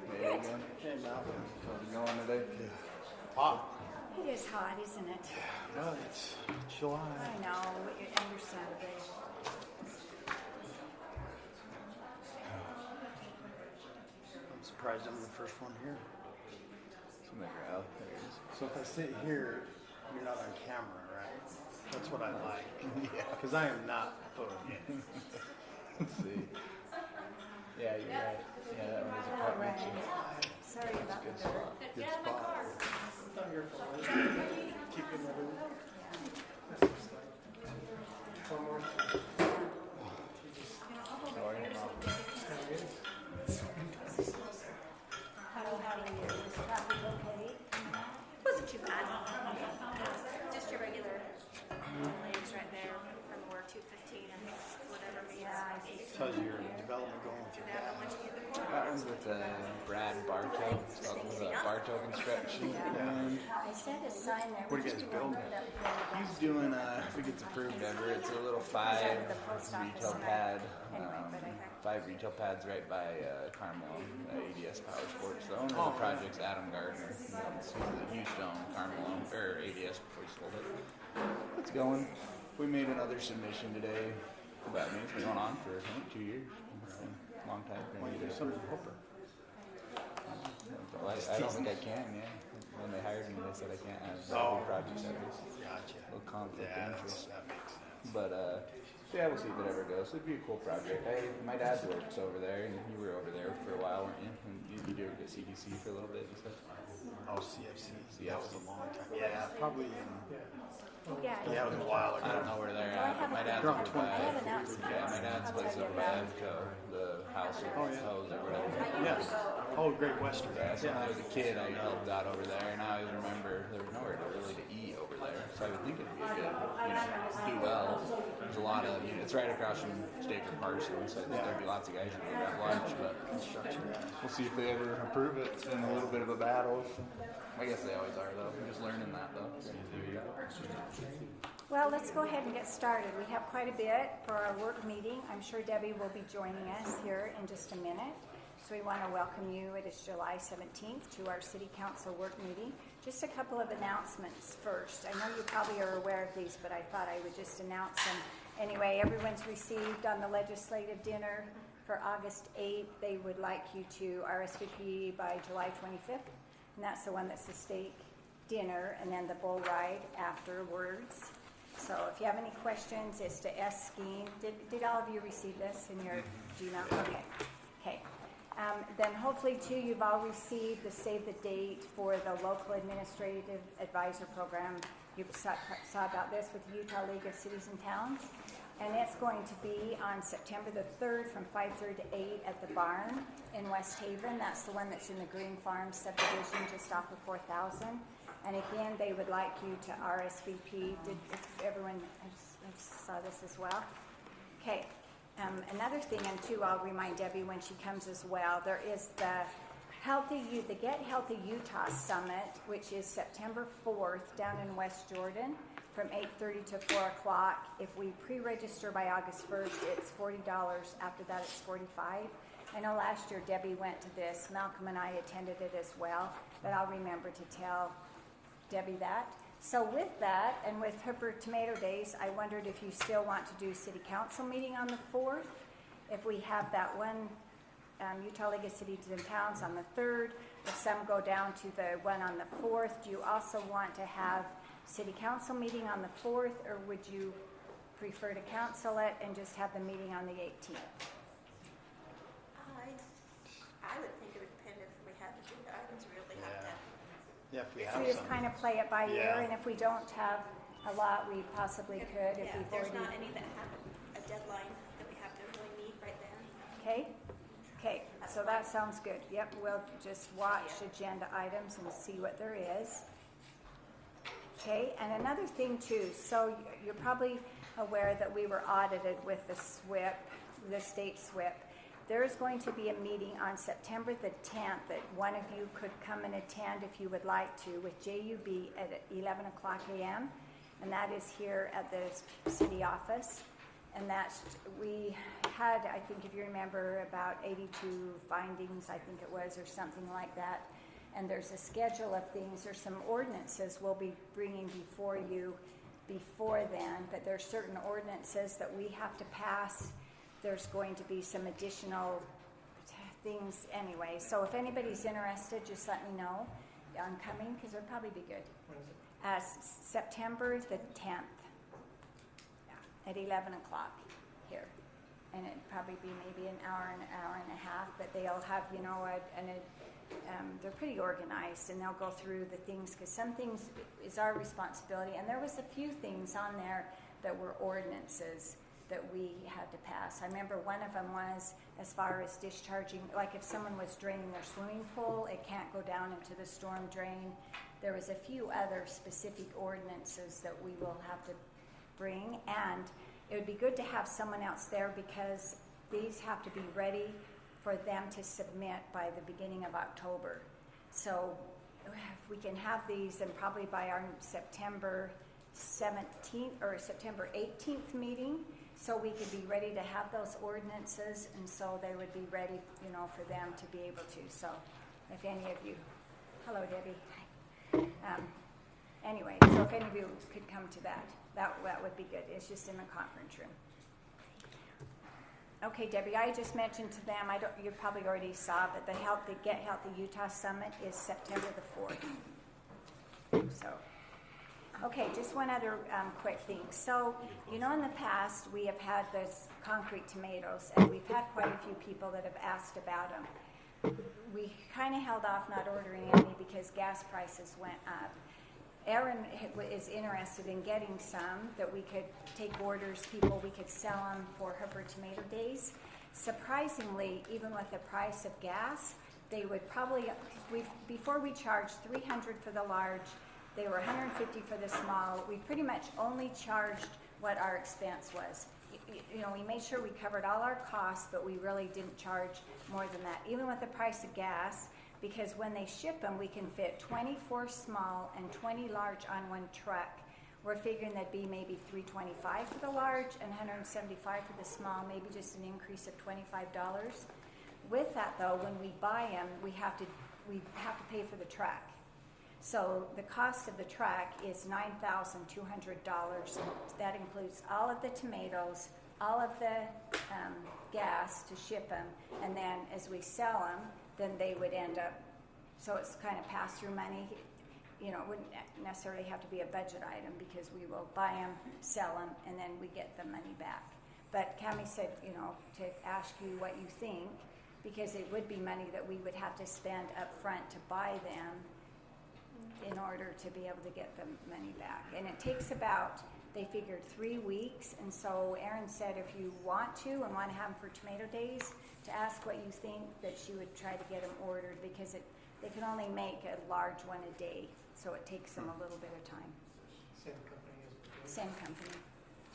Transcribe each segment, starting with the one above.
There you go. Hey, Malcolm. How's it going today? Hot. It is hot, isn't it? Well, it's July. I know, understandably. I'm surprised I'm the first one here. Something like that. There it is. So if I sit here, you're not on camera, right? That's what I like. Yeah. Because I am not photogenic. Let's see. Yeah, you're right. Yeah, that one is a All cut right. mention. Sorry about the Good dirt. spot. Good spot. It's not your fault. Keeping everything. One more. How are you? How are you? Is traffic okay? Wasn't too bad. Just your regular lanes right there from where 215 and whatever means. Yeah, I see. How's your development going through That that? once you get the corner. That one's with Brad Bartow. It's called the Bartow Construction. And I set a sign there. What are you guys building? he's doing, if it gets approved ever, it's a little 5 the post office retail and pad. Anyway, but I 5 retail pads right by Carmel, ADS Power Sports. The owner of the project's Adam Gardner. He's the Houston Carmel or ADS before he sold it. It's going. We made another submission today. About me. It's been going on for I think 2 years. So, long time. Why do you do something Hooper? I don't think I can. Yeah. When they hired me, they said I can't have projects at this. Gotcha. A little conflict Yeah, of interest. that makes sense. But yeah, we'll see if it ever goes. It'd be a cool project. My dad works over there, and you were over there for a while, weren't you? And you do work at CDC for a little bit and stuff. Oh, CFC. CFC. That was a long time. Yeah, probably. Yeah. Yeah, it was a while I ago. don't know where they're at, but my dad's Drunk over by 25. my dad's place over by Evco, the house of hose or whatever. Yes. Oh, Great Western. Yeah, so when I was a kid, I helped out over there, and I always remember there was nowhere to eat over there. So I would think it'd be a good, do well. There's a lot of, it's right across from Staker Parsons, so I think there'd be lots of guys who would have lunch, but we'll see if they ever approve it. It's been a little bit of a battle. I guess they always are, though. I'm just learning that, though. Well, let's go ahead and get started. We have quite a bit for our work meeting. I'm sure Debbie will be joining us here in just a minute. So we want to welcome you. It is July 17th to our City Council work meeting. Just a couple of announcements first. I know you probably are aware of these, but I thought I would just announce them. Anyway, everyone's received on the legislative dinner for August 8th. They would like you to RSVP by July 25th. And that's the one that's the steak dinner and then the bull ride afterwards. So if you have any questions as to Skeen, did all of you receive this in your Gmail? Okay. Then hopefully too you've all received the save the date for the local administrative advisor program. You saw about this with the Utah League of Cities and Towns. And it's going to be on September the 3rd from 5:30 to 8 at the barn in West Haven. That's the one that's in the Green Farm subdivision just off of 4,000. And again, they would like you to RSVP. If everyone saw this as well? Okay. Another thing, and too, I'll remind Debbie when she comes as well, there is the Get Healthy Utah Summit, which is September 4th down in West Jordan from 8:30 to 4 o'clock. If we pre-register by August 1st, it's $40. After that, it's $45. I know last year Debbie went to this. Malcolm and I attended it as well, but I'll remember to tell Debbie that. So with that, and with Hooper Tomato Days, I wondered if you still want to do City Council meeting on the 4th. If we have that one Utah League of Cities and Towns on the 3rd, if some go down to the one on the 4th, do you also want to have City Council meeting on the 4th, or would you prefer to cancel it and just have the meeting on the 18th? I would think it would depend if we have agenda items, we really have to. Yeah, if we So have we just some. kind of play it by ear, Yeah. and if we don't have a lot, we possibly could if Yeah, we've there's already... not any that have a deadline that we have to really meet right then. Okay, so that sounds good. Yep, we'll just watch agenda items and see what there is. Okay, and another thing too, so you're probably aware that we were audited with the SWIP, the state SWIP. There's going to be a meeting on September the 10th that one of you could come and attend if you would like to with JUB at 11 o'clock a.m. And that is here at the city office. And that's, we had, I think if you remember, about 82 findings, I think it was, or something like that. And there's a schedule of things. There's some ordinances we'll be bringing before you before then, but there's certain ordinances that we have to pass. There's going to be some additional things anyway. So if anybody's interested, just let me know on coming, because it'll probably be good. When is it? September the 10th, yeah, at 11 o'clock here. And it'd probably be maybe an hour and a half, but they'll have, you know, they're pretty organized, and they'll go through the things, because some things is our responsibility, and there was a few things on there that were ordinances that we had to pass. I remember one of them was as far as discharging, like if someone was draining their swimming pool, it can't go down into the storm drain. There was a few other specific ordinances that we will have to bring, and it would be good to have someone else there, because these have to be ready for them to submit by the beginning of October. So if we can have these, and probably by our September 17th or September 18th meeting, so we could be ready to have those ordinances, and so they would be ready, you know, for them to be able to. So if any of you, hello Debbie. Anyway, so if any of you could come to that would be good. It's just in the conference room. Okay, Debbie, I just mentioned to them, you probably already saw, but the Get Healthy Utah Summit is September the 4th. So, okay, just one other quick thing. So, you know, in the past, we have had those concrete tomatoes, and we've had quite a few people that have asked about them. We kind of held off not ordering any because gas prices went up. Erin is interested in getting some that we could take orders, we could sell them for Hooper Tomato Days. Surprisingly, even with the price of gas, they would probably, before we charged $300 for the large, they were $150 for the small. We pretty much only charged what our expense was. You know, we made sure we covered all our costs, but we really didn't charge more than that, even with the price of gas. Because when they ship them, we can fit 24 small and 20 large on one truck. We're figuring that'd be maybe $325 for the large and $175 for the small, maybe just an increase of $25. With that, though, when we buy them, we have to pay for the truck. So the cost of the truck is $9,200. That includes all of the tomatoes, all of the gas to ship them, and then as we sell them, then they would end up, so it's kind of pass-through money. You know, it wouldn't necessarily have to be a budget item, because we will buy them, sell them, and then we get the money back. But Cami said, you know, to ask you what you think, because it would be money that we would have to spend up front to buy them in order to be able to get the money back. And it takes about, they figured 3 weeks, and so Erin said if you want to and want to have them for Tomato Days, to ask what you think, that she would try to get them ordered, because they can only make a large one a day, so it takes them a little bit of time. Same company as before. Same company.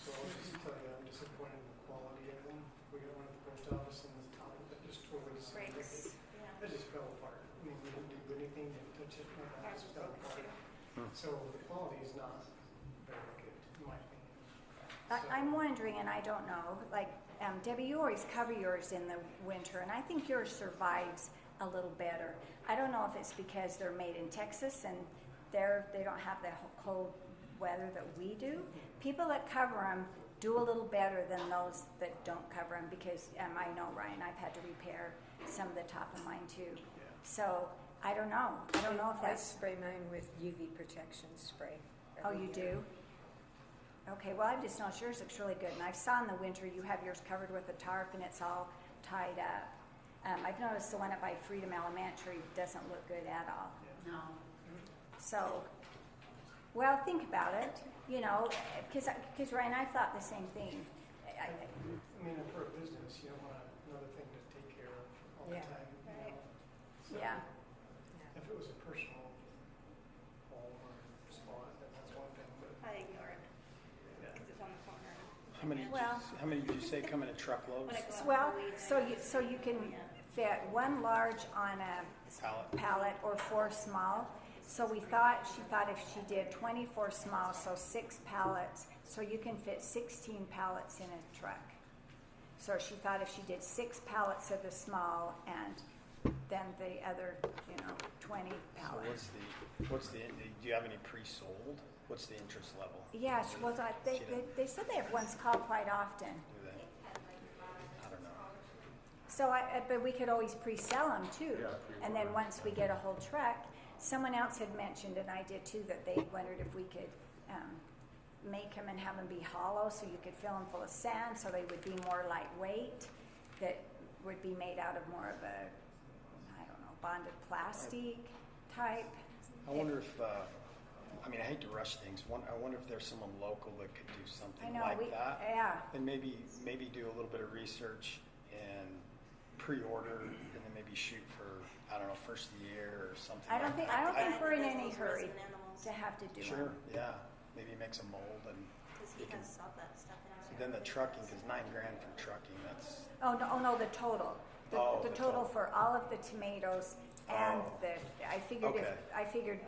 So I'll just tell you, I'm disappointed in the quality of them. We got one at the post office, and the top of it just totally disintegrated. Breaks. Yeah. It just fell apart. I mean, we didn't do anything, didn't touch it, no, it just fell apart. So the quality is not very good, in my opinion. I'm wondering, and I don't know, like, Debbie, you always cover yours in the winter, and I think yours survives a little better. I don't know if it's because they're made in Texas and they don't have the cold weather that we do. People that cover them do a little better than those that don't cover them, because I know, Ryan, I've had to repair some of the top of mine too. So I don't know. I don't know if I that's. spray mine with UV protection spray. Oh, every you year. do? Okay, well, I've just noticed yours looks really good. And I saw in the winter you have yours covered with a tarp and it's all tied up. I've noticed the one up by Freedom Elementary doesn't look good at all. No. So, well, think about it, you know, because Ryan, I thought the same thing. I mean, for a business, you don't want another thing to take care of all the Yeah. time. You Right. know? So Yeah. if it was a personal home or spot, then that's one thing. But I ignore it because it's on the corner. how many did you say come in a truckload? When I go out Well, for the week, so you can fit one large on a Pallet. pallet or 4 small. So she thought if she did 24 small, so 6 pallets, so you can fit 16 pallets in a truck. So she thought if she did 6 pallets of the small and then the other, 20 pallets. So what's the, do you have any pre-sold? What's the interest level? Yeah, they said they have ones called quite often. Do they? I don't know. So but we could always pre-sell them too. And then once we get a whole truck, someone else had mentioned, and I did too, that they wondered if we could make them and have them be hollow so you could fill them full of sand so they would be more lightweight, that would be made out of more of a, I don't know, bonded plastic type. I wonder if, I hate to rush things. I wonder if there's someone local that could do something like that. Yeah. And maybe do a little bit of research and pre-order, and then maybe shoot for, I don't know, first of the year or something. I don't think we're in any Those hurry resin animals. to have to do Sure, them. yeah. Maybe make some mold and Because he you can, has all that stuff in his then the trucking, because $9,000 for trucking, that's, Oh no, the total. The the total total. for all of the tomatoes and Oh. I figured Okay.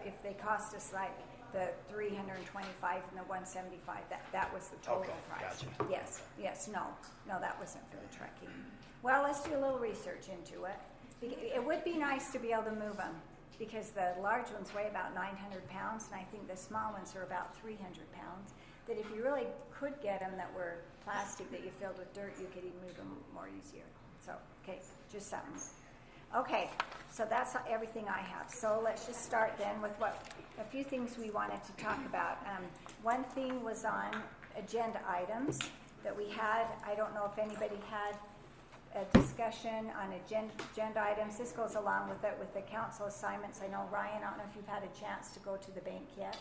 if they cost us like the $325 and the $175, that was the total Okay, price. gotcha. Yes, no, that wasn't for the trucking. Well, let's do a little research into it. It would be nice to be able to move them because the large ones weigh about 900 pounds and I think the small ones are about 300 pounds. That if you really could get them that were plastic that you filled with dirt, you could even move them more easier. So, okay, just something. Okay, so that's everything I have. So let's just start then with a few things we wanted to talk about. One thing was on agenda items that we had. I don't know if anybody had a discussion on agenda items. This goes along with it with the council assignments. I know, Ryan, I don't know if you've had a chance to go to the bank yet.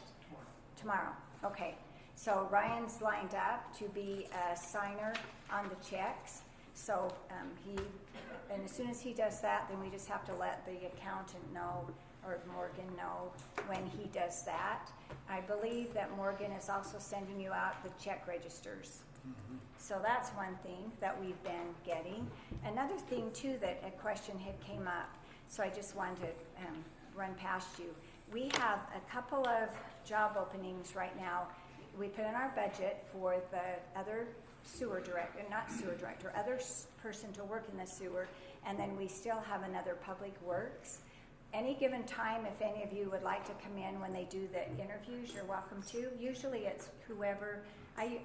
Tomorrow. Okay. So Ryan's lined up to be a signer on the checks. So and as soon as he does that, then we just have to let the accountant know or Morgan know when he does that. I believe that Morgan is also sending you out the check registers. Mm-hmm. So that's one thing that we've been getting. Another thing too, that a question had came up, so I just wanted to run past you. We have a couple of job openings right now. We put in our budget for the other other person to work in the sewer, and then we still have another public works. Any given time, if any of you would like to come in when they do the interviews, you're welcome to. Usually it's whoever, I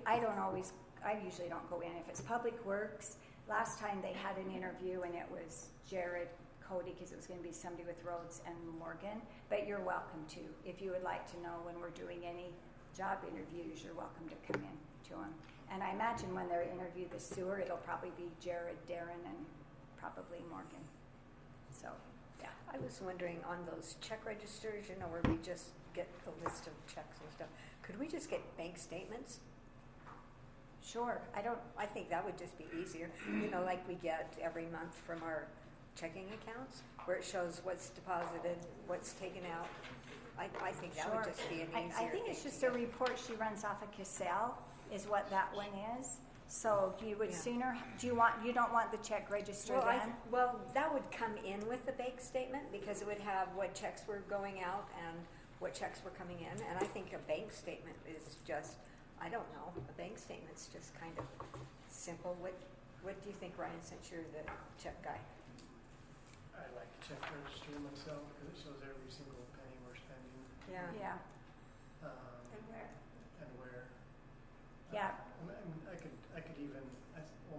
usually don't go in. If it's public works, last time they had an interview and it was Jared Cody, because it was going to be somebody with Rhodes and Morgan, but you're welcome to. If you would like to know when we're doing any job interviews, you're welcome to come in to them. And I imagine when they interview the sewer, it'll probably be Jared, Darren, and probably Morgan. So, yeah. I was wondering on those check registers, where we just get the list of checks and stuff, could we just get bank statements? Sure. I think that would just be easier. Like we get every month from our checking accounts, where it shows what's deposited, what's taken out. I think that would just be an easier I think it's thing just to a get. report she runs off of Cassell is what that one is. So you would Yeah. sooner, you don't want the check register then? Well, that would come in with the bank statement because it would have what checks were going out and what checks were coming in. And I think a bank statement is just, I don't know, a bank statement's just kind of simple. What do you think, Ryan, since you're the check guy? I like to check register myself because it shows every single penny we're spending. Yeah. And where? And where. Yeah. I could even,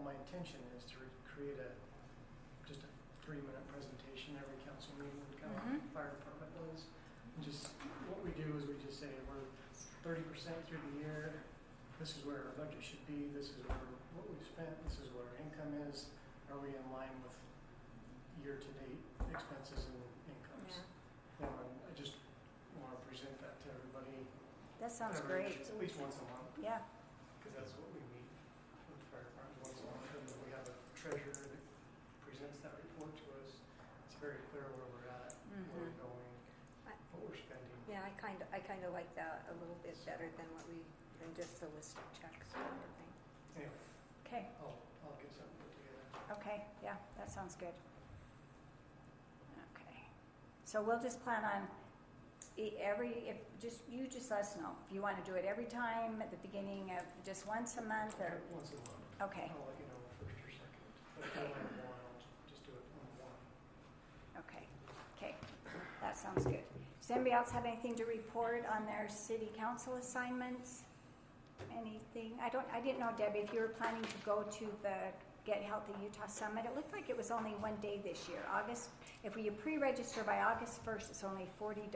my intention is to create just a 3-minute presentation every council meeting, kind of like the fire department does. And just, what we do is we just say we're 30% through the year, this is where our budget should be, this is what we've spent, this is what our income is, are we in line with year-to-date expenses and incomes? I just want to present that to everybody. That sounds great. At least once a month, Yeah. because that's what we meet with the fire department once a month. And then we have a treasurer that presents that report to us. It's very clear where we're at, where we're going, what we're spending. Yeah, I kind of like that a little bit better than just the list of checks kind of thing. Anyway, Okay. I'll get something put together. Okay. Yeah, that sounds good. Okay. So we'll just plan on you just let us know. If you want to do it every time, at the beginning of just once a month, or, Once a month. okay, I'll let you know first or second. But if I Okay. want more, I'll just do it on one. okay, that sounds good. Does anybody else have anything to report on their city council assignments? Anything? I didn't know, Debbie, if you were planning to go to the Get Healthy Utah Summit. It looked like it was only one day this year. If you pre-register by August 1st, it's only $40,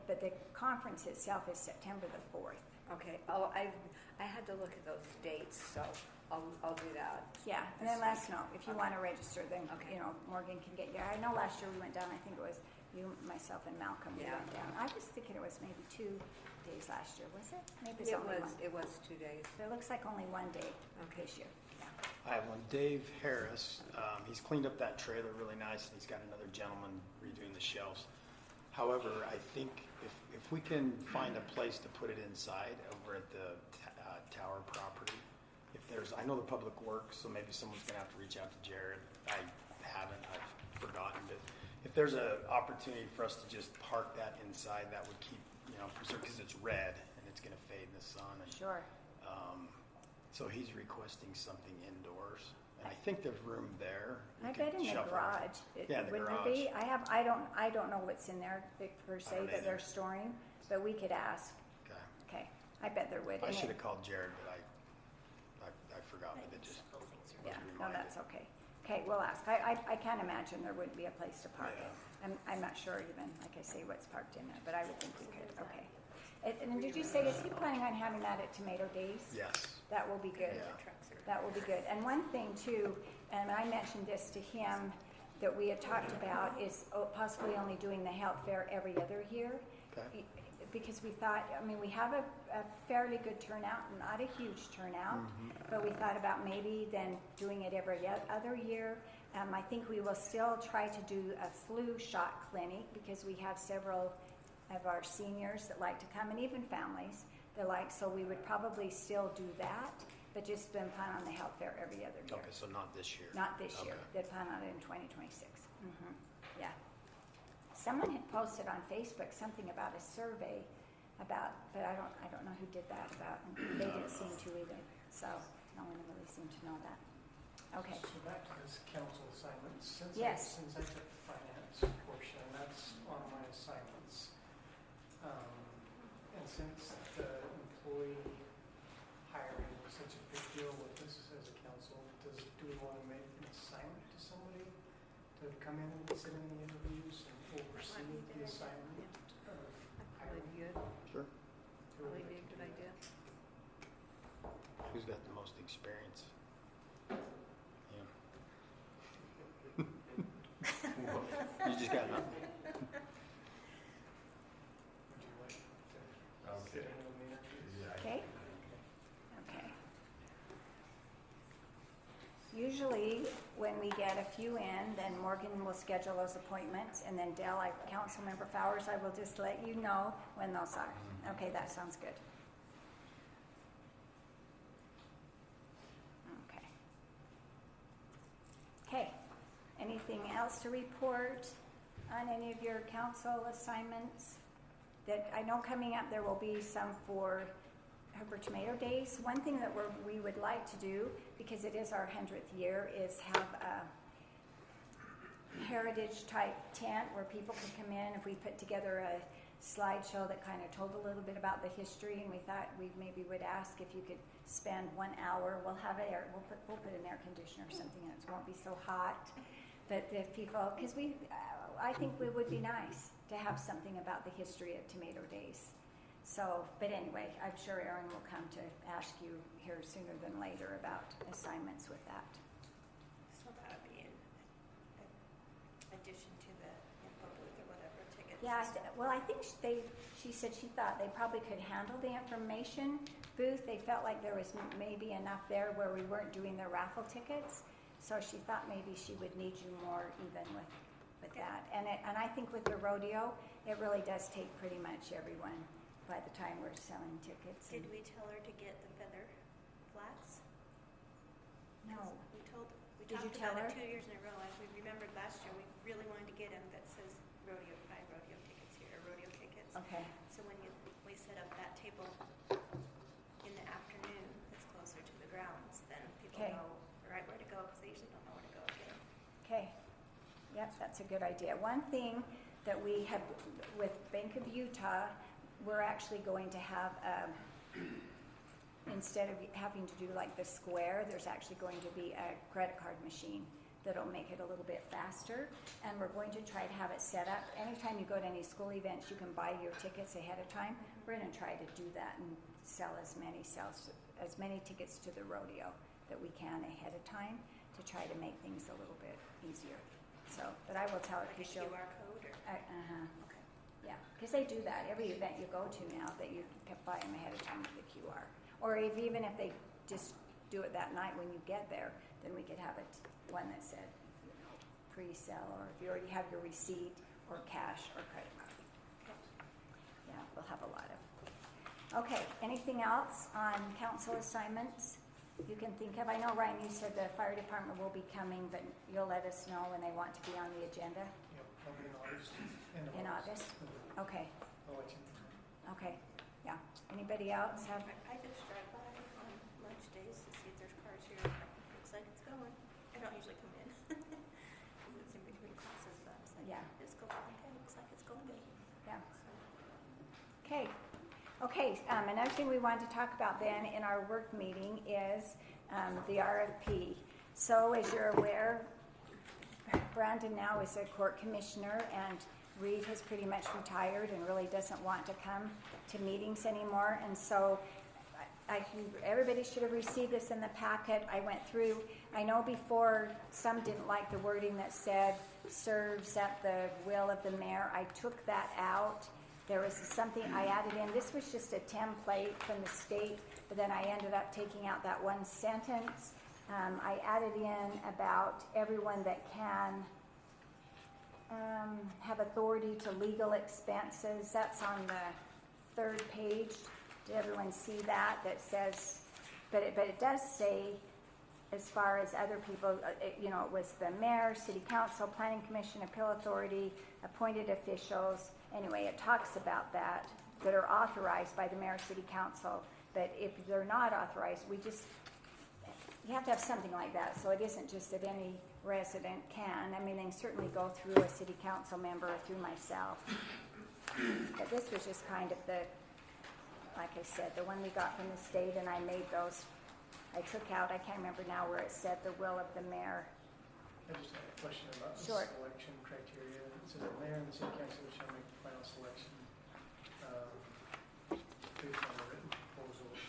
but the conference itself is September the 4th. Okay, I had to look at those dates, so I'll do that. Yeah, and then let us know if you Okay. want to register. Then Okay. Morgan can get you. I know last year we went down. I think it was you, myself, and Malcolm. We Yeah. went down. I was thinking it was maybe 2 days last year. Was it? Maybe it's only one. It was 2 days. But it looks like only one day Okay. this year. Yeah. I have one, Dave Harris. He's cleaned up that trailer really nice, and he's got another gentleman redoing the shelves. However, I think if we can find a place to put it inside over at the tower property, I know the public works, so maybe someone's gonna have to reach out to Jared. I haven't, I've forgotten, but if there's an opportunity for us to just park that inside, that would keep, preserved, because it's red and it's gonna fade in the sun. And, Sure. so he's requesting something indoors, and I think there's room there. We I could bet in the shuffle. garage. Yeah, the Wouldn't garage. it be? I don't know what's in there per se don't that they're either. storing, but we could ask. Okay. Okay. I bet there would. I And should it- have called Jared, but I forgot. But it just Yeah, was no, reminded. that's okay. Okay, we'll ask. I can't imagine there wouldn't be a place to park it. I'm not sure even, like I say, what's parked in there, but I would think we could. Okay. And did you say, is he planning on having that at Tomato Days? Yes. That will be good. Yeah. That will be good. And one thing too, and I mentioned this to him, that we had talked about is possibly only doing the health fair every other year. Okay. Because we thought, we have a fairly good turnout, not a huge turnout, but we thought about maybe then doing it every other year. I think we will still try to do a flu shot clinic because we have several of our seniors that like to come, and even families that like, so we would probably still do that, but just been plan on the health fair every other year. Okay, so not this year. Not this year. Okay. They plan on it in 2026. Yeah. Someone had posted on Facebook something about a survey about, but I don't know who did that about, and they didn't seem to either. So no one really seemed to know that. Okay. So back to this council assignment, Yes. since I took the finance portion, that's on my assignments. And since the employee hiring was such a big deal with this as a council, do we want to make an assignment to somebody to come in and sit in the interviews and oversee the assignment of hiring? Sure. Who would Probably be like a to good do that? idea. Who's got the most experience? Yeah. You just got nothing. Would you like to sit in on the interviews? Okay. Okay. Usually, when we get a few in, then Morgan will schedule those appointments, and then Dell, Councilmember Fowers, I will just let you know when those are. Okay, that sounds good. Okay. Okay. Anything else to report on any of your council assignments? That I know coming up, there will be some for Hooper Tomato Days. One thing that we would like to do, because it is our 100th year, is have a heritage type tent where people could come in. If we put together a slideshow that kind of told a little bit about the history, and we thought we maybe would ask if you could spend 1 hour. We'll have we'll put an air conditioner or something, and it won't be so hot. But if people, because I think it would be nice to have something about the history of Tomato Days. So, but anyway, I'm sure Aaron will come to ask you here sooner than later about assignments with that. So that would be in addition to the info booth or whatever tickets. Yeah, well, I think she said she thought they probably could handle the information booth. They felt like there was maybe enough there where we weren't doing the raffle tickets. So she thought maybe she would need you more even with that. And I think with the rodeo, it really does take pretty much everyone by the time we're selling tickets. Did we tell her to get the feather flags? No. We Did you talked tell about her? it 2 years in a row. As we remembered last year, we really wanted to get them that says buy rodeo tickets here, or rodeo Yep, that's a good idea. One thing that we have with Bank of Utah, we're actually going to have, instead of having to do like the square, there's actually going to be a credit card machine that'll make it a little bit faster. And we're going to try to have it set up. Anytime you go to any school events, you can buy your tickets ahead of time. We're going to try to do that and sell as many tickets to the rodeo that we can ahead of time to try to make things a little bit easier. So, but I will tell it Like a to show. QR code or? Okay. Yeah, because they do that every event you go to now, that you can buy them ahead of time with the QR. Or even if they just do it that night when you get there, then we could have it one that said, pre-sale, or if you already have your receipt, or cash, or credit card. Okay. Yeah, we'll have a lot of. Okay, anything else on council assignments you can think of? I know, Ryan, you said the fire department will be coming, but you'll let us know when they want to be on the agenda Yep, I'll be in August. End of in August? Okay, I'll let you know. okay, yeah. Anybody else have? I just drive by on lunch days to see if there's cars here. Looks like it's going. I don't usually come in because it's in between classes, but it's like, Yeah. it's going. Okay, looks like it's going good. Yeah. So, Okay. Okay, another thing we wanted to talk about then in our work meeting is the RFP. So as you're aware, Brandon now is a court commissioner, and Reed has pretty much retired and really doesn't want to come to meetings anymore. And so everybody should have received this in the packet. I went through, I know before some didn't like the wording that said serves at the will of the mayor. I took that out. There was something I added in. This was just a template from the state, but then I ended up taking out that one sentence. I added in about everyone that can have authority to legal expenses. That's on the 3rd page. Did everyone see that? That says, but it does say, as far as other people, it was the mayor, city council, planning commission, appeal authority, appointed officials. Anyway, it talks about that are authorized by the mayor, city council. But if they're not authorized, you have to have something like that. So it isn't just that any resident can. I mean, they can certainly go through a city council member or through myself. But this was just kind of like I said, the one we got from the state, and I made those. I took out, I can't remember now where it said the will of the mayor. I just had a question about the Sure. selection criteria. It says the mayor and the city council shall make the final selection based on the written proposals.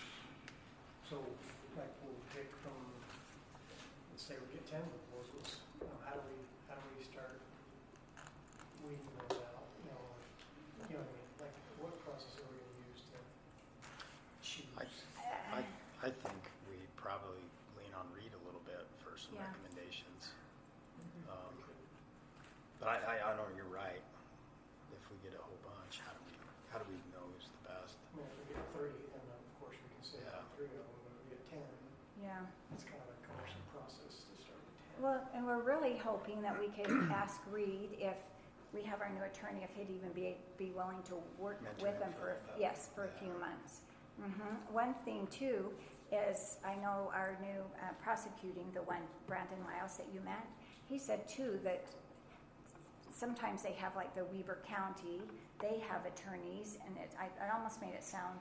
So, like, we'll pick from, let's say we get 10 proposals. How do we start weeding those out? You know what I mean? Like, what process are we going to use to choose? I think we probably lean on Reed a little bit for some Yeah. recommendations. But I know you're right. If we get a whole bunch, how do we know who's the best? I mean, if we get 30, then of course we can say Yeah. 3 of them. But if we get 10, Yeah. it's kind of a cumbersome process to start with 10. Well, and we're really hoping that we could ask Reed if we have our new attorney, if he'd even be willing to work Mentor with them him for, for that. yes, for a few months. One thing too is, I know our new prosecuting, the one, Brandon Miles that you met, he said too that sometimes they have, like the Weber County, they have attorneys, and it almost made it sound,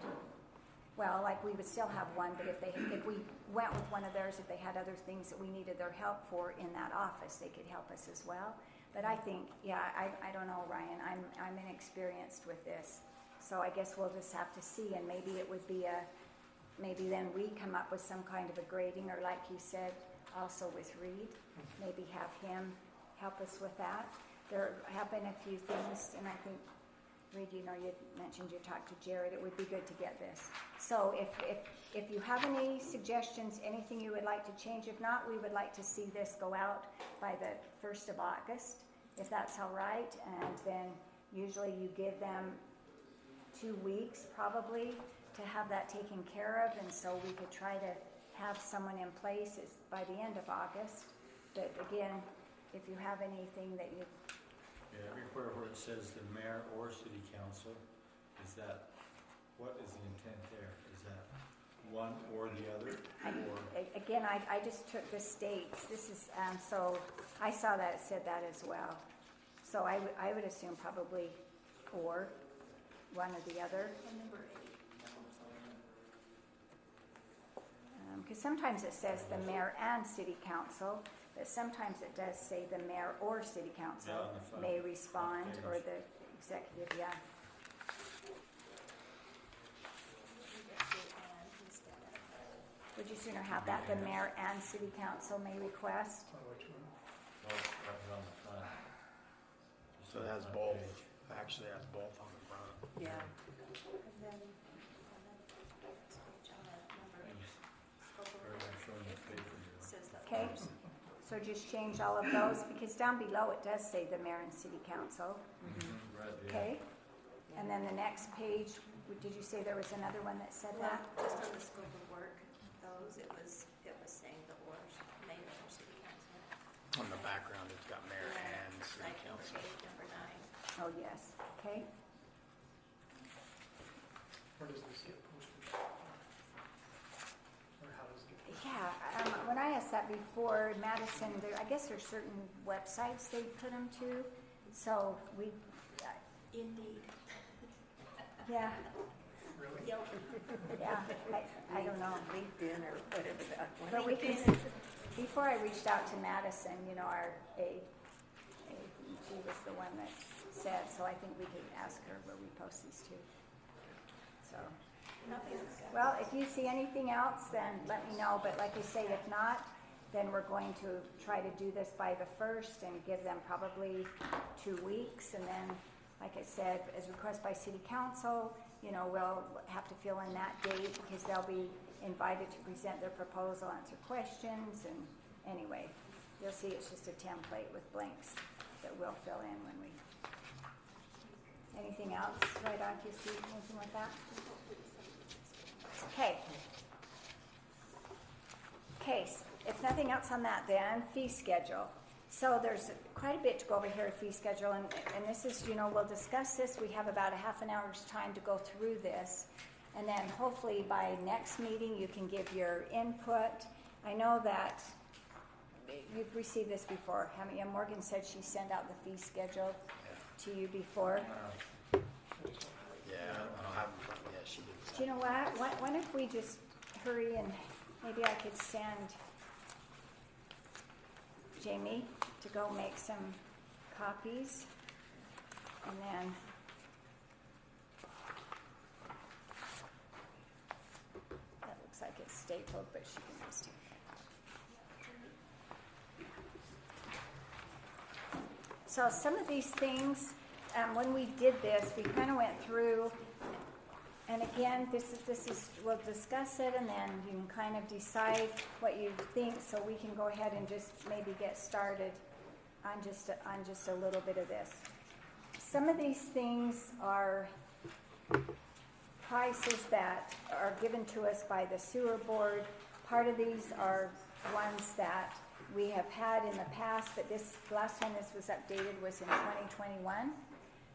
well, like we would still have one, but if we went with one of theirs, if they had other things that we needed their help for in that office, they could help us as well. But I think, yeah, I don't know, Ryan, I'm inexperienced with this, so I guess we'll just have to see, and maybe it would be maybe then we come up with some kind of a grading, or like you said, also with Reed, maybe have him help us with that. There have been a few things, and I think, Reed, you mentioned you talked to Jared. It would be good to get this. So if you have any suggestions, anything you would like to change, if not, we would like to see this go out by the 1st of August, if that's all right. And then usually you give them 2 weeks probably to have that taken care of, and so we could try to have someone in place by the end of August. But again, if you have anything that you... Yeah, everywhere where it says the mayor or city council, what is the intent there? Is that one or the other, or? Again, I just took the states. This is, so I saw that it said that as well. So I would assume probably or one or the other. And number 8. Because sometimes it says the mayor and city council, but sometimes it does say the mayor or city council Yeah, on the front- may respond, front or page. the executive, yeah. We just say and instead of. Would you sooner have that, the mayor and city council may request? On which one? Well, right on the front. Just So it on the has front both, page. actually has both on the front. Yeah. And then on the next page, on the number, scope of Or work, I'm showing the paper here. says that. Okay, so just change all of those, because down below it does say the mayor and city council, Right, yeah. okay? And then the next page, did you say there was another one that said Well, that? just on the scope of work, those, it was saying the or, mayor or city council. On the background, it's got mayor and city Like number council. 8, number 9. Oh, yes, okay. Where does this get posted? Or how does it get posted? Yeah, when I asked that before, Madison, I guess there's certain websites they put them to, so we, Indeed. yeah, Really? Yep. yeah, I don't know. LinkedIn or whatever that one. But we can, before I reached out to Madison, our AG was the one that said, so I think we could ask her where we post these to. So, Nothing else. well, if you see anything else, then let me know, but like I say, if not, then we're going to try to do this by the 1st and give them probably 2 weeks, and then, like I said, as requested by city council, we'll have to fill in that date because they'll be invited to present their proposal, answer questions, and anyway, you'll see it's just a template with blanks that we'll fill in when we. Anything else, right on, you see anything like that? Okay. Okay, if nothing else on that then, fee schedule. So there's quite a bit to go over here, fee schedule, and this is, we'll discuss this. We have about a half an hour's time to go through this. And then hopefully by next meeting, you can give your input. I know that you've received this before, haven't you? Morgan said she sent out the fee schedule to you before. Yeah, I don't have it in front of me yet, she did. Do you know what? What if we just hurry and maybe I could send Jamie to go make some copies, and then that looks like it's stapled, but she can just take that. So some of these things, when we did this, we kind of went through. And again, this is, we'll discuss it, and then you can kind of decide what you think, so we can go ahead and just maybe get started on just a little bit of this. Some of these things are prices that are given to us by the sewer board. Part of these are ones that we have had in the past, but this last time this was updated was in 2021.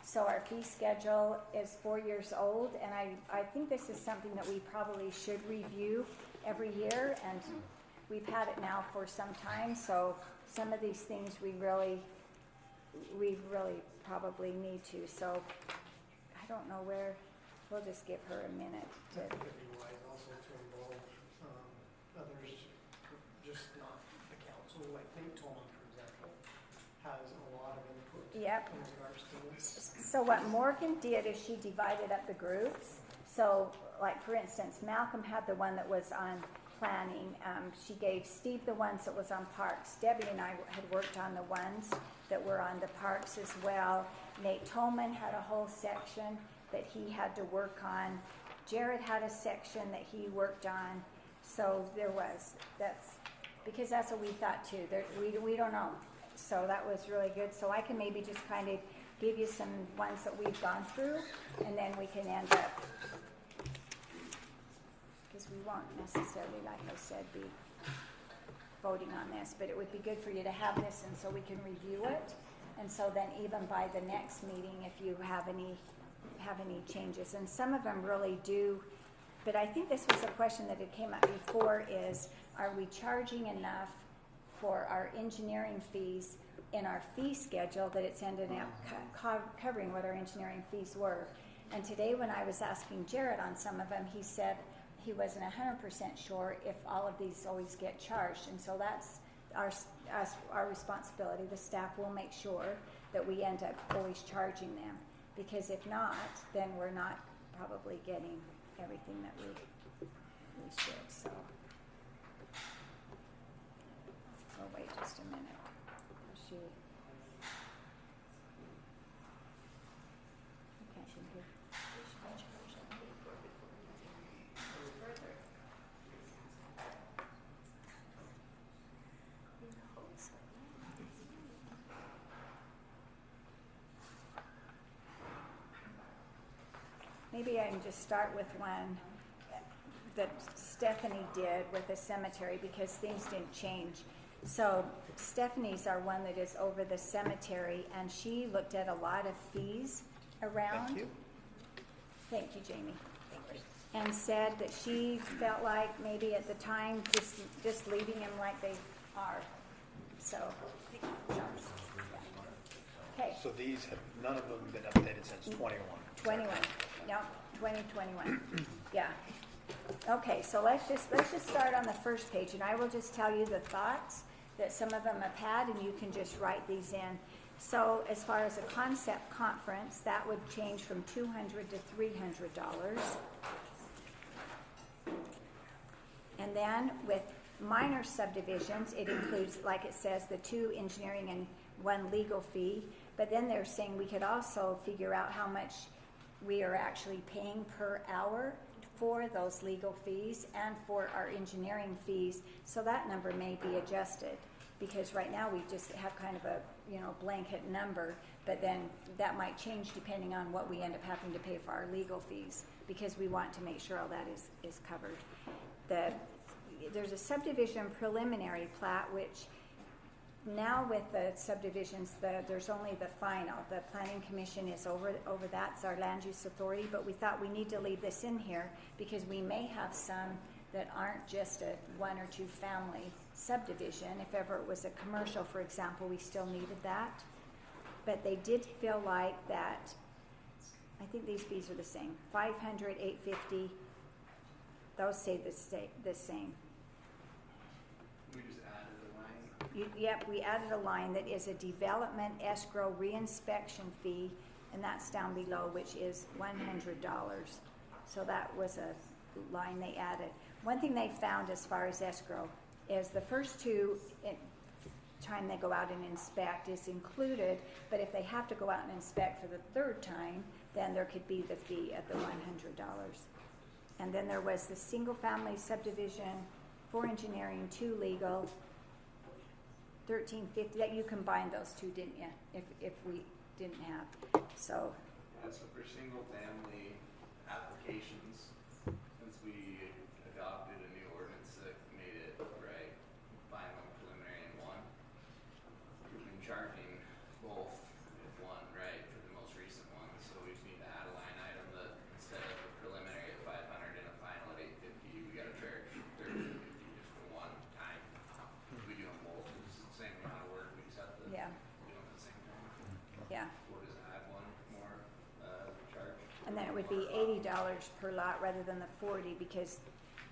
So our fee schedule is 4 years old, and I think this is something that we probably should review every year, and we've had it now for some time, so some of these things we really probably need to. So I don't know where, we'll just give her a minute I to, think it'd be wise also to involve others, just not the council, like Nate Tolman, for example, has a lot of input Yep. in regards to this. So what Morgan did is she divided up the groups. So, like for instance, Malcolm had the one that was on planning. She gave Steve the ones that was on parks. Debbie and I had worked on the ones that were on the parks as well. Nate Tolman had a whole section that he had to work on. Jared had a section that he worked on. So that's because that's what we thought too. We don't know. So that was really good. So I can maybe just kind of give you some ones that we've gone through, and then we can end up, because we won't necessarily, like I said, be voting on this, but it would be good for you to have this, and so we can review it. And so then even by the next meeting, if you have any changes, and some of them really do but I think this was a question that had came up before is, are we charging enough for our engineering fees in our fee schedule that it's ended up covering what our engineering fees were? And today when I was asking Jared on some of them, he said he wasn't 100% sure if all of these always get charged. And so that's our responsibility. The staff will make sure that we end up always charging them. Because if not, then we're not probably getting everything that we should. So we'll wait just a minute. She maybe I can just start with one that Stephanie did with the cemetery because things didn't change. So Stephanie's our one that is over the cemetery, and she looked at a lot of fees around. Thank you. Thank you, Jamie. And said that she felt like maybe at the time just leaving them like they are. So, okay. So these have, none of them been updated since 21. 21. Yep, 2021. Yeah. Okay, so let's just start on the first page, and I will just tell you the thoughts that some of them have had, and you can just write these in. So as far as a concept conference, that would change from $200 to $300. And then with minor subdivisions, it includes, like it says, the 2 engineering and 1 legal fee. But then they're saying we could also figure out how much we are actually paying per hour for those legal fees and for our engineering fees. So that number may be adjusted, because right now we just have kind of a blanket number, but then that might change depending on what we end up having to pay for our legal fees, because we want to make sure all that is covered. There's a subdivision preliminary plat, which now with the subdivisions, there's only the final. The planning commission is over that. It's our land use authority, but we thought we need to leave this in here because we may have some that aren't just a 1 or 2 family subdivision. If ever it was a commercial, for example, we still needed that. But they did feel like that, I think these fees are the same, $500, $850, those stay the same. We just added a line. Yep, we added a line that is a development escrow reinspection fee, and that's down below, which is $100. So that was a line they added. One thing they found as far as escrow is the first 2 time they go out and inspect is included, but if they have to go out and inspect for the 3rd time, then there could be the fee at the $100. And then there was the single family subdivision, 4 engineering, 2 legal, $1,350. That you combined those 2, didn't you? If we didn't have. So Yeah, so for single family applications, since we adopted a new ordinance that made it right, final, preliminary, and 1, we've been charging both with 1, right, for the most recent one. So we just need to add a line item that instead of a preliminary at 500 and a final at 850, we gotta charge 1,350 just for 1 time. We do them both. It's the same amount of work. We just have to do Yeah. them at the same time. yeah. We'll just add 1 more charge. And then it would be $80 per lot rather than the 40, because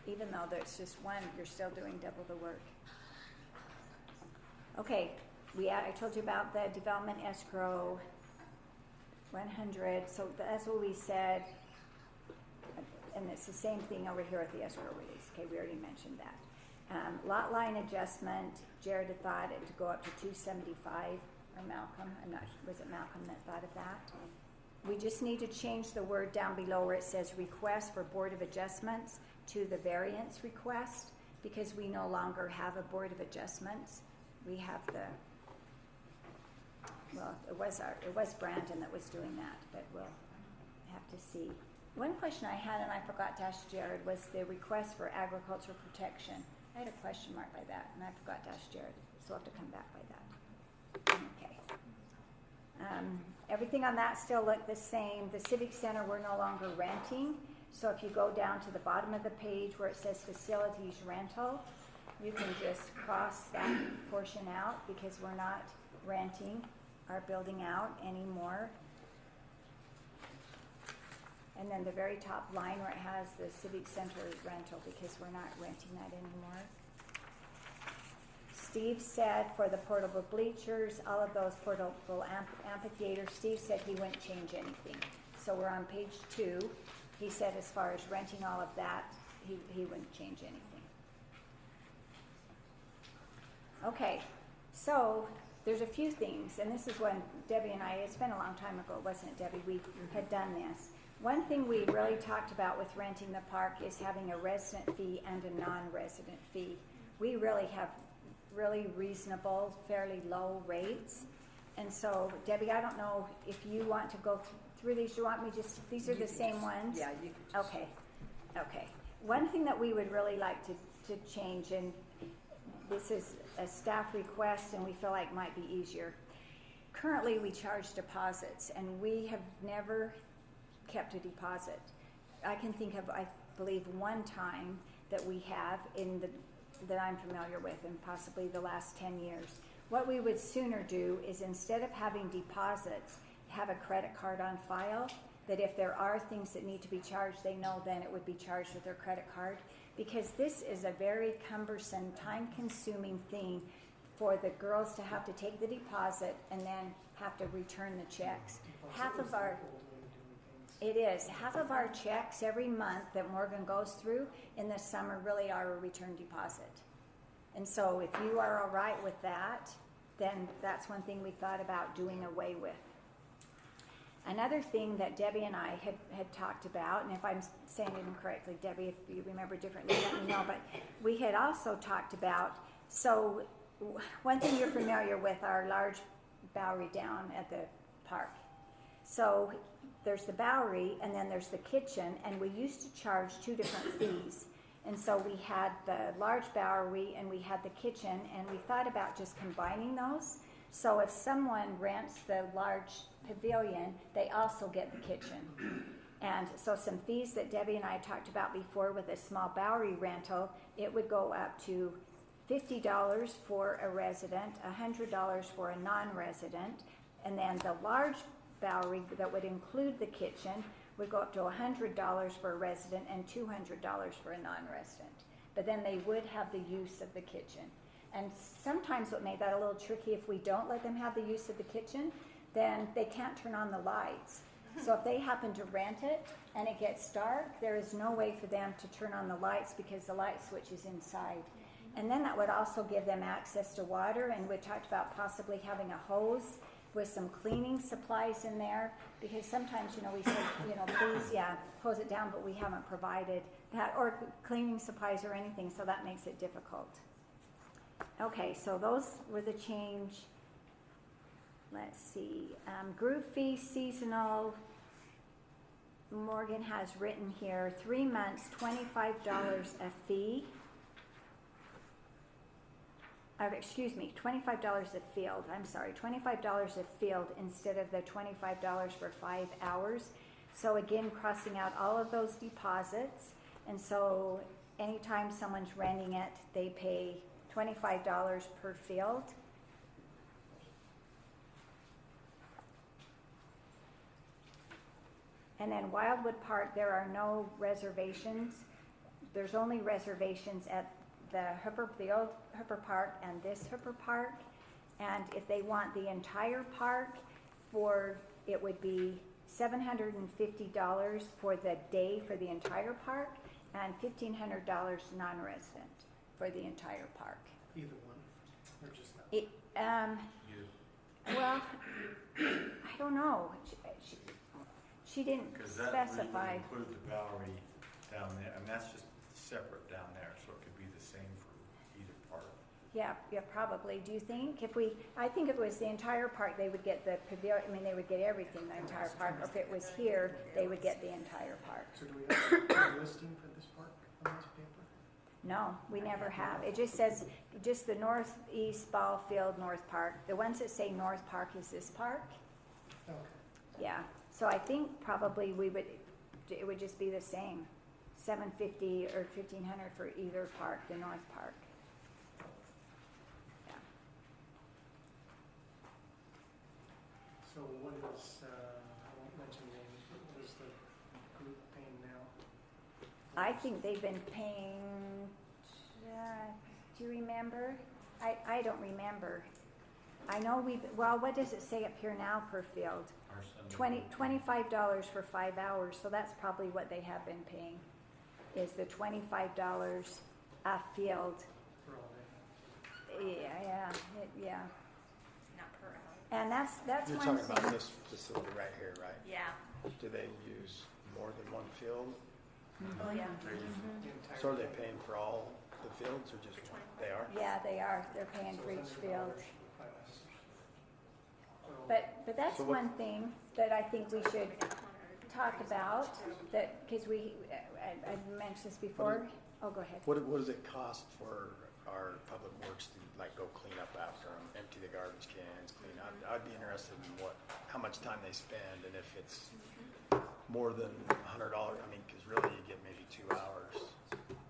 even though there's just 1, you're still doing double the work. Okay, I told you about the development escrow, 100. So that's what we said, and it's the same thing over here at the escrow release. Okay, we already mentioned that. Lot line adjustment, Jared had thought it to go up to 275, or Malcolm. Was it Malcolm that thought of that? We just need to change the word down below where it says request for Board of Adjustments to the variance request, because we no longer have a Board of Adjustments. We have it was Brandon that was doing that, but we'll have to see. One question I had, and I forgot to ask Jared, was the request for agricultural protection. I had a question mark by that, and I forgot to ask Jared, so I'll have to come back by that. Okay. Everything on that still looked the same. The Civic Center we're no longer renting, So if you go down to the bottom of the page where it says facilities rental, you can just cross that portion out because we're not renting our building out anymore. And then the very top line where it has the Civic Center rental, because we're not renting that anymore. Steve said for the portable bleachers, all of those portable amphitheaters, Steve said he wouldn't change anything. So we're on page 2. He said as far as renting all of that, he wouldn't change anything. Okay, so there's a few things, and this is when Debbie and I, it's been a long time ago, wasn't it, Debbie? We had done this. One thing we really talked about with renting the park is having a resident fee and a non-resident fee. We really have really reasonable, fairly low rates. And so, Debbie, I don't know if you want to go through these. You want me just, these are the same ones? Yeah, you can just. Okay. One thing that we would really like to change, and this is a staff request and we feel like might be easier. Currently, we charge deposits, and we have never kept a deposit. I can think of, I believe, one time that we have that I'm familiar with, and possibly the last 10 years. What we would sooner do is, instead of having deposits, have a credit card on file, that if there are things that need to be charged, they know then it would be charged with their credit card. Because this is a very cumbersome, time-consuming thing for the girls to have to take the deposit and then have to return the checks. Half of our checks every month that Morgan goes through in the summer really are a return deposit. And so if you are all right with that, then that's one thing we thought about doing away with. Another thing that Debbie and I had talked about, and if I'm saying it incorrectly, Debbie, if you remember differently, let me know, but we had also talked about, so one thing you're familiar with, our large Bowery down at the park. So there's the Bowery, and then there's the kitchen, and we used to charge 2 different fees. And so we had the large Bowery and we had the kitchen, and we thought about just combining those. So if someone rents the large pavilion, they also get the kitchen. And so some fees that Debbie and I talked about before with a small Bowery rental, it would go up to $50 for a resident, $100 for a non-resident, and then the large Bowery that would include the kitchen would go up to $100 for a resident and $200 for a non-resident. But then they would have the use of the kitchen. And sometimes what made that a little tricky, if we don't let them have the use of the kitchen, then they can't turn on the lights. So if they happen to rent it and it gets dark, there is no way for them to turn on the lights because the light switch is inside. And then that would also give them access to water, and we talked about possibly having a hose with some cleaning supplies in there, because sometimes, we say, please, hose it down, but we haven't provided that, or cleaning supplies or anything, so that makes it difficult. Okay, so those were the change. Let's see. Group fee, seasonal. Morgan has written here, 3 months, $25 a fee. $25 a field. I'm sorry, $25 a field instead of the $25 for 5 hours. So again, crossing out all of those deposits. And so anytime someone's renting it, they pay $25 per field. And then Wildwood Park, there are no reservations. There's only reservations at the old Hooper Park and this Hooper Park. And if they want the entire park, it would be $750 for the day for the entire park, and $1,500 non-resident for the entire park. Either one, or just that? Well, I don't know. She didn't Because that specify. would include the Bowery down there, and that's just separate down there, so it could be the same for either part. Yeah, probably. Do you think? I think if it was the entire park, they would get the pavilion. I mean, they would get everything, the entire park. Or if it was here, they would get the entire park. So do we have a listing for this park on this paper? No, we never have. It just says, just the Northeast Ball Field, North Park. The ones that say North Park is this park. Okay. Yeah. So I think probably we would, it would just be the same, $750 or $1,500 for either park, the North Park. Yeah. So what is, I won't mention names, but what is the group paying now? I think they've been paying, do you remember? I don't remember. I know what does it say up here now per field? Our Sunday. $25 for 5 hours, so that's probably what they have been paying, is the $25 a field. For all day? Yeah. Not per hour. And that's You're one talking about thing. this facility right here, right? Yeah. Do they use more than one field? Oh, yeah. The entire So are they thing? paying for all the fields or just one? They are? Yeah, they are. They're paying So for it's each $100 field. for 5 hours. Well, But that's So what- one thing that I think we should talk about, that, because I've mentioned this before. Oh, go ahead. What does it cost for our public works to like go clean up after them, empty the garbage cans, clean up? I'd be interested in how much time they spend, and if it's more than $100. I mean, because really you get maybe 2 hours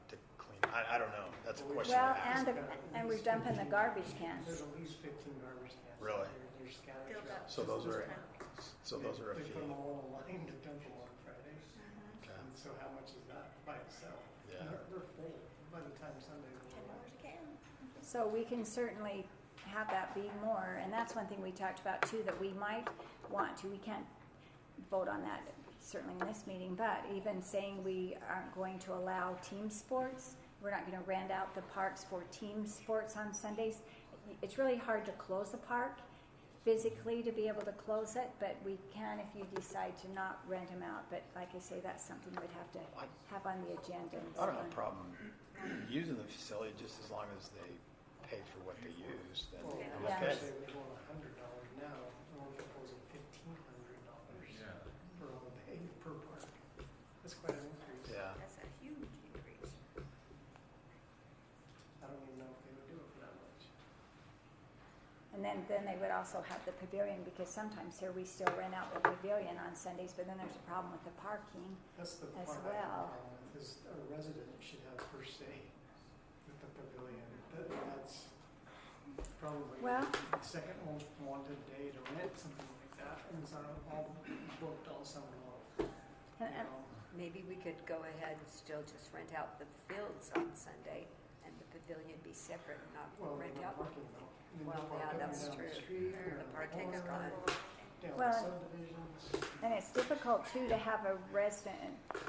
to clean. I don't know. That's a question Well, to ask. and we're dumping the garbage cans. There's at least 15 garbage cans. Really? Your scatter Filled up. trucks. So those are a They fee. put them all in line to dump them on Friday. Okay. And so how much is that by itself? Yeah. And they're full by the time Sunday rolls $10 around. a can. So we can certainly have that be more, and that's one thing we talked about too, that we might want to. We can't vote on that certainly in this meeting, but even saying we aren't going to allow team sports, we're not going to rent out the parks for team sports on Sundays. It's really hard to close a park physically to be able to close it, but we can if you decide to not rent them out. But like I say, that's something we'd have to have on the agenda. and I don't have so a problem using the facility just as long as they pay for what they use. Then Well, I'm Yeah. okay. especially we're going $100 now, and we're proposing $1,500 Yeah. for all day per park. That's quite an increase. Yeah. That's a huge increase. I don't even know if they would do it for that much. And then they would also have the pavilion, because sometimes here we still rent out the pavilion on Sundays, but then there's a problem with the parking. That's the As part I have well. a problem with, is a resident should have first say with the pavilion. That's probably Well- the second most wanted day to rent something like that, and it's all booked all summer long. And- You and- know? Maybe we could go ahead and still just rent out the fields on Sunday and the pavilion be separate, not Well, rent no out. parking though. You Well, park yeah, up and that's down the true. street or The on parking's corner, gone. down the Well, subdivisions. And it's difficult too to have a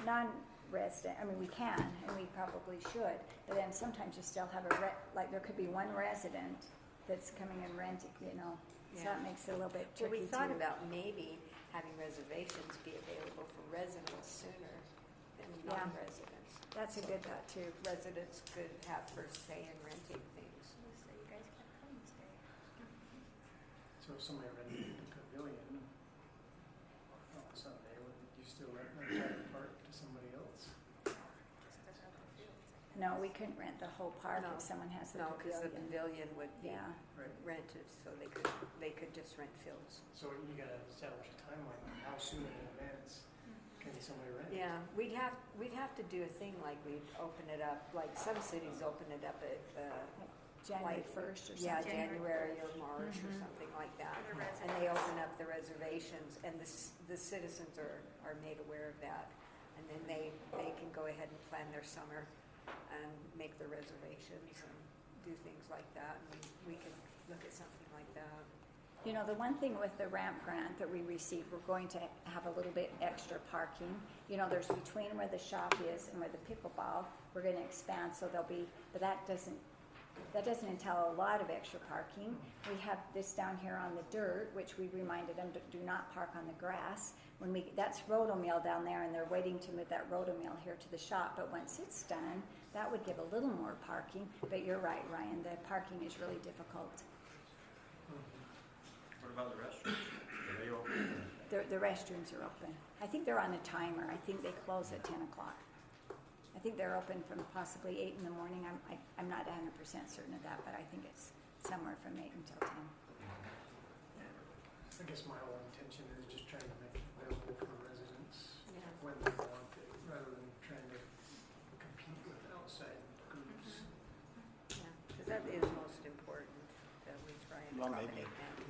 non-resident, I mean, we can, and we probably should, but then sometimes you still have like there could be one resident that's coming and renting, so Yeah. that makes it a little bit Well, tricky we thought too. about maybe having reservations be available for residents sooner than Yeah. non-residents. That's a good thought too. Residents could have first say in renting things. So you guys can't come this day. So if somebody rented the pavilion on Sunday, would you still rent the entire park to somebody else? Just doesn't have the fields. No, we couldn't rent the whole park No. if someone has the No, because the pavilion. pavilion would be Yeah. Right. rented, so they could just rent fields. So you gotta establish a timeline, how soon in advance can somebody rent? Yeah, we'd have to do a thing like we'd open it up, like some cities open it up at, January like, 1st or yeah, something. January or March or Mhm. something like that. For the And they residents. open up the reservations, and the citizens are made aware of that. And then they can go ahead and plan their summer and make their reservations and do things like that. And we could look at something like that. The one thing with the ramp grant that we received, we're going to have a little bit extra parking. There's between where the shop is and where the pickleball, we're going to expand, so there'll be, but that doesn't entail a lot of extra parking. We have this down here on the dirt, which we reminded them to do not park on the grass. That's Rotomill down there, and they're waiting to move that Rotomill here to the shop, but once it's done, that would give a little more parking. But you're right, Ryan, the parking is really difficult. What about the restrooms? Are they open? The restrooms are open. I think they're on a timer. I think they close at 10 o'clock. I think they're open from possibly 8 in the morning. I'm not 100% certain of that, but I think it's somewhere from 8 until 10. I guess my whole intention is just trying to make it available for residents Yeah. when they want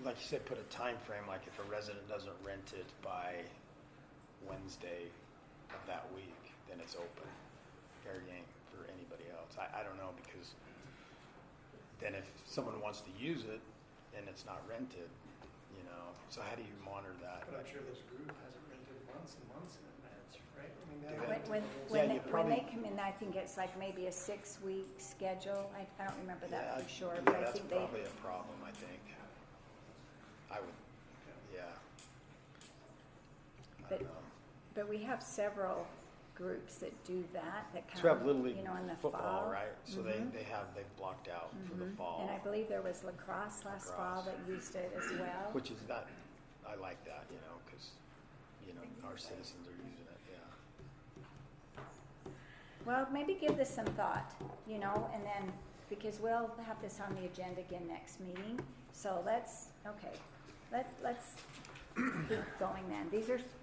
like you said, put a time frame, like if a resident doesn't rent it by Wednesday of that week, then it's open. Fair game for anybody else. I don't know, because then if someone wants to use it and it's not rented, you know, so how do you monitor that? But I'm sure this group hasn't rented months and months in advance, right? I mean, Do that- they? When you they probably- come in, I think it's like maybe a 6-week schedule. I don't remember that Yeah, for sure, yeah, but I that's think they, probably a problem, I think. I would, yeah. I But- don't know. but we have several groups that do that So we have come, Little League you know, in the football, fall. right? So Mhm. they've blocked out for the Mhm. fall. And I believe there was lacrosse last fall Lacrosse. that used it as well. Which is that, I like that, you know, because, you know, our citizens are using it, yeah. Well, maybe give this some thought, you know, and then, because we'll have this on the agenda again next meeting. So let's keep going then.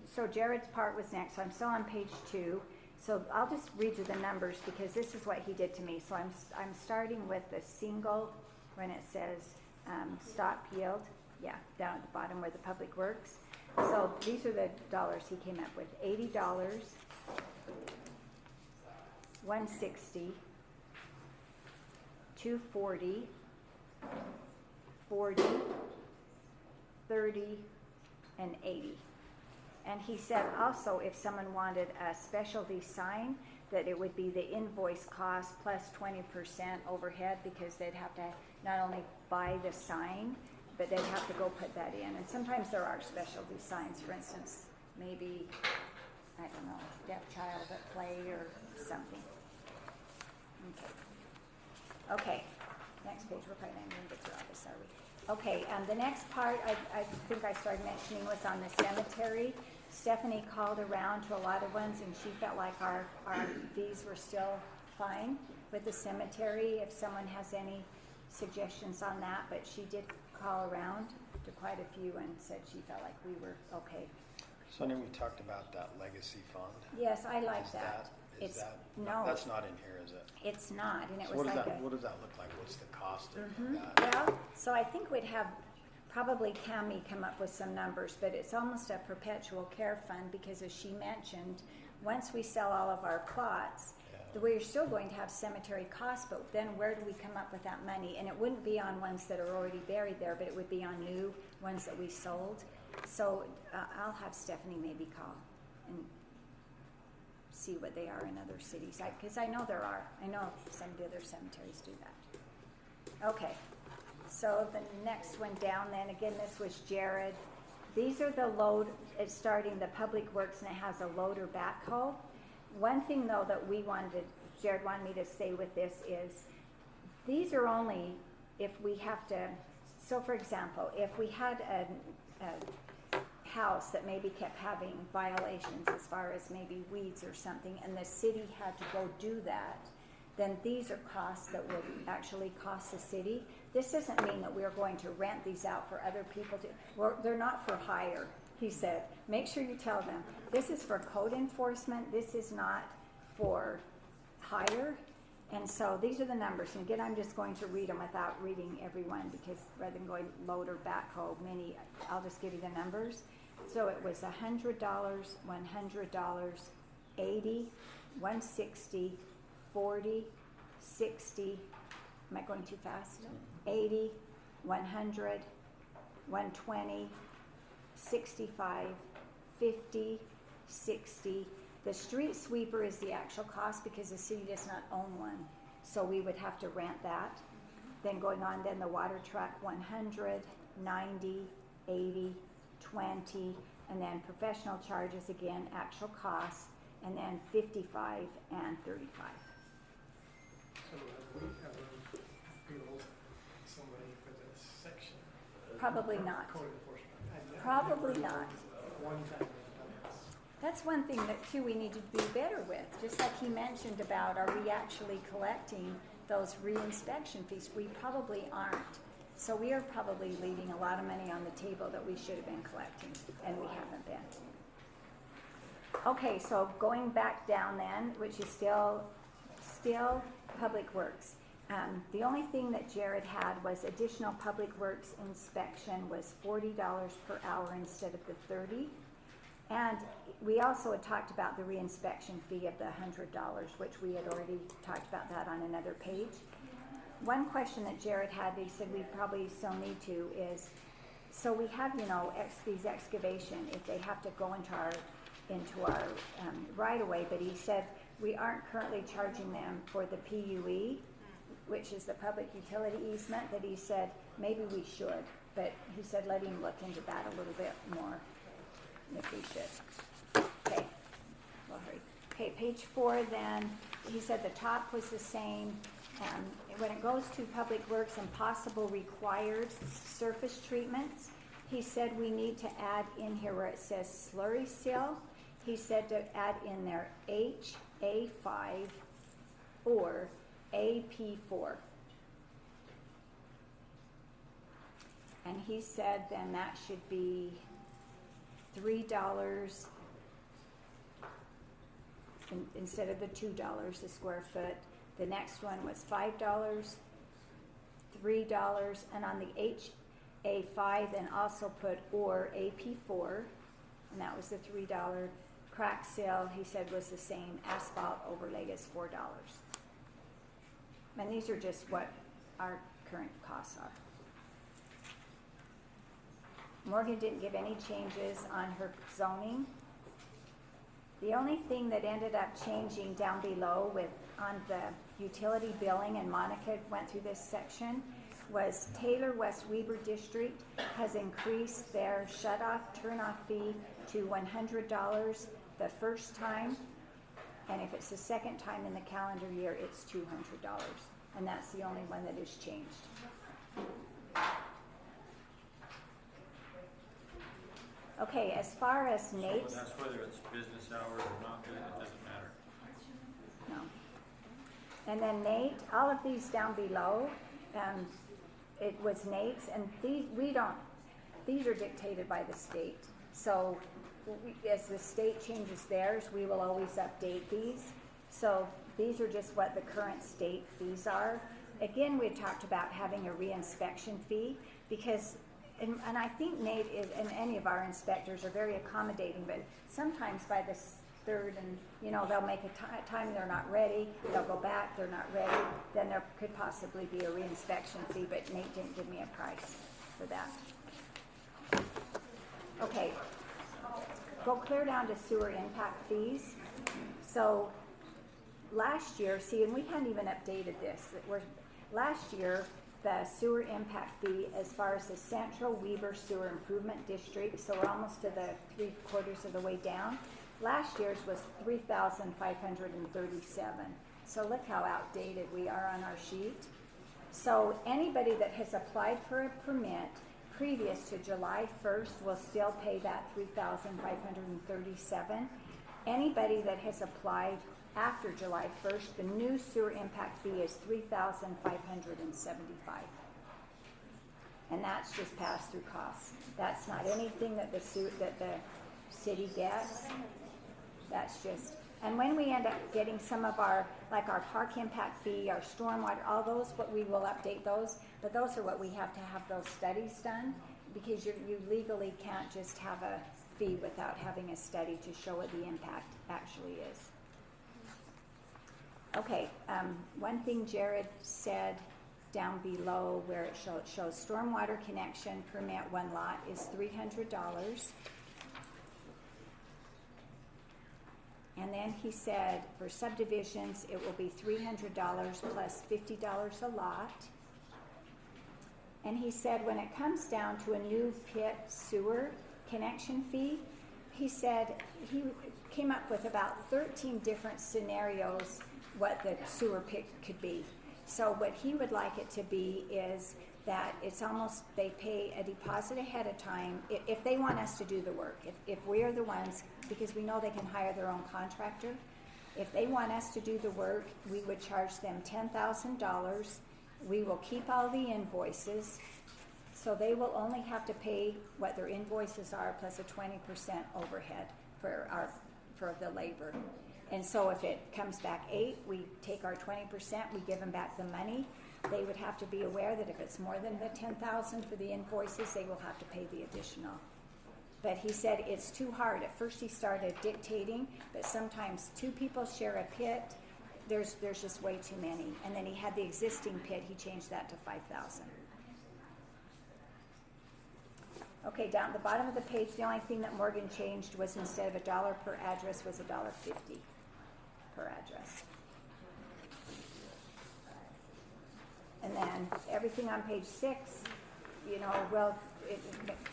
So Jared's part was next, so I'm still on page 2. So I'll just read you the numbers because this is what he did to me. So I'm starting with the single, when it says stop yield, yeah, down at the bottom where the public works. So these are the dollars he came up with: $80, $160, $240, $40, $30, and $80. And he said also if someone wanted a specialty sign, that it would be the invoice cost plus 20% overhead, because they'd have to not only buy the sign, but they'd have to go put that in. And sometimes there are specialty signs, for instance, maybe, I don't know, deaf child at play or something. Okay, next page, we're probably not going to get through all this, are we? Okay, the next part I think I started mentioning was on the cemetery. Stephanie called around to a lot of ones, and she felt like our fees were still fine with the cemetery, if someone has any suggestions on that. But she did call around to quite a few and said she felt like we were okay. So then we talked about that legacy fund. Yes, I like Is that. Is that, no, that's not in here, is it? it's not, and it So was like what does that look like? What's the cost of Mhm. that? Well, so I think we'd have probably Cami come up with some numbers, but it's almost a perpetual care fund, because as she mentioned, once we sell all of our plots, Yeah. we're still going to have cemetery costs, but then where do we come up with that money? And it wouldn't be on ones that are already buried there, but it would be on new ones that we sold. So I'll have Stephanie maybe call and see what they are in other cities, because I know there are. I know some of the other cemeteries do that. Okay, so the next one down then, again, this was Jared. These are the load, it's starting the public works, and it has a loader backhoe. One thing though that Jared wanted me to say with this is, these are only if we have to, so for example, if we had a house that maybe kept having violations as far as maybe weeds or something, and the city had to go do that, then these are costs that would actually cost the city. This doesn't mean that we're going to rent these out for other people to, they're not for hire, he said. Make sure you tell them, this is for code enforcement, this is not for hire. And so these are the numbers, and again, I'm just going to read them without reading every one, because rather than going loader, backhoe, mini, I'll just give you the numbers. So it was $100, $100, 80, 160, 40, 60, am I going too fast? 80, 100, 120, 65, 50, 60. The street sweeper is the actual cost, because the city does not own one, so we would have to rent that. Then going on, then the water truck, 100, 90, 80, 20, and then professional charges again, actual costs, and then 55 and 35. So have we ever billed somebody for this section? Probably not. Code enforcement. I've never- Probably not. One time we've done this. That's one thing that too we need to be better with. Just like he mentioned about, are we actually collecting those re-inspection fees? We probably aren't. So we are probably leaving a lot of money on the table that we should have been collecting, and we haven't been. Okay, so going back down then, which is still Public Works. The only thing that Jared had was additional public works inspection was $40 per hour instead of the 30. And we also had talked about the reinspection fee of the $100, which we had already talked about that on another page. One question that Jared had, he said we probably still need to, is, so we have, these excavation, if they have to go into our right of way, but he said we aren't currently charging them for the PUE, which is the public utility easement, that he said maybe we should, but he said let him look into that a little bit more, if we should. Okay, well, hurry. Okay, page 4 then, he said the top was the same. When it goes to public works and possible required surface treatments, he said we need to add in here where it says slurry seal, he said to add in there HA5 or AP4. And he said then that should be $3 instead of the $2 a square foot. The next one was $5, $3, and on the HA5 then also put or AP4, and that was the $3. Crack seal, he said, was the same. Asphalt overlay is $4. And these are just what our current costs are. Morgan didn't give any changes on her zoning. The only thing that ended up changing down below on the utility billing, and Monica went through this section, was Taylor West Weber District has increased their shut-off, turn-off fee to $100 the first time, and if it's the second time in the calendar year, it's $200, and that's the only one that has changed. Okay, as far as Nate's... So that's whether it's business hours or not, it doesn't matter. No. And then Nate, all of these down below, it was Nate's, and these are dictated by the state. So as the state changes theirs, we will always update these. So these are just what the current state fees are. Again, we talked about having a reinspection fee because, and I think Nate is, and any of our inspectors are very accommodating, but sometimes by the third and, they'll make a time they're not ready, they'll go back, they're not ready, then there could possibly be a reinspection fee, but Nate didn't give me a price for that. Okay, go clear down to sewer impact fees. So last year, and we hadn't even updated this. Last year, the sewer impact fee as far as the Central Weber Sewer Improvement District, so we're almost to the 3/4 of the way down. Last year's was $3,537. So look how outdated we are on our sheet. So anybody that has applied for a permit previous to July 1st will still pay that $3,537. Anybody that has applied after July 1st, the new sewer impact fee is $3,575. And that's just pass-through costs. That's not anything that the city gets. That's just, and when we end up getting some of our, like our park impact fee, our stormwater, all those, what we will update those, but those are what we have to have those studies done, because you legally can't just have a fee without having a study to show what the impact actually is. Okay, one thing Jared said down below where it shows stormwater connection permit one lot is $300. And then he said for subdivisions, it will be $300 plus $50 a lot. And he said when it comes down to a new pit sewer connection fee, he said he came up with about 13 different scenarios what the sewer pit could be. So what he would like it to be is that it's almost, they pay a deposit ahead of time if they want us to do the work. If we are the ones, because we know they can hire their own contractor, if they want us to do the work, we would charge them $10,000. We will keep all the invoices, so they will only have to pay what their invoices are plus a 20% overhead for the labor. And so if it comes back 8, we take our 20%, we give them back the money. They would have to be aware that if it's more than the 10,000 for the invoices, they will have to pay the additional. But he said it's too hard. At first he started dictating, but sometimes 2 people share a pit. There's just way too many. And then he had the existing pit, he changed that to 5,000. Okay, down at the bottom of the page, the only thing that Morgan changed was instead of $1 per address was $1.50 per address. And then everything on page 6, well,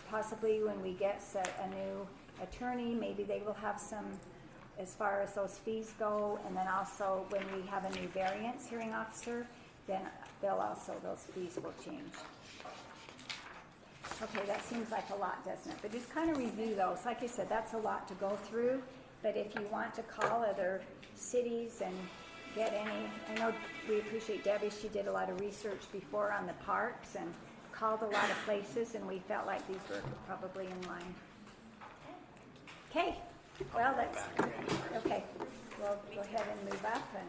possibly when we get a new attorney, maybe they will have some, as far as those fees go, and then also when we have a new variance hearing officer, then those fees will change. Okay, that seems like a lot, doesn't it? But just kind of review those. Like I said, that's a lot to go through, but if you want to call other cities and get any, I know we appreciate Debbie, she did a lot of research before on the parks and called a lot of places, and we felt like these were probably in line. Okay, well, okay, we'll go ahead and move up and.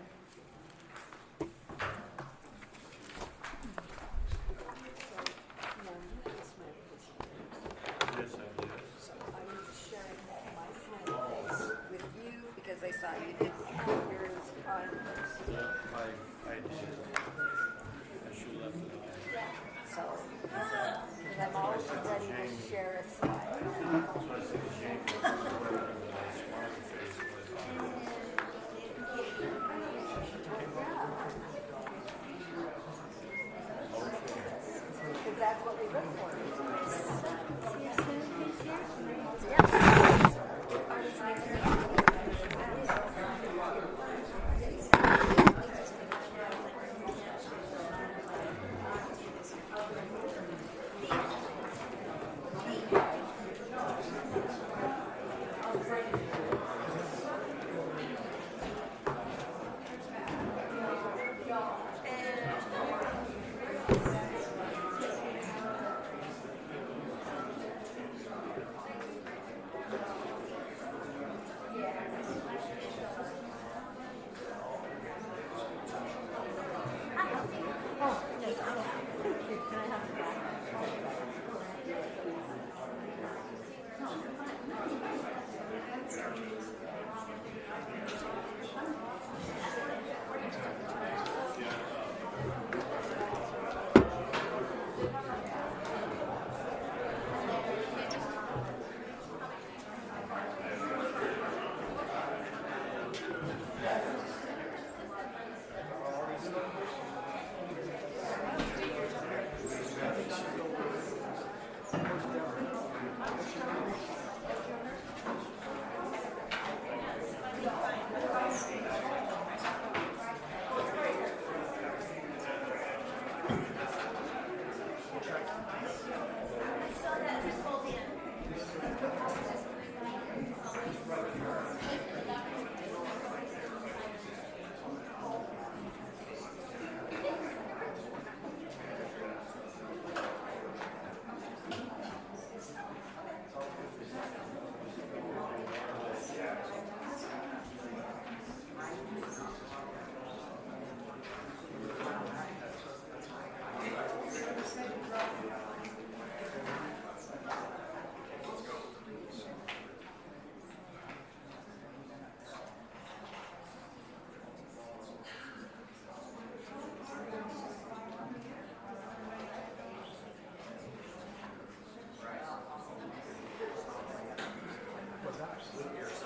Yes, I did. I'm sharing my smiley face with you because I saw you didn't have yours on. I did. I should have left it on. So, and I'm always ready to share a slide. So I see James was working with my smiley face was on. Because that's what we look for.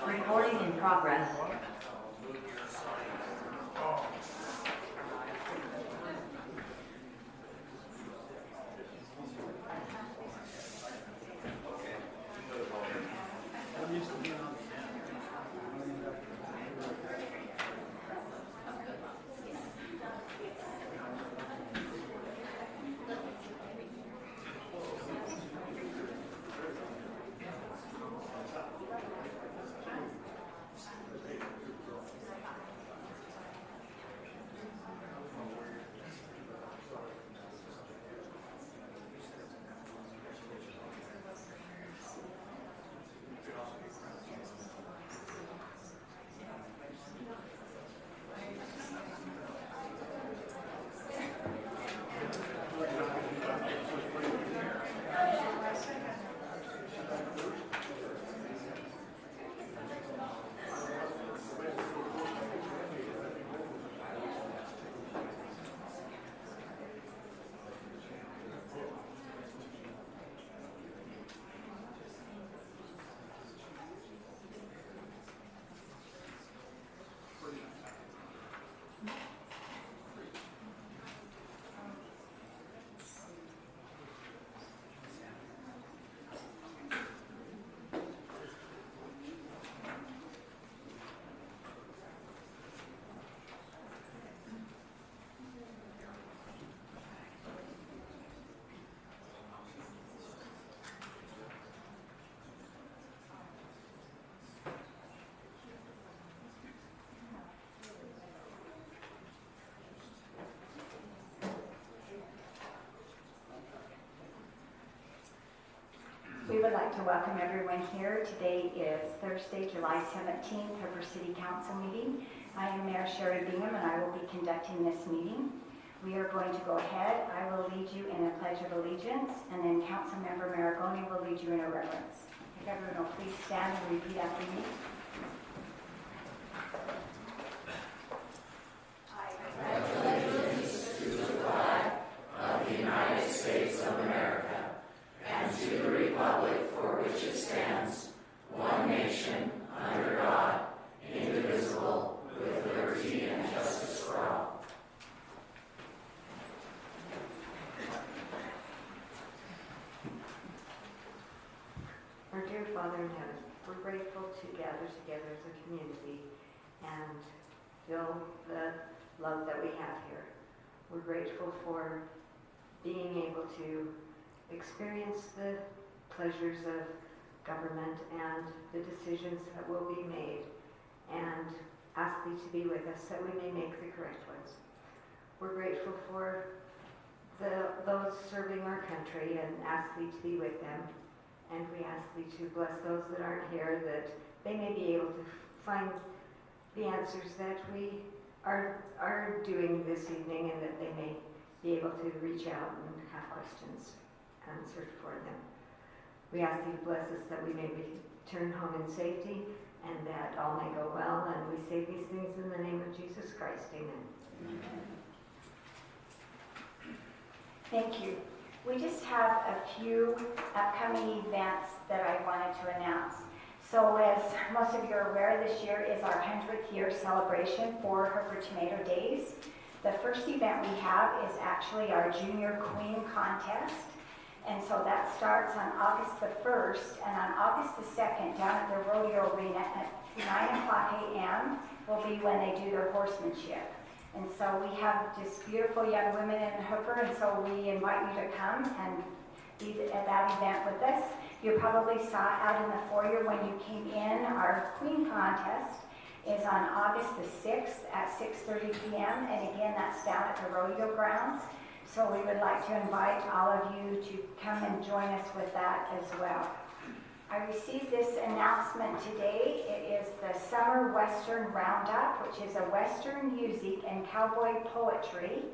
Recording in progress. like to welcome everyone here. Today is Thursday, July 17th, Hooper City Council meeting. I am Mayor Sherry Bingham, and I will be conducting this meeting. We are going to go ahead. I will lead you in a pledge of allegiance, and then Councilmember Maragoni will lead you in a reverence. If everyone will please stand and repeat after me. Our dear Father in heaven, we're grateful to gather together as a community and feel the love that we have here. We're grateful for being able to experience the pleasures of government and the decisions that will be made, and ask Thee to be with us that we may make the correct ones. We're grateful for those serving our country and ask Thee to be with them. And we ask Thee to bless those that aren't here, that they may be able to find the answers that we are doing this evening, and that they may be able to reach out and have questions answered for them. We ask Thee to bless us that we may return home in safety, and that all may go well. And we say these things in the name of Jesus Christ. Amen. Thank you. We just have a few upcoming events that I wanted to announce. So as most of you are aware, this year is our 100th year celebration for Hooper Tomato Days. The first event we have is actually our Junior Queen Contest. And so that starts on August the 1st, and on August the 2nd, down at the Rodeo Arena at 9 o'clock a.m. will be when they do their horsemanship. And so we have just beautiful young women in Hooper, and so we invite you to come and be at that event with us. You probably saw out in the foyer when you came in, our Queen Contest is on August the 6th at 6:30 p.m. And again, that's down at the rodeo grounds. So we would like to invite all of you to come and join us with that as well. I received this announcement today. It is the Summer Western Roundup, which is a Western music and cowboy poetry.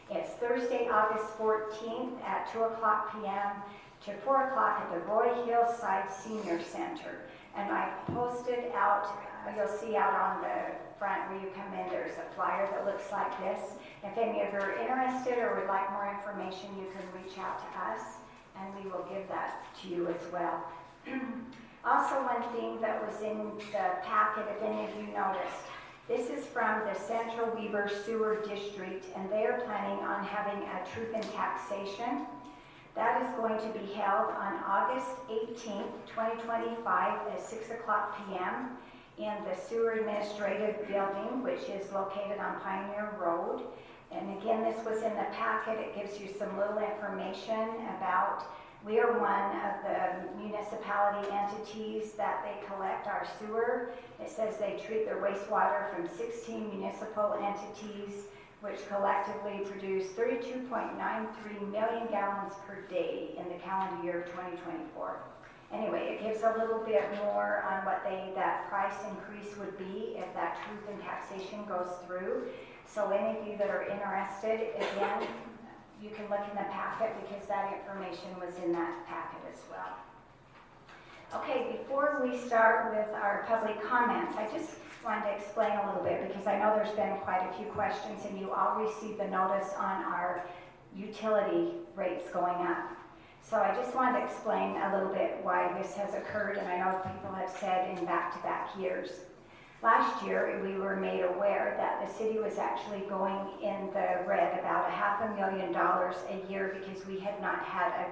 It's Thursday, August 14th at 2 o'clock p.m. to 4 o'clock at the Roy Hillside Senior Center. And I posted out, you'll see out on the front where you come in, there's a flyer that looks like this. If any of you are interested or would like more information, you can reach out to us, and we will give that to you as well. Also, one thing that was in the packet, if any of you noticed, this is from the Central Weber Sewer District, and they are planning on having a Truth in Taxation. That is going to be held on August 18th, 2025 at 6 o'clock p.m. in the Sewer Administrative Building, which is located on Pioneer Road. And again, this was in the packet. It gives you some little information about, we are one of the municipality entities that they collect our sewer. It says they treat their wastewater from 16 municipal entities, which collectively produce 32.93 million gallons per day in the calendar year of 2024. Anyway, it gives a little bit more on what that price increase would be if that truth in taxation goes through. So any of you that are interested, again, you can look in the packet because that information was in that packet as well. Okay, before we start with our public comments, I just wanted to explain a little bit because I know there's been quite a few questions, and you all received the notice on our utility rates going up. So I just wanted to explain a little bit why this has occurred, and I know people have said in back-to-back years. Last year, we were made aware that the city was actually going in the red about $500,000 a year because we had not had a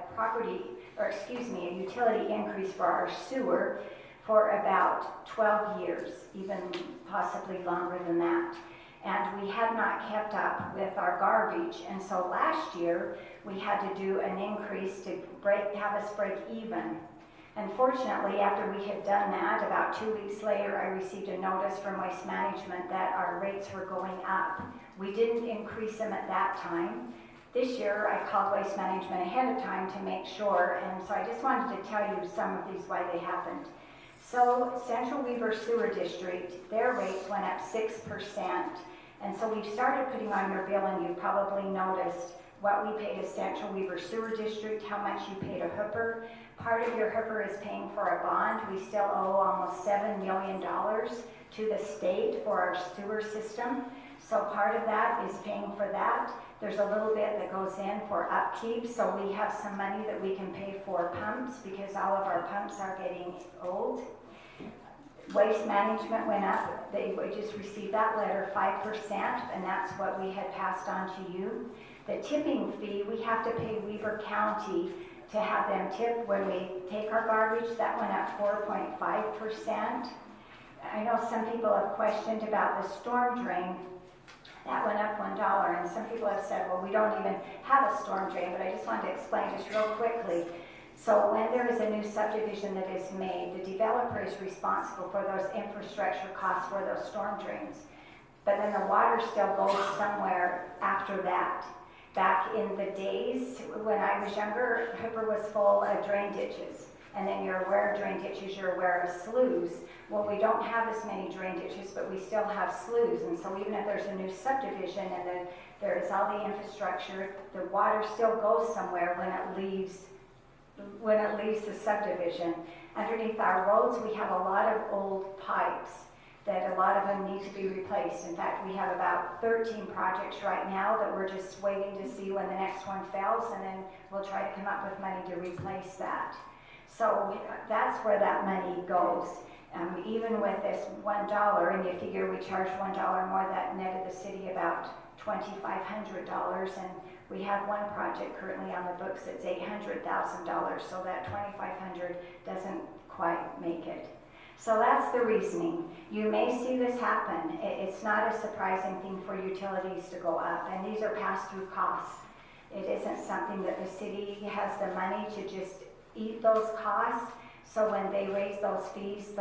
utility increase for our sewer for about 12 years, even possibly longer than that. And we had not kept up with our garbage. And so last year, we had to do an increase to have us break even. Unfortunately, after we had done that, about 2 weeks later, I received a notice from Waste Management that our rates were going up. We didn't increase them at that time. This year, I called Waste Management ahead of time to make sure, and so I just wanted to tell you some of these, why they happened. So Central Weaver Sewer District, their rates went up 6%, and so we've started putting on your bill, and you've probably noticed what we pay to Central Weaver Sewer District, how much you pay to Hooper. Part of your Hooper is paying for a bond. We still owe almost $7 million to the state for our sewer system. So part of that is paying for that. There's a little bit that goes in for upkeep, so we have some money that we can pay for pumps because all of our pumps are getting old. Waste Management went up. We just received that letter, 5%, and that's what we had passed on to you. The tipping fee, we have to pay Weaver County to have them tip when we take our garbage. That went up 4.5%. I know some people have questioned about the storm drain. That went up $1, and some people have said, well, we don't even have a storm drain, but I just wanted to explain just real quickly. So when there is a new subdivision that is made, the developer is responsible for those infrastructure costs for those storm drains. But then the water still goes somewhere after that. Back in the days when I was younger, Hooper was full of drain ditches. And then you're aware of drain ditches, you're aware of sloughs. Well, we don't have as many drain ditches, but we still have sloughs. And so even if there's a new subdivision and then there's all the infrastructure, the water still goes somewhere when it leaves the subdivision. Underneath our roads, we have a lot of old pipes that a lot of them need to be replaced. In fact, we have about 13 projects right now that we're just waiting to see when the next one fails, and then we'll try to come up with money to replace that. So that's where that money goes. Even with this $1, and you figure we charge $1 more, that netted the city about $2,500, and we have one project currently on the books that's $800,000, so that $2,500 doesn't quite make it. So that's the reasoning. You may see this happen. It's not a surprising thing for utilities to go up, and these are pass-through costs. It isn't something that the city has the money to just eat those costs. So when they raise those fees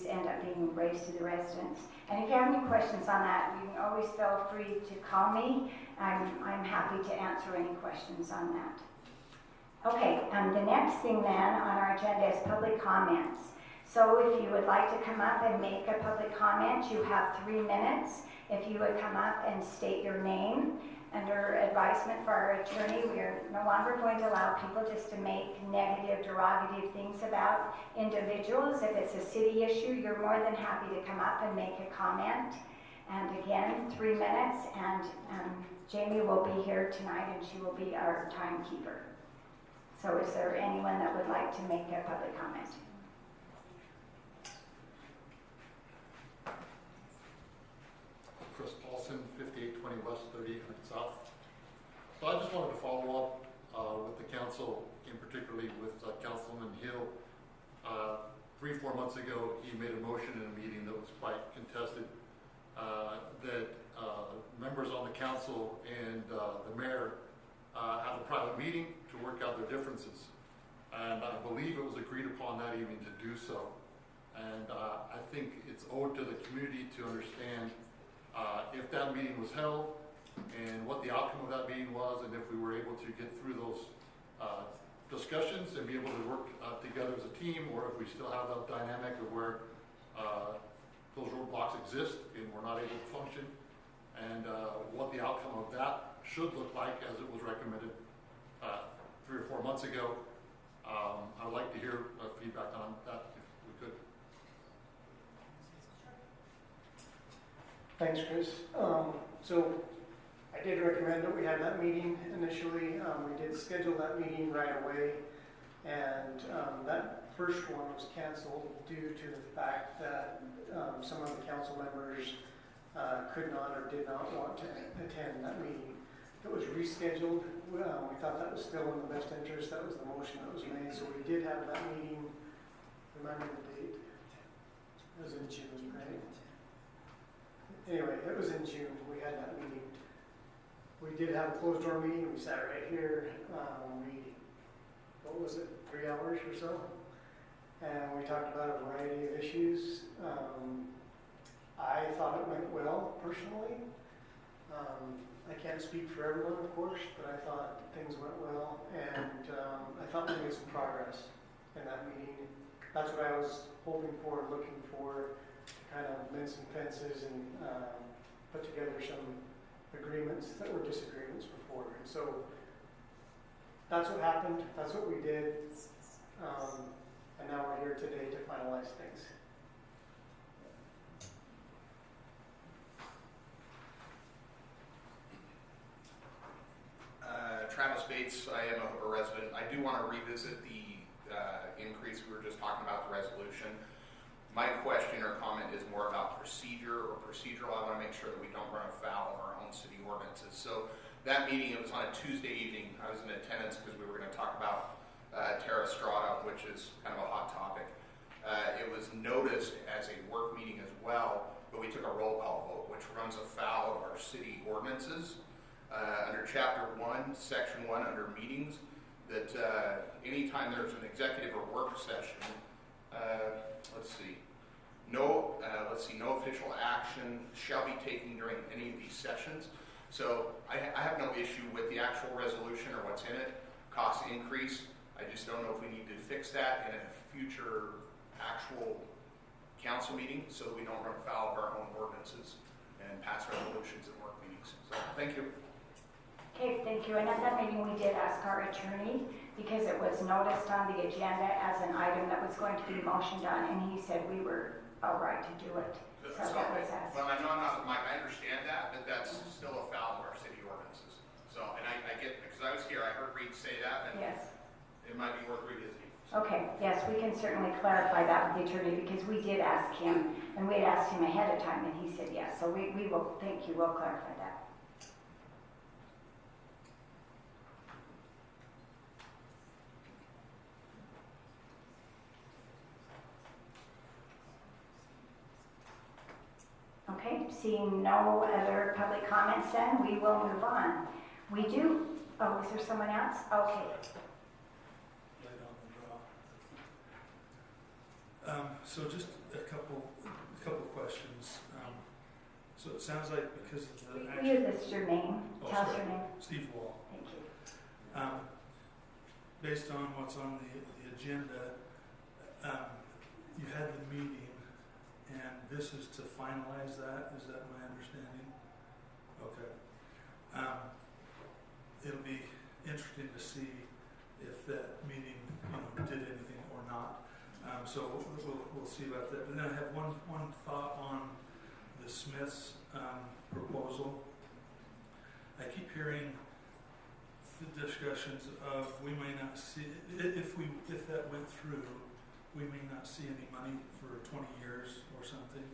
end up being raised to the residents. And if you have any questions on that, you can always feel free to call me. I'm happy to answer any questions on that. Okay, the next thing then on our agenda is public comments. So if you would like to come up and make a public comment, you have 3 minutes. If you would come up and state your name. Under advisement for our attorney, we are no longer going to allow people just to make negative, derogative things about individuals. If it's a city issue, you're more than happy to come up and make a comment. And again, 3 minutes, and Jamie will be here tonight, and she will be our timekeeper. So is there anyone that would like to make a public comment? Chris Paulson, 5820 West, 3800 South. So I just wanted to follow up with the council, and particularly with Councilman Hill. 3-4 months ago, he made a motion in a meeting that was quite contested that members on the council and the mayor have a private meeting to work out their differences. And I believe it was agreed upon that evening to do so. And I think it's owed to the community to understand if that meeting was held and what the outcome of that meeting was, and if we were able to get through those discussions and be able to work together as a team, or if we still have that dynamic of where those roadblocks exist and we're not able to function, and what the outcome of that should look like as it was recommended 3 or 4 months ago. I'd like to hear feedback on that if we could. Thanks, Chris. So I did recommend that we have that meeting initially. We did schedule that meeting right away, and that first one was canceled due to the fact that some of the council members could not or did not want to attend that meeting. It was rescheduled. We thought that was still in the best interest. That was the motion that was made. So we did have that meeting. Remind me the date. It was in June, right? Anyway, it was in June. We had that meeting. We did have a closed door meeting. We sat right here. What was it, 3 hours or so? And we talked about a variety of issues. I thought it went well, personally. I can't speak for everyone, of course, but I thought things went well, and I thought we made some progress in that meeting. That's what I was hoping for, looking for, to kind of mend some fences and put together some agreements that were disagreements before. And so that's what happened, that's what we did, and now we're here today to finalize things. Travis Bates, I am a resident. I do want to revisit the increase we were just talking about, the resolution. My question or comment is more about procedure or procedural. I want to make sure that we don't run afoul of our own city ordinances. So that meeting, it was on a Tuesday evening. I was in attendance because we were going to talk about Terra Strata, which is kind of a hot topic. It was noticed as a work meeting as well, but we took a roll call vote, which runs afoul of our city ordinances. Under Chapter 1, Section 1, under meetings, that anytime there's an executive or work session, no official action shall be taken during any of these sessions. So I have no issue with the actual resolution or what's in it. Cost increase, I just don't know if we need to fix that in a future actual council meeting so that we don't run afoul of our own ordinances and pass resolutions at work meetings. So thank you. Okay, thank you. And at that meeting, we did ask our attorney, because it was noticed on the agenda as an item that was going to be motioned on, and he said we were all right to do it. So that was asked. Well, I know I'm not, Mike, I understand that, but that's still a foul of our city ordinances. So, and I get, because I was here, I heard Reed say that, and Yes. it might be worth revisiting. Okay, yes, we can certainly clarify that with the attorney, because we did ask him, and we had asked him ahead of time, and he said yes. So we will, thank you, we'll clarify that. Okay, seeing no other public comments then, we will move on. We do, oh, is there someone else? Okay. Right on the draw. So just a couple questions. So it sounds like because of the Will you list your name? Oh, Tell us sorry. your name. Steve Wall. Thank you. Based on what's on the agenda, you had the meeting, and this is to finalize that. Is that my understanding? Okay. It'll be interesting to see if that meeting, did anything or not. So we'll see about that. But then I have one thought on the Smiths proposal. I keep hearing the discussions of we may not see if that went through, we may not see any money for 20 years or something.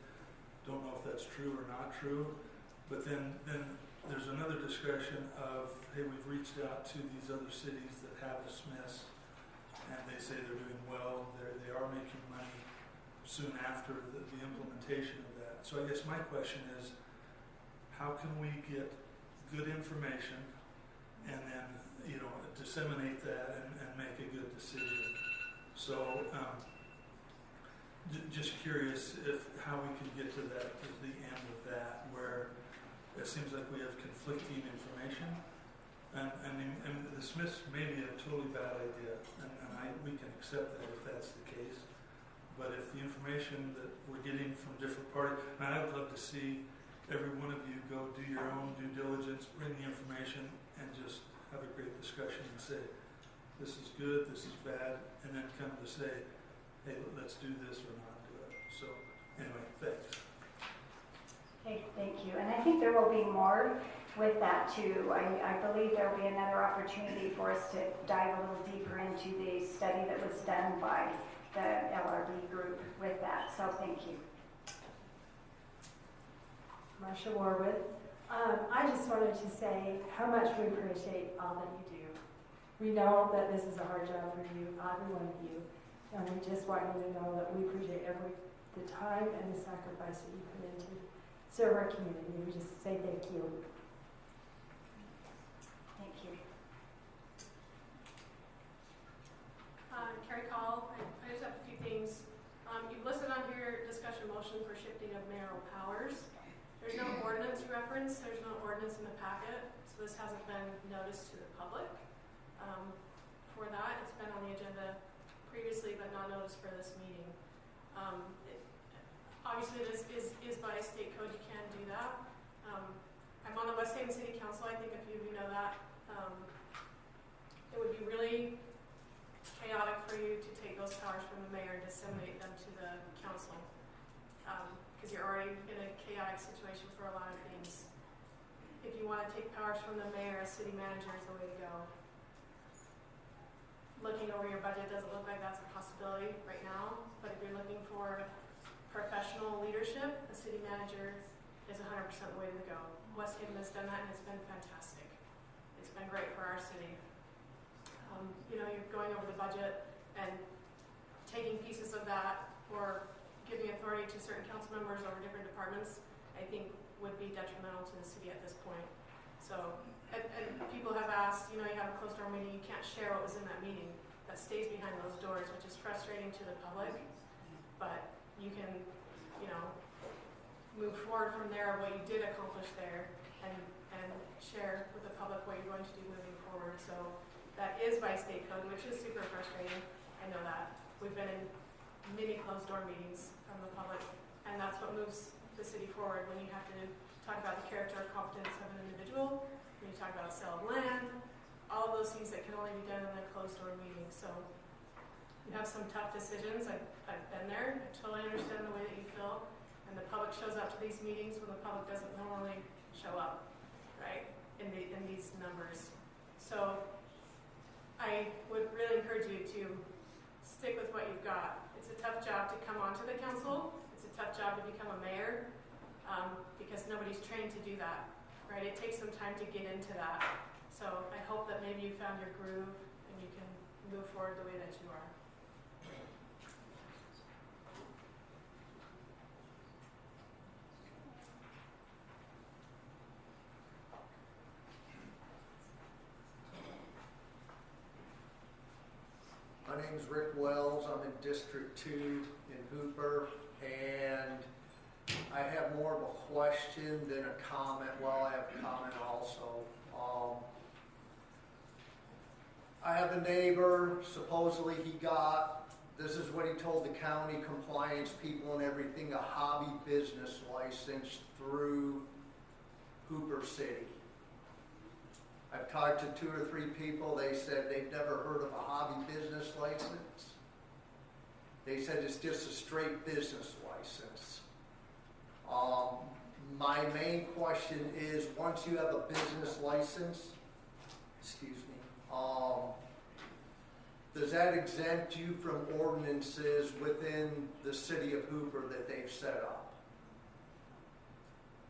Don't know if that's true or not true. But then there's another discussion of, hey, we've reached out to these other cities that have a Smiths, and they say they're doing well. They are making money soon after the implementation of that. So I guess my question is, how can we get good information and then disseminate that and make a good decision? So just curious how we can get to the end of that, where it seems like we have conflicting information, and the Smiths may be a totally bad idea, and we can accept that if that's the case. But if the information that we're getting from different parties, and I would love to see every one of you go do your own due diligence, bring the information, and just have a great discussion and say, this is good, this is bad, and then come to say, hey, let's do this or not do it. So anyway, thanks. Okay, thank you. And I think there will be more with that too. I believe there will be another opportunity for us to dive a little deeper into the study that was done by the LRB group with that. So thank you. Marsha Warwood. I just wanted to say how much we appreciate all that you do. We know that this is a hard job for you, every one of you, and we just want you to know that we appreciate the time and the sacrifice that you put into serve our community. We just say thank you. Thank you. Carrie Call, I just have a few things. You've listed on here discussion motion for shifting of mayoral powers. There's no ordinance reference. There's no ordinance packet, so this hasn't been noticed to the public. For that, it's been on the agenda previously, but not noticed for this meeting. Obviously, this is by state code, you can do that. I'm on the West Haven City Council, I think a few of you know that. It would be really chaotic for you to take those powers from the mayor and disseminate them to the council, because you're already in a chaotic situation for a lot of things. If you want to take powers from the mayor, a city manager is the way to go. Looking over your budget doesn't look like that's a possibility right now, but if you're looking for professional leadership, a city manager is 100% the way to go. West Haven has done that and it's been fantastic. It's been great for our city. You're going over the budget and taking pieces of that or giving authority to certain council members over different departments, I think would be detrimental to the city at this point. So, and people have asked, you have a closed door meeting, you can't share what was in that meeting. That stays behind those doors, which is frustrating to the public, but you can, move forward from there, what you did accomplish there, and share with the public what you're going to do moving forward. So that is by state code, which is super frustrating. I know that. We've been in many closed door meetings from the public, and that's what moves the city forward when you have to talk about the character or competence of an individual, when you talk about sale of land, all of those things that can only be done in a closed door meeting. So you have some tough decisions. I've been there. I totally understand the way that you feel. And the public shows up to these meetings when the public doesn't normally show up, right, in these numbers. So I would really encourage you to stick with what you've got. It's a tough job to come onto the council. It's a tough job to become a mayor, because nobody's trained to do that, right? It takes some time to get into that. So I hope that maybe you found your groove and you can move forward the way that you are. My name's Rick Wells. I'm in District 2 in Hooper, and I have more of a question than a comment. Well, I have a comment also. I have a neighbor, supposedly he got, this is what he told the county compliance people and everything, a hobby business license through Hooper City. I've talked to 2 or 3 people. They said they've never heard of a hobby business license. They said it's just a straight business license. My main question is, once you have a business license, does that exempt you from ordinances within the city of Hooper that they've set up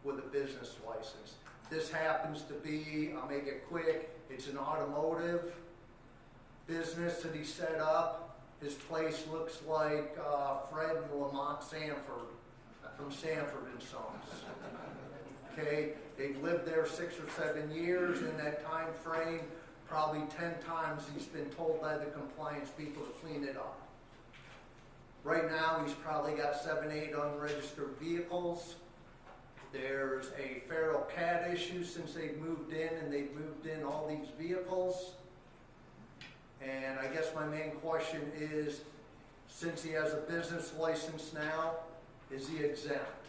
with a business license? This happens to be, I'll make it quick, it's an automotive business that he set up. His place looks like Fred and Lamont Sanford from Sanford and Sons. Okay, they've lived there 6 or 7 years. In that time frame, probably 10 times he's been told by the compliance people to clean it up. Right now, he's probably got 7, 8 unregistered vehicles. There's a feral cat issue since they've moved in, and they've moved in all these vehicles. And I guess my main question is, since he has a business license now, is he exempt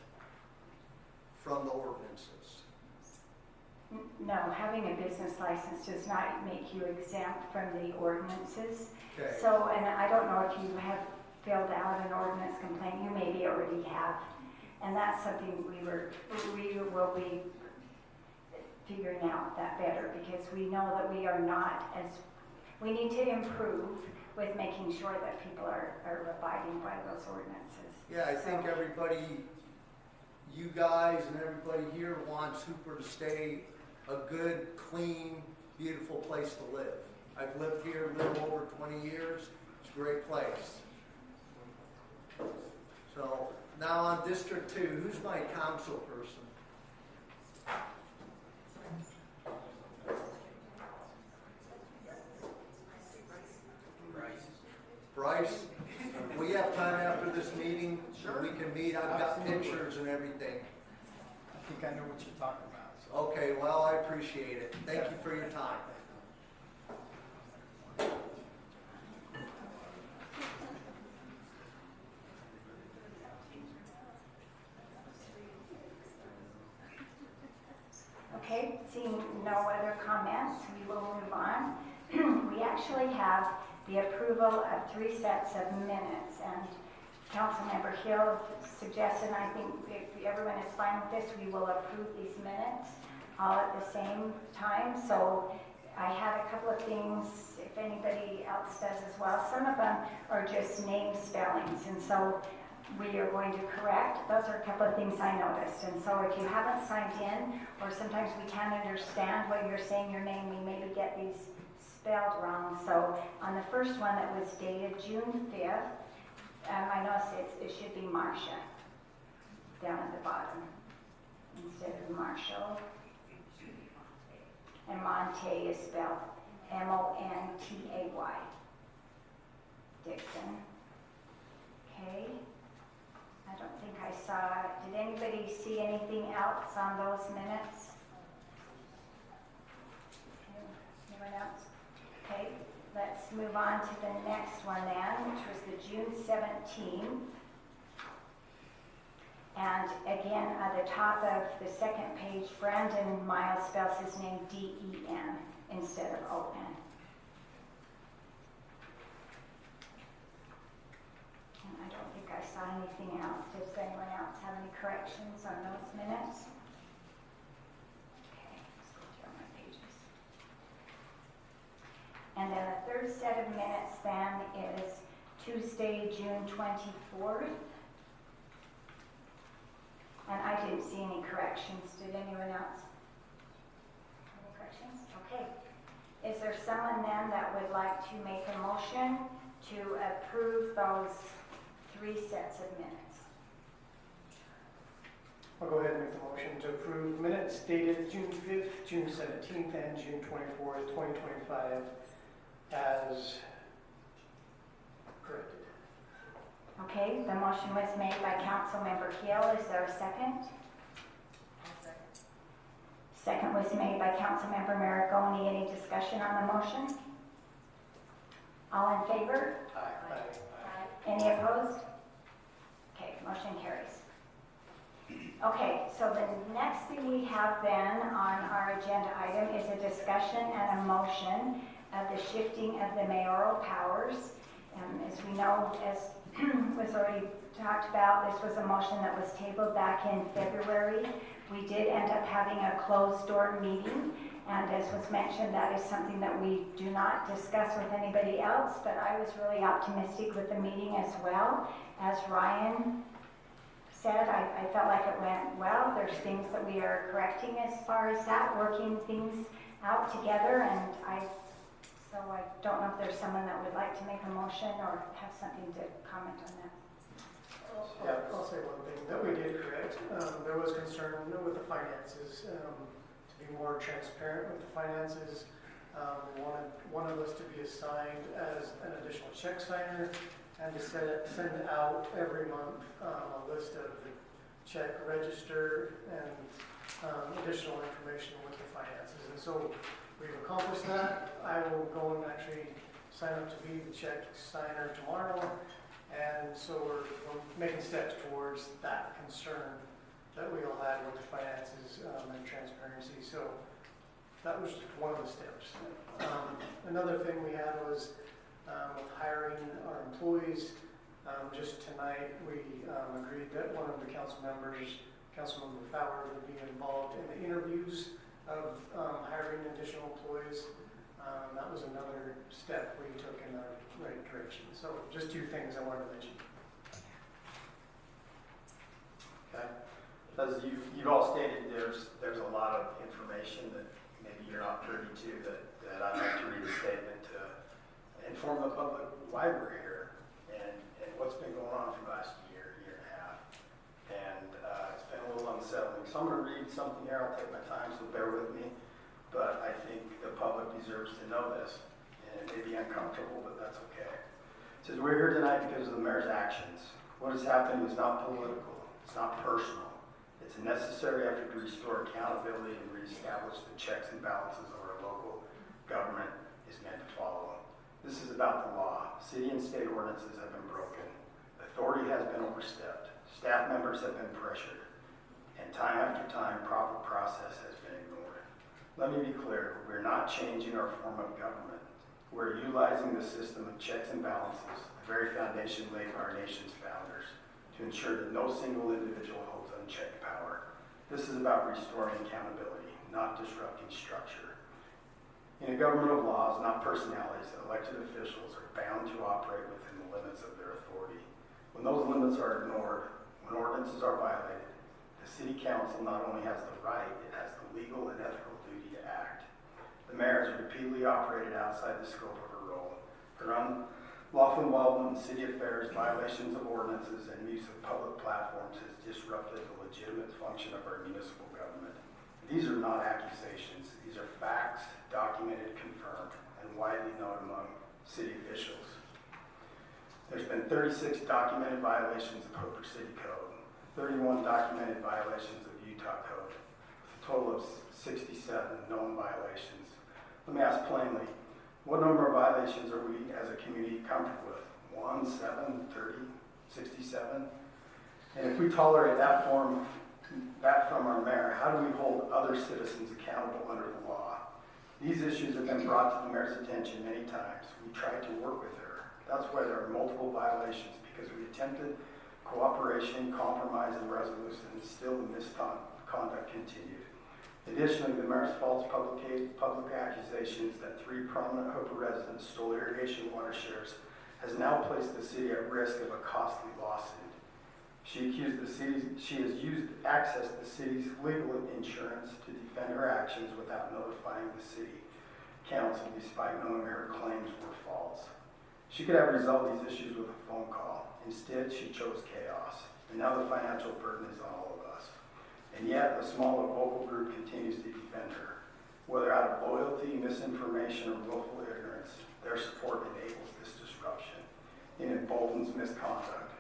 from the ordinances? No, having a business license does not make you exempt from the ordinances. Okay. So, and I don't know if you have filled out an ordinance complaint, you maybe already have. And that's something we will be figuring out that better, because we know that we are not as, we need to improve with making sure that people are abiding by those ordinances. Yeah, I think everybody, you guys and everybody here wants Hooper to stay a good, clean, beautiful place to live. I've lived here a little over 20 years. It's a great place. So now on District 2, who's my council person? Bryce? We have time after this meeting. Sure. We can meet. I've got pictures and everything. I think I know what you're talking about. Okay, well, I appreciate it. Thank you for your time. Okay, seeing no other comments, we will move on. We actually have the approval of 3 sets of minutes, and Councilmember Hill suggested, and I think if everyone is fine with this, we will approve these minutes all at the same time. So I have a couple of things, if anybody else does as well. Some of them are just name spellings, and so we are going to correct. Those are a couple of things I noticed. And so if you haven't signed in, or sometimes we can't understand what you're saying your name, we maybe get these spelled wrong. So on the first one that was dated June 5th, I noticed it should be Marcia down at the bottom instead of Marshall. And Monte is spelled M-O-N-T-A-Y. Dixon. Okay. I don't think I saw, did anybody see anything else on those minutes? Okay. Anyone else? Okay. Let's move on to the next one then, which was the June 17. And again, at the top of the second page, Brandon Miles spells his name D-E-N instead of O-N. And I don't think I saw anything else. Does anyone else have any corrections on those minutes? Okay, let's go through my pages. And then the third set of minutes then is Tuesday, June 24th. And I didn't see any corrections. Did anyone else? Any corrections? Okay. Is there someone then that would like to make a motion to approve those 3 sets of minutes? I'll go ahead and make the motion to approve minutes dated June 5th, June 17th, and June 24th, 2025 as corrected. Okay, the motion was made by Councilmember Hill. Is there a second? Second was made by Councilmember Maragoni. Any discussion on the motion? All in favor? Aye. Any opposed? Okay, motion carries. Okay, so the next thing we have then on our agenda item is a discussion and a motion of the shifting of the mayoral powers. As we know, as was already talked about, this was a motion that was tabled back in February. We did end up having a closed-door meeting, and as was mentioned, that is something that we do not discuss with anybody else, but I was really optimistic with the meeting as well. As Ryan said, I felt like it went well. There's things that we are correcting as far as that, working things out together, and so I don't know if there's someone that would like to make a motion or have something to comment on that. Yeah, I'll say one thing that we did correct. There was concern with the finances, to be more transparent with the finances. We wanted one of us to be assigned as an additional check signer and to send out every month a list of the check register and additional information with the finances. And so we've accomplished that. I will go and actually sign up to be the check signer tomorrow. And so we're making steps towards that concern that we all had with the finances and transparency. So that was one of the steps. Another thing we had was with hiring our employees. Just tonight, we agreed that one of the council members, Councilmember Fowler, would be involved in the interviews of hiring additional employees. That was another step we took in the right direction. So just 2 things I wanted to mention. Okay. As you've all stated, there's a lot of information that maybe you're not privy to that I'd like to read a statement to inform the public why we're here and what's been going on for the last year and a half. And it's been a little unsettling. So I'm going to read something here. I'll take my time, so bear with me. But I think the public deserves to know this. And it may be uncomfortable, but that's okay. It says, we're here tonight because of the mayor's actions. What has happened is not political. It's not personal. It's a necessary effort to restore accountability and reestablish the checks and balances of our local government is meant to follow. This is about the law. City and state ordinances have been broken. Authority has been overstepped. Staff members have been pressured. And time after time, proper process has been ignored. Let me be clear, we're not changing our form of government. We're utilizing the system of checks and balances, the very foundation laid by our nation's founders, to ensure that no single individual holds unchecked power. This is about restoring accountability, not disrupting structure. In a government of laws, not personalities, elected officials are bound to operate within the limits of their authority. When those limits are ignored, when ordinances are violated, the city council not only has the right, it has the legal and ethical duty to act. The mayor has repeatedly operated outside the scope of her role. Her unlawful involvement in city affairs, violations of ordinances, and use of public platforms has disrupted the legitimate function of our municipal government. These are not accusations. These are facts, documented, confirmed, and widely known among city officials. There's been 36 documented violations of Hooper City Code, 31 documented violations of Utah Code, with a total of 67 known violations. Let me ask plainly, what number of violations are we as a community comfortable with? 1, 7, 30, 67? And if we tolerate that from our mayor, how do we hold other citizens accountable under the law? These issues have been brought to the mayor's attention many times. We tried to work with her. That's why there are multiple violations, because we attempted cooperation, compromise, and resolution, and still the misconduct continued. Additionally, the mayor's false public accusations that 3 prominent Hooper residents stole irrigation water shares has now placed the city at risk of a costly lawsuit. She has used access to the city's legal insurance to defend her actions without notifying the city council, despite knowing her claims were false. She could have resolved these issues with a phone call. Instead, she chose chaos. And now the financial burden is on all of us. And yet, a small but vocal group continues to defend her. Whether out of loyalty, misinformation, or willful ignorance, their support enables this disruption and emboldens misconduct.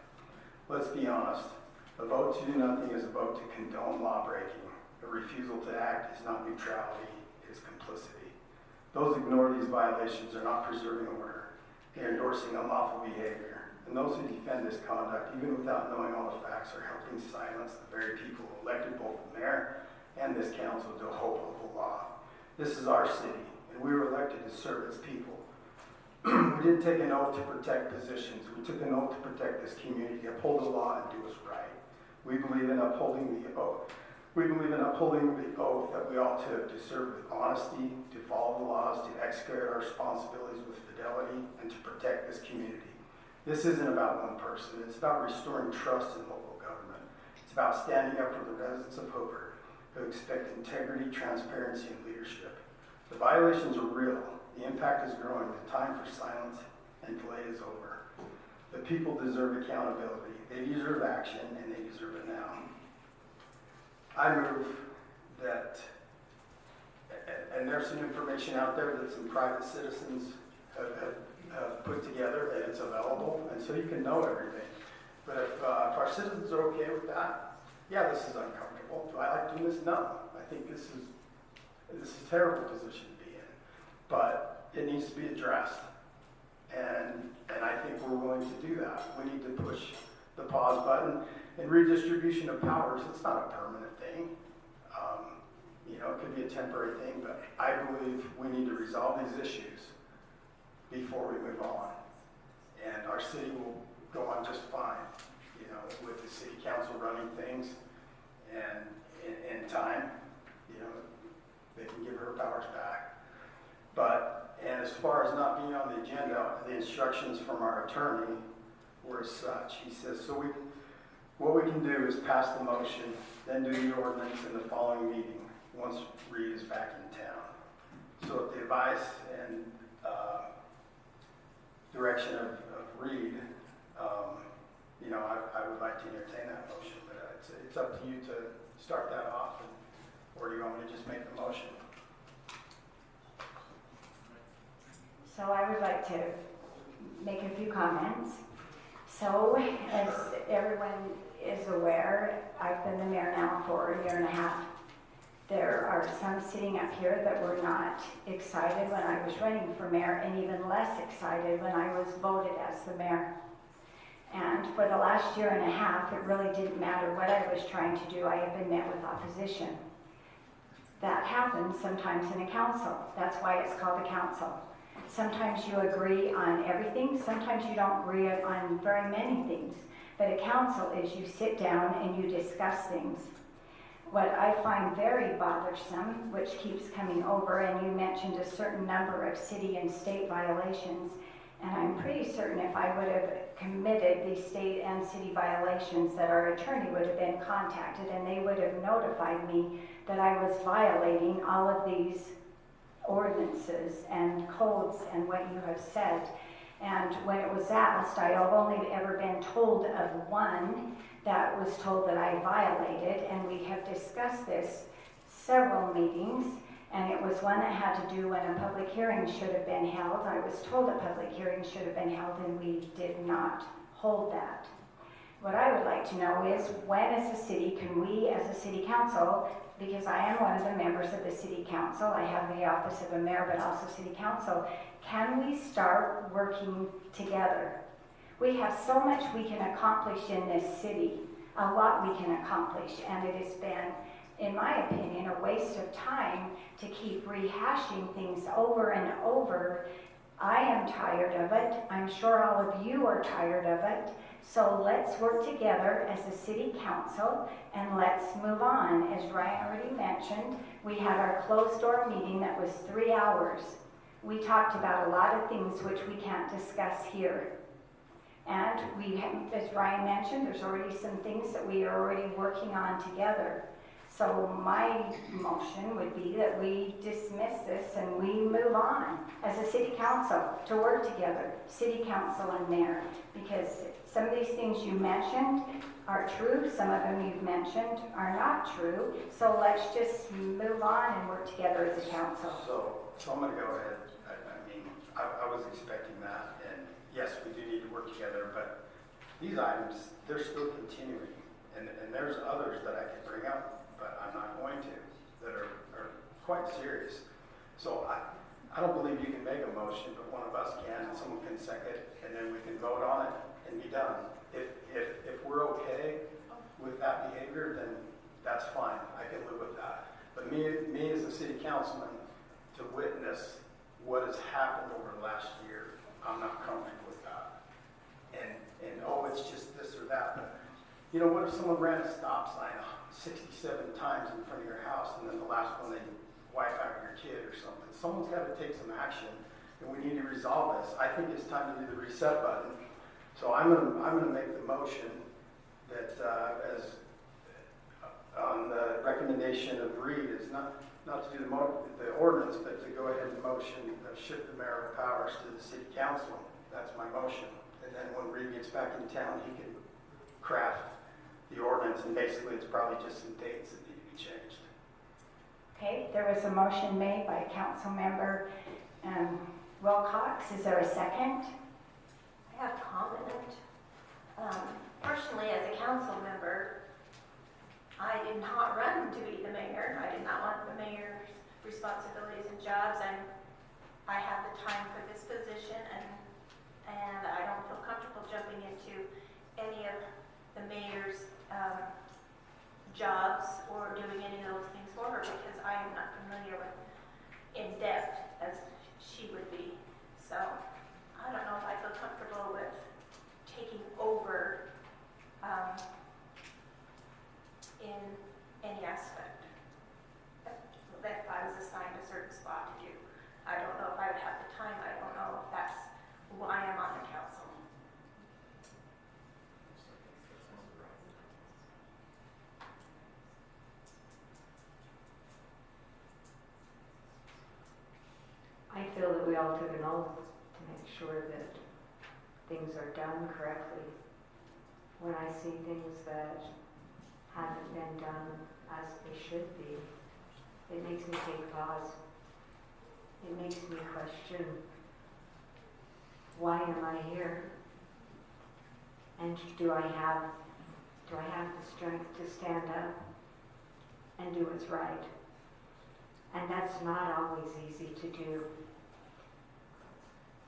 Let's be honest. A vote to do nothing is a vote to condone lawbreaking. A refusal to act is not neutrality, it is complicity. Those who ignore these violations are not preserving order. They are endorsing unlawful behavior. And those who defend this conduct, even without knowing all the facts, are helping silence the very people who elected both the mayor and this council to uphold local law. This is our city, and we were elected to serve its people. We didn't take an oath to protect positions. We took an oath to protect this community, uphold the law, and do what's right. We believe in upholding the oath. We believe in upholding the oath that we all took to serve with honesty, to follow the laws, to execute our responsibilities with fidelity, and to protect this community. This isn't about one person. It's about restoring trust in local government. It's about standing up for the residents of Hooper who expect integrity, transparency, and leadership. The violations are real. The impact is growing. The time for silence and delay is over. The people deserve accountability. They deserve action, and they deserve it now. I move that, and there's some information out there that some private citizens have put together, and it's available, and so you can know everything. But if our citizens are okay with that, yeah, this is uncomfortable. Do I like doing this? No. I think this is a terrible position to be in. But it needs to be addressed. And I think we're willing to do that. We need to push the pause button. And redistribution of powers, it's not a permanent thing. It could be a temporary thing, but I believe we need to resolve these issues before we move on. And our city will go on just fine, with the city council running things. And in time, they can give her powers back. And as far as not being on the agenda, the instructions from our attorney were as such. He says, what we can do is pass the motion, then do the ordinance in the following meeting, once Reed is back in town. So at the advice and direction of Reed, I would like to entertain that motion, but it's up to you to start that off, or do you want me to just make the motion? So I would like to make a few comments. So, as everyone is aware, I've been the mayor now for a year and a half. There are some sitting up here that were not excited when I was running for mayor, and even less excited when I was voted as the mayor. And for the last year and a half, it really didn't matter what I was trying to do. I have been met with opposition. That happens sometimes in a council. That's why it's called a council. Sometimes you agree on everything. Sometimes you don't agree on very many things. But a council is you sit down and you discuss things. What I find very bothersome, which keeps coming over, and you mentioned a certain number of city and state violations, and I'm pretty certain if I would have committed these state and city violations that our attorney would have been contacted and they would have notified me that I was violating all of these ordinances and codes and what you have said. And when it was asked, I have only ever been told of one that was told that I violated, and we have discussed this several meetings, and it was one that had to do when a public hearing should have been held. I was told a public hearing should have been held, and we did not hold that. What I would like to know is when as a city can we as a city council, because I am one of the members of the city council, I have the office of a mayor but also city council, can we start working together? We have so much we can accomplish in this city, a lot we can accomplish, and it has been, in my opinion, a waste of time to keep rehashing things over and over. I am tired of it. I'm sure all of you are tired of it. So let's work together as a city council and let's move on. As Ryan already mentioned, we had our closed door meeting that was 3 hours. We talked about a lot of things which we can't discuss here. And we, as Ryan mentioned, there's already some things that we are already working on together. So my motion would be that we dismiss this and we move on as a city council to work together, city council and mayor, because some of these things you mentioned are true, some of them you've mentioned are not true. So let's just move on and work together as a council. So I'm going to go ahead. I was expecting that, and yes, we do need to work together, but these items, they're still continuing, and there's others that I could bring up, but I'm not going to, that are quite serious. So I don't believe you can make a motion, but one of us can, and someone can second it, and then we can vote on it and be done. If we're okay with that behavior, then that's fine. I can live with that. But me as a city councilman, to witness what has happened over the last year, I'm not comfortable with that. And oh, it's just this or that. But you know, what if someone ran a stop sign 67 times in front of your house, and then the last one they wipe out your kid or something? Someone's got to take some action, and we need to resolve this. I think it's time to do the reset button. So I'm gonna make the motion that as on the recommendation of Reed is not to do the ordinance, but to go ahead and motion shift the marital powers to the city council. That's my motion. And then when Reed gets back in town, he can craft the ordinance, and basically it's probably just some dates that need to be changed. Okay, there was a motion made by Council Member Wilcox. Is there a second? I have a comment. Personally, as a council member, I did not run to be the mayor. I did not want the mayor's responsibilities and jobs, and I have the time for this position, and I don't feel comfortable jumping into any of the mayor's jobs or doing any of those things for her because I am not familiar with in depth as she would be. So I don't know if I feel comfortable with taking over in any aspect that I was assigned a certain spot to do. I don't know if I would have the time. I don't know if that's why I'm on the council. I feel that we all took an oath to make sure that things are done correctly. When I see things that haven't been done as they should be, it makes me take pause. It makes me question, why am I here? And do I have the strength to stand up and do what's right? And that's not always easy to do.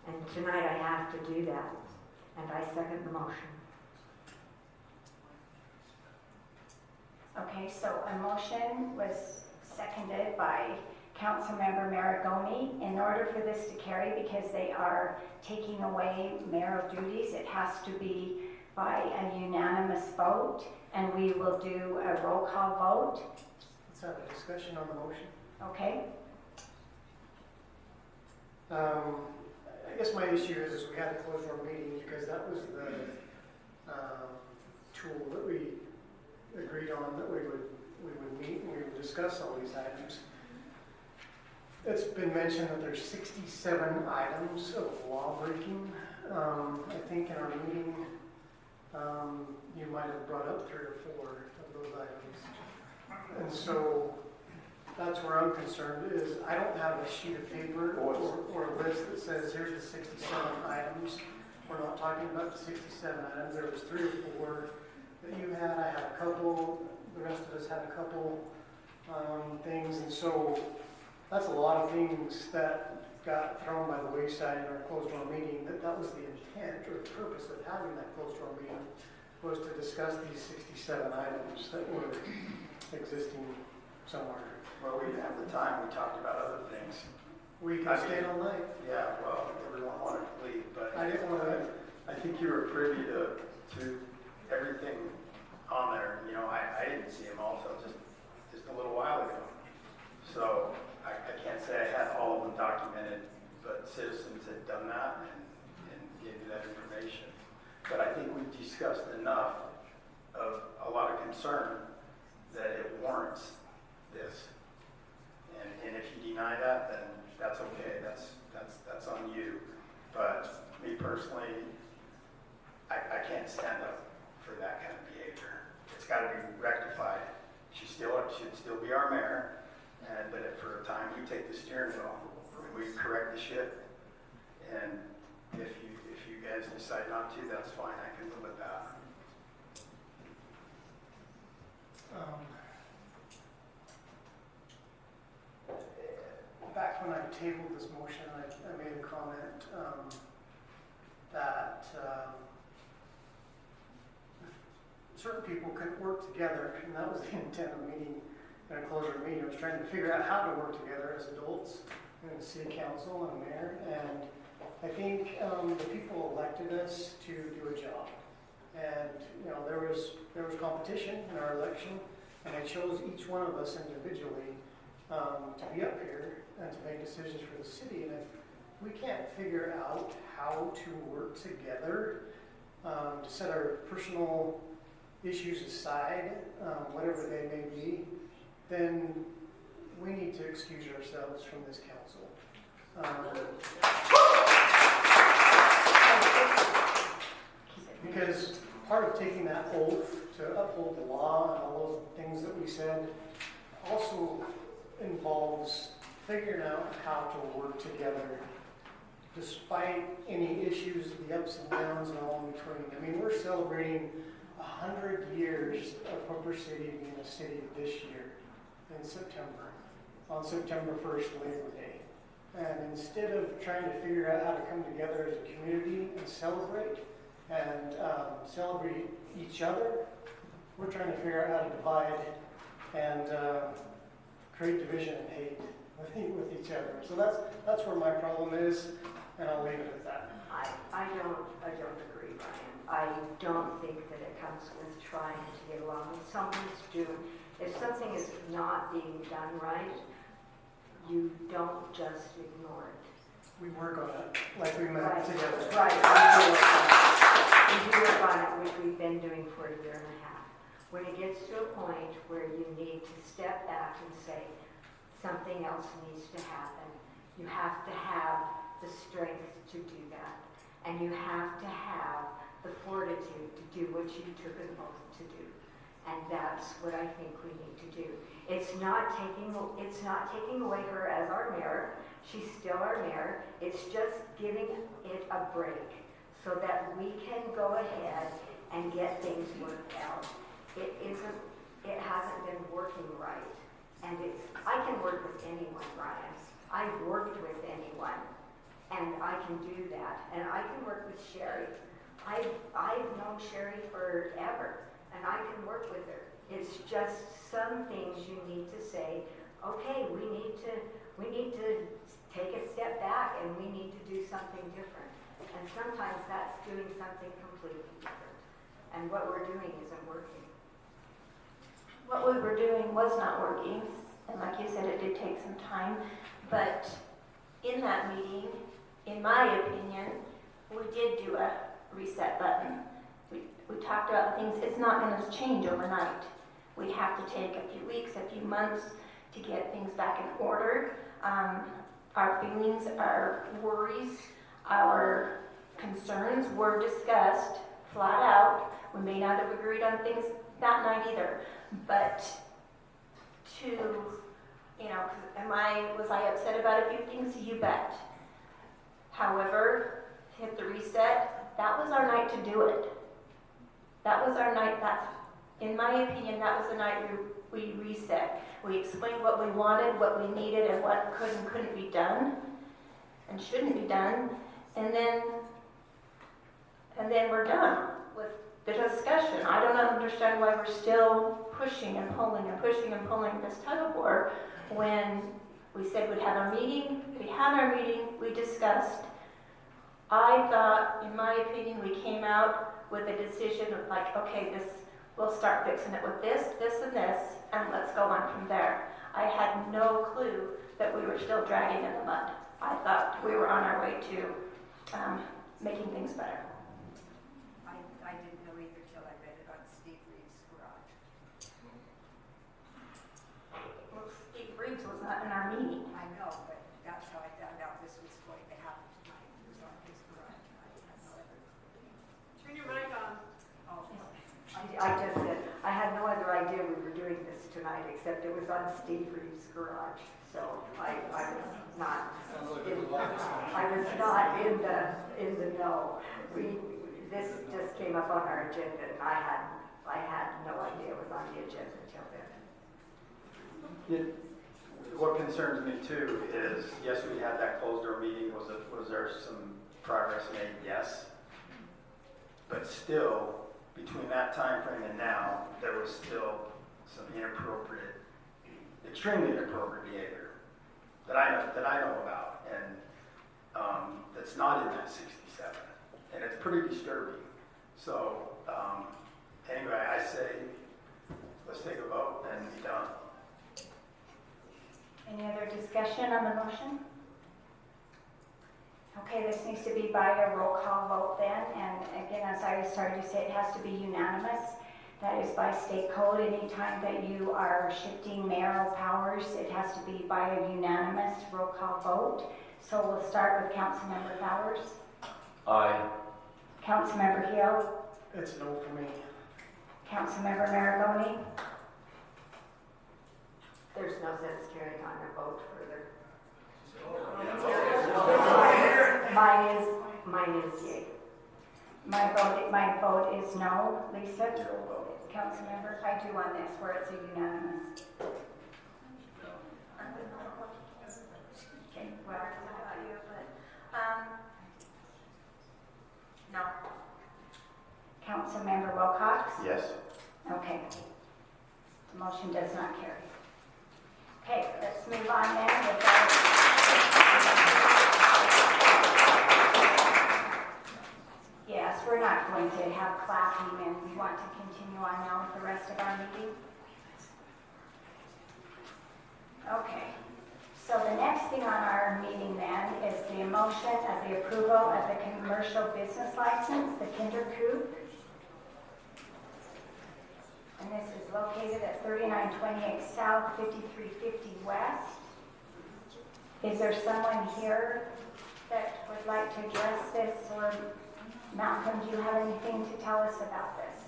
And tonight I have to do that. And I second the motion. Okay, so a motion was seconded by Councilmember Maragoni. In order for this to carry, because they are taking away mayoral duties, it has to be by a unanimous vote, and we will do a roll call vote. Let's have a discussion on the motion. Okay? I guess my issue is we had to close our meeting because that was the tool that we agreed on, that we would meet and we would discuss all these items. It's been mentioned that there's 67 items of law breaking. I think in our meeting, you might have brought up 3 or 4 of those items. And so that's where I'm concerned is I don't have a sheet of paper or a list that says here's the 67 items. We're not talking about the 67 items. There was 3 or 4 that you had. I had a couple. The rest of us had a couple things. And so that's a lot of things that got thrown by the wayside in our closed door meeting. That was the intent or the purpose of having that closed door meeting, was to discuss these 67 items that were existing somewhere. Well, we didn't have the time, we talked about other things. We can stay all night. Yeah, well, everyone wanted to leave, but I didn't want to. I think you were privy to everything on there. You know, I didn't see them all until just a little while ago. So I can't say I had all of them documented, but citizens had done that and gave me that information. But I think we discussed enough of a lot of concern that it warrants this. And if you deny that, then that's okay. That's on you. But me personally, I can't stand up for that kind of behavior. It's got to be rectified. She should still be our mayor. But for a time, you take the steering wheel. We correct the ship. And if you guys decide not to, that's fine. I can live with that. Back when I tabled this motion, I made a comment that certain people couldn't work together, and that was the intent of meeting in a closed meeting. I was trying to figure out how to work together as adults in the city council and mayor, and I think the people elected us to do a job. And you know, there was competition in our election, and I chose each one of us individually to be up here and to make decisions for the city. And if we can't figure out how to work together to set our personal issues aside, whatever they may be, then we need to excuse ourselves from this council. Because part of taking that oath to uphold the law and all those things that we said also involves figuring out how to work together despite any issues, the ups and downs and all in between. I mean, we're celebrating 100 years of Hooper City being a city this year in September, on September 1st, Labor Day. And instead of trying to figure out how to come together as a community and celebrate each other, we're trying to figure out how to divide and create division and hate with each other. So that's where my problem is, and I'll leave it at that. I don't agree, Ryan. I don't think that it comes with trying to get along. If something is not being done right, you don't just ignore it. We work on it, like we met together. Right, we do work on it, which we've been doing for a year and a half. When it gets to a point where you need to step back and say, something else needs to happen, you have to have the strength to do that. And you have to have the fortitude to do what you took an oath to do. And that's what I think we need to do. It's not taking away her as our mayor. She's still our mayor. It's just giving it a break so that we can go ahead and get things worked out. It hasn't been working right. And I can work with anyone, Ryan. I've worked with anyone, and I can do that. And I can work with Sherry. I've known Sherry forever, and I can work with her. It's just some things you need to say, okay, we need to take a step back, and we need to do something different. And sometimes that's doing something completely different. And what we're doing isn't working. What we were doing was not working, and like you said, it did take some time, but in that meeting, in my opinion, we did do a reset button. We talked about things. It's not going to change overnight. We have to take a few weeks, a few months to get things back in order. Our feelings, our worries, our concerns were discussed flat out. We may not have agreed on things that night either, but was I upset about a few things? You bet. However, hit the reset, that was our night to do it. That was our night. In my opinion, that was the night we reset. We explained what we wanted, what we needed, and what could and couldn't be done, and shouldn't be done, and then we're done with the discussion. I don't understand why we're still pushing and pulling this tug of war when we said we'd have our meeting. We had our meeting. We discussed. I thought, in my opinion, we came out with a decision of like, okay, we'll start fixing it with this, and this, and let's go on from there. I had no clue that we were still dragging in the mud. I thought we were on our way to making things better. I didn't know either till I read it on Steve Reeves' Garage. Well, Steve Reeves was not in our meeting. I know, but that's how I found out this was going to happen tonight. It was on his garage. I had no other. Turn your mic on. Oh, I just said, I had no other idea we were doing this tonight, except it was on Steve Reeves' Garage. So I was not in the know. This just came up on our agenda, and I had no idea it was on the agenda until then. What concerns me too is, yes, we had that closed door meeting. Was there some progress made? Yes. But still, between that time frame and now, there was still some extremely inappropriate behavior that I know about, and that's not in that 67, and it's pretty disturbing. So anyway, I say let's take a vote and be done. Any other discussion on the motion? Okay, this needs to be by a roll call vote then, and again, as I started to say, it has to be unanimous. That is by state code. Anytime that you are shifting mayoral powers, it has to be by a unanimous roll call vote. So we'll start with Councilmember Bowers. Aye. Councilmember Hill. It's no for me. Councilmember Maragoni. There's no sense carrying on your vote further. Mine is yay. My vote is no. Lisa? Councilmember, I do on this where it's a unanimous. Okay, well, No. Councilmember Wilcox? Yes. Okay. The motion does not carry. Okay, let's move on then with Yes, we're not going to have clapping, and we want to continue on now with the rest of our meeting. Okay, so the next thing on our meeting then is the motion of the approval of the commercial business license, the Kindercoop. And this is located at 3928 South, 5350 West. Is there someone here that would like to address this, or Malcolm, do you have anything to tell us about this?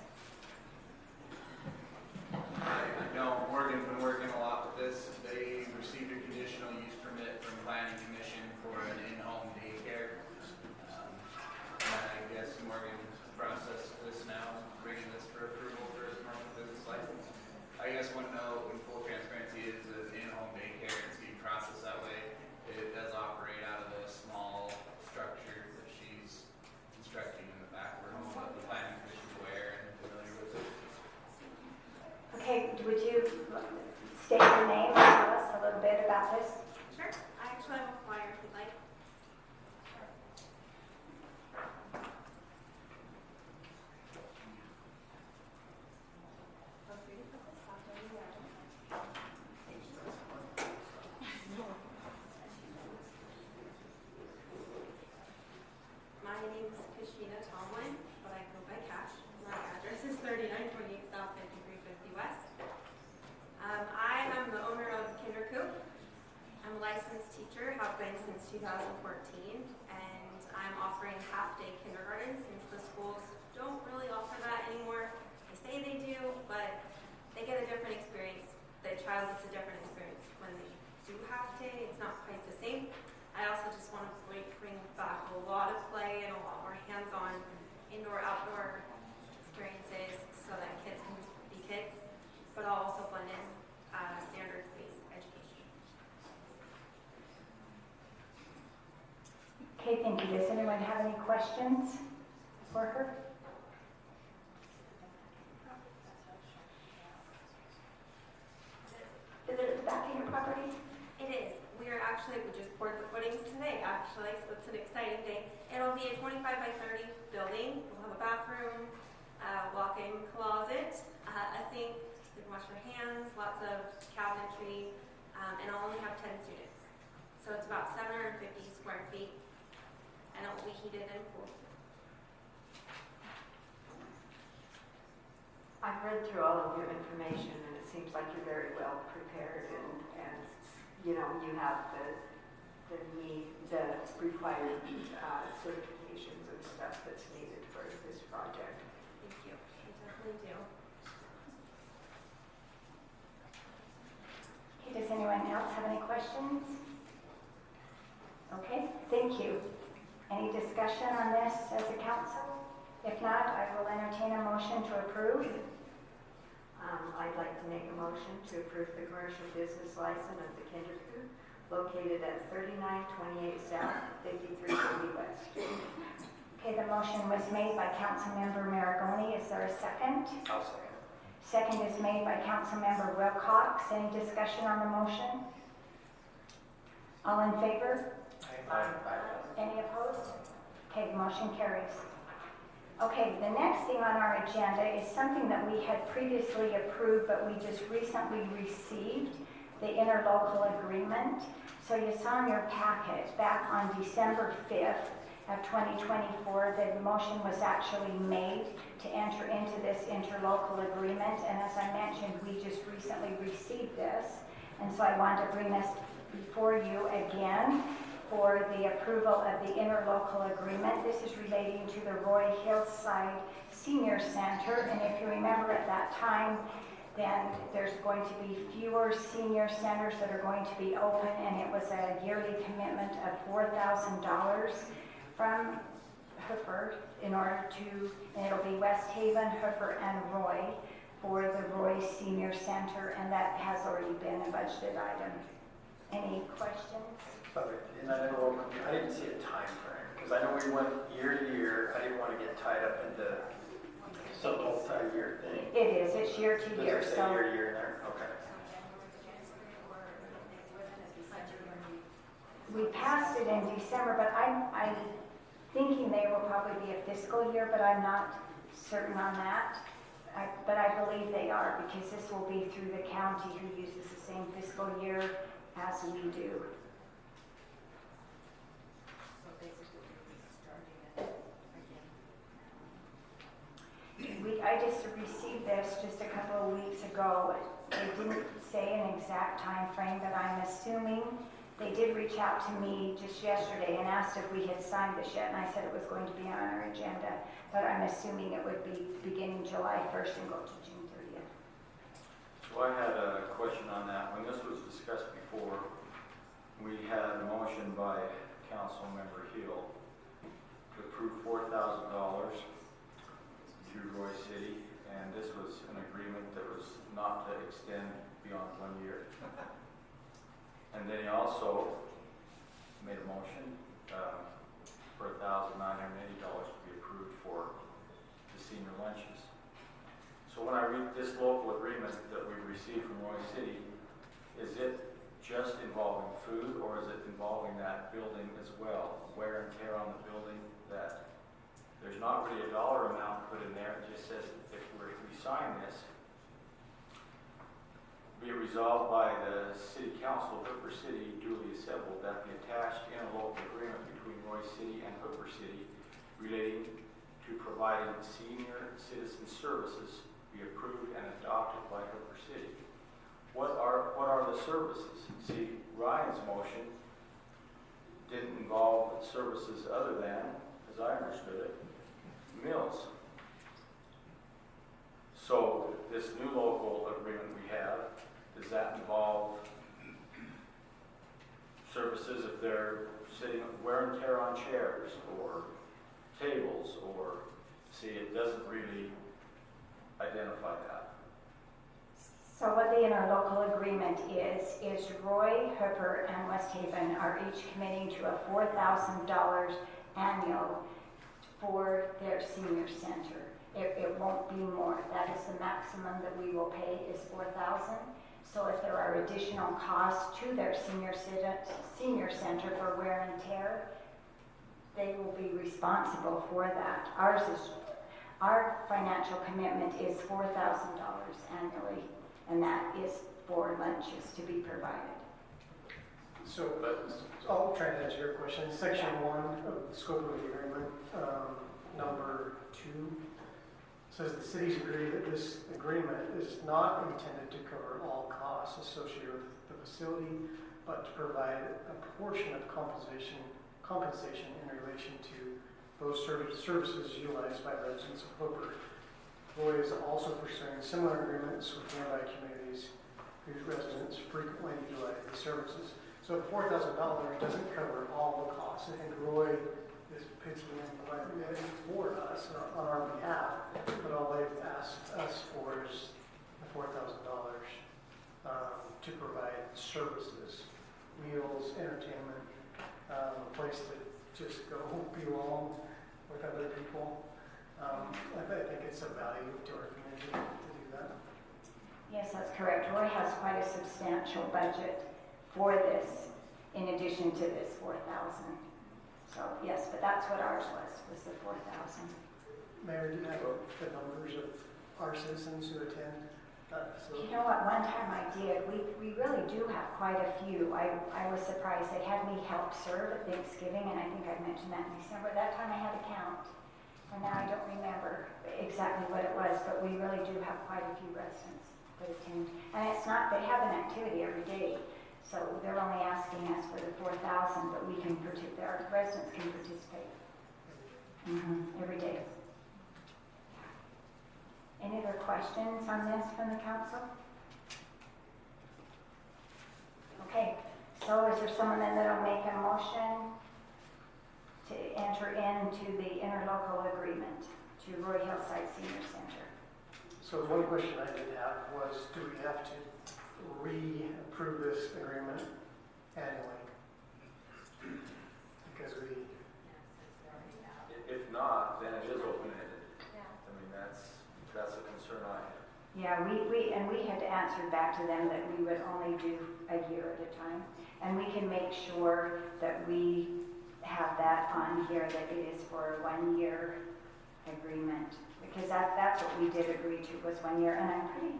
I know Morgan's been working a lot with this. They received a conditional use permit from Planning Commission for an in-home daycare. And I guess Morgan processed this now. state your name and tell us a little bit about this. Sure. I actually have a flyer if you'd like. My name is Kashina Tomlin, but I go by Cash. My address is 3928 South 5350 West. I am the owner of Kinder Coop. I'm a licensed teacher, have been since 2014, and I'm offering half-day kindergarten since the schools don't really offer that anymore. They say they do, but they get a different experience. The child gets a different experience when they do half-day. It's not quite the same. I also just want to bring back a lot of play and a lot more hands-on indoor-outdoor experiences so that kids can be kids, but I'll also blend in standards-based education. Okay, thank you. Does anyone have any questions for her? Is it at the back of your property? It is. We just poured the footings today, actually, so it's an exciting day. It'll be a 25 by 30 building. We'll have a bathroom, walk-in closet, a sink, you can wash your hands, lots of cabinetry, and I'll only have 10 students. So it's about 750 square feet, and it will be heated and cooled. I've read through all of your information, and it seems like you're very well prepared, and you know, you have the required certifications and stuff that's needed for this project. Thank you. I definitely do. Okay, does anyone else have any questions? Okay, thank you. Any discussion on this as a council? If not, I will entertain a motion to approve. I'd like to make a motion to approve the commercial business license of the Kinder Coop located at 3928 South, 5350 West. Okay, the motion was made by Councilmember Maragoni. Is there a second? I'll second. Second is made by Councilmember Wilcox. Any discussion on the motion? All in favor? Any opposed? Okay, the motion carries. Okay, the next thing on our agenda is something that we had previously approved, but we just recently received, the interlocal agreement. So you saw in your packet back on December 5th of 2024, the motion was actually made to enter into this interlocal agreement. And as I mentioned, we just recently received this. And so I wanted to bring this before you again for the approval of the interlocal agreement. This is relating to the Roy Hillside Senior Center. And if you remember at that time, then there's going to be fewer senior centers that are going to be open, and it was a yearly commitment of $4,000 from Hooper in order to, and it'll be West Haven, Hooper, and Roy for the Roy Senior Center, and that has already been a budgeted item. Any questions? In that interlocal, I didn't see a time frame, because I know we went year to year. I didn't want to get tied up into some multi-year thing. It is, it's year to year, Does it say so. year to year in there? Okay. We passed it in December, but I'm thinking they will probably be a fiscal year, but I'm not certain on that. But I believe they are, because this will be through the county who uses the same fiscal year as we do. I just received this just a couple of weeks ago. They didn't say an exact time frame, but I'm assuming they did reach out to me just yesterday and asked if we had signed this yet, and I said it was going to be on our agenda, but I'm assuming it would be beginning July 1st and go to June 30th. So I had a question on that. When this was discussed before, we had a motion by Councilmember Hill to approve $4,000 to Roy City, and this was an agreement that was not to extend beyond 1 year. And then he also made a motion for $1,980 to be approved for the senior lunches. So when I read this local agreement that we received from Roy City, that building as well, wear and tear on the building, that there's not really a dollar amount put in there. It just says if we sign this, be it resolved by the City Council of Hooper City duly assembled that the attached interlocal agreement between Roy City and Hooper City relating to providing senior citizen services be approved and adopted by Hooper City. What are the services? See, Ryan's motion didn't involve services other than, as I understood it, mills. So this new local agreement we have, does that involve services if they're sitting wear and tear on chairs or tables, or see, it doesn't really identify that. So what the interlocal agreement is Roy, Hooper, and West Haven are each committing to a $4,000 annual for their senior center. It won't be more. That is the maximum that we will pay is $4,000. So if there are additional costs to their senior center for wear and tear, they will be responsible for that. Our financial commitment is $4,000 annually, and that is for lunches to be provided. So I'll try to answer your question. Section 1 of the scope of the agreement, number 2, says the cities agree that this agreement is not intended to cover all costs associated with the facility, but to provide a portion of compensation in relation to those services utilized by residents of Hooper. Roy is also pursuing similar agreements with nearby communities whose residents frequently utilize the services. So the $4,000 doesn't cover all the costs. I think Roy is pitching in quite a bit for us on our behalf, but all they've asked us for is the $4,000 to provide services, meals, entertainment, a place to just go belong with other people. I think it's a value to our community to do that. Yes, that's correct. Roy has quite a substantial budget for this, in addition to this $4,000. So yes, but that's what ours was the $4,000. Mayor, do you have the numbers of our citizens who attend that facility? You know what, one time I did. We really do have quite a few. I was surprised. They had me help serve at Thanksgiving, and I think I mentioned that in December. That time I had a count, and now I don't remember exactly what it was, but we really do have quite a few residents that attend. And it's not, they have an activity every day, so they're only asking us for the $4,000, but we can, our residents can participate every day. Any other questions on this from the council? Okay, so is there someone then that'll make a motion to enter into the interlocal agreement to Roy Hillside Senior Center? So one question I did have was, do we have to re-approve this agreement annually? Because If not, then it is open-ended. I mean, that's a concern I have. Yeah, we had answered back to them that we would only do a year at a time. And we can make sure that we have that on here, that it is for a 1-year agreement. Because that's what we did agree to, was 1 year. And I'm pretty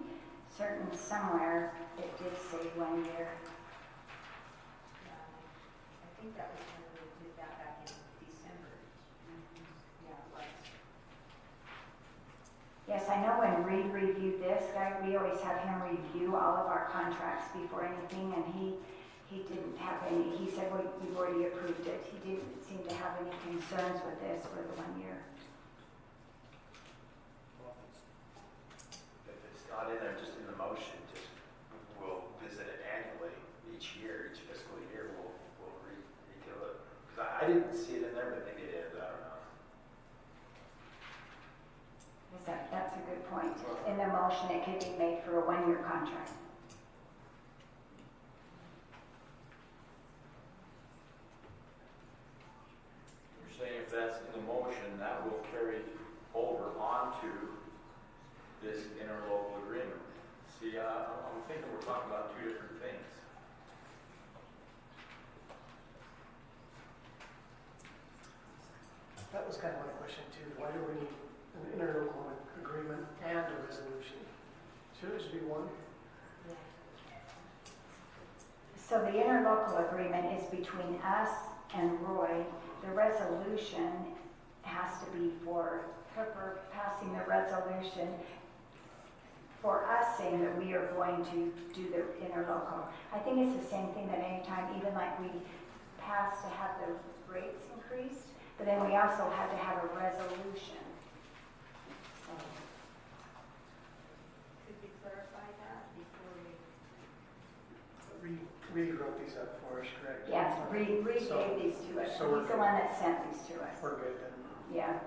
certain somewhere it did say 1 year. I think that was when we did that back in December. Yeah, it was. Yes, I know when Reed reviewed this, we always have him review all of our contracts before anything, and he didn't have any, he said, well, we've already approved it. He didn't seem to have any concerns with this for the 1 year. If it's not in there, just in the motion, we'll visit it annually, each year, each fiscal year, we'll redo it. Because I didn't see it in there, but maybe it is, I don't know. That's a good point. In the motion, it could be made for a 1-year contract. You're saying if that's in the motion, that will carry over onto this interlocal agreement. See, I'm thinking we're talking about two different things. was kind of my question too. Why do we need an interlocal agreement and a resolution? Should it just be one? So the interlocal agreement is between us and Roy. The resolution has to be for her passing the resolution for us saying that we are going to do the interlocal. I think it's the same thing that anytime, even like we passed to have the rates increased, but then we also had to have a resolution. So, Could we clarify that before we? Reed wrote these up for us, correct? yes, Reed So- gave these to us. so we're He's the good. one that sent these to us. We're good then. Yeah.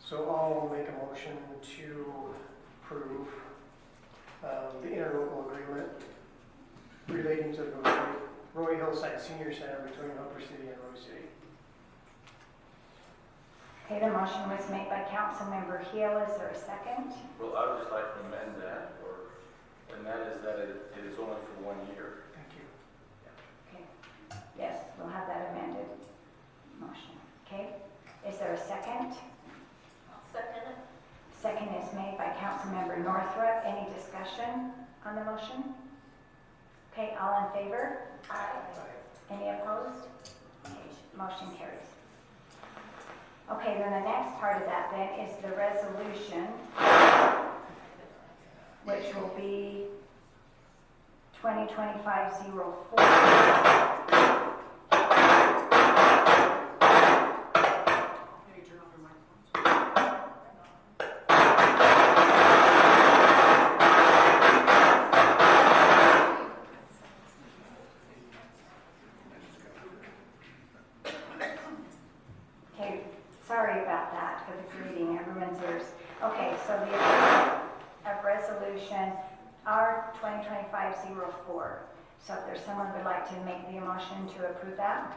So I'll make a motion to approve the interlocal agreement relating to the Roy Hillside Senior Center between Hooper City and Roy City. Okay, the motion was made by Councilmember Hill. Is there a second? Well, I would just like to amend that, and that is that it is only for 1 year. Thank you. Okay. Yes, we'll have that amended motion. Okay. Is there a second? Second it. Second is made by Councilmember Northrup. Any discussion on the motion? Okay, all in favor? Aye. Any opposed? Okay, motion carries. Okay, then the next part of that then is the resolution, which will be 2025-04. Okay, sorry about that for the greeting, everyone's ears. Okay, so the approval of resolution R 2025-04. So if there's someone who would like to make the motion to approve that,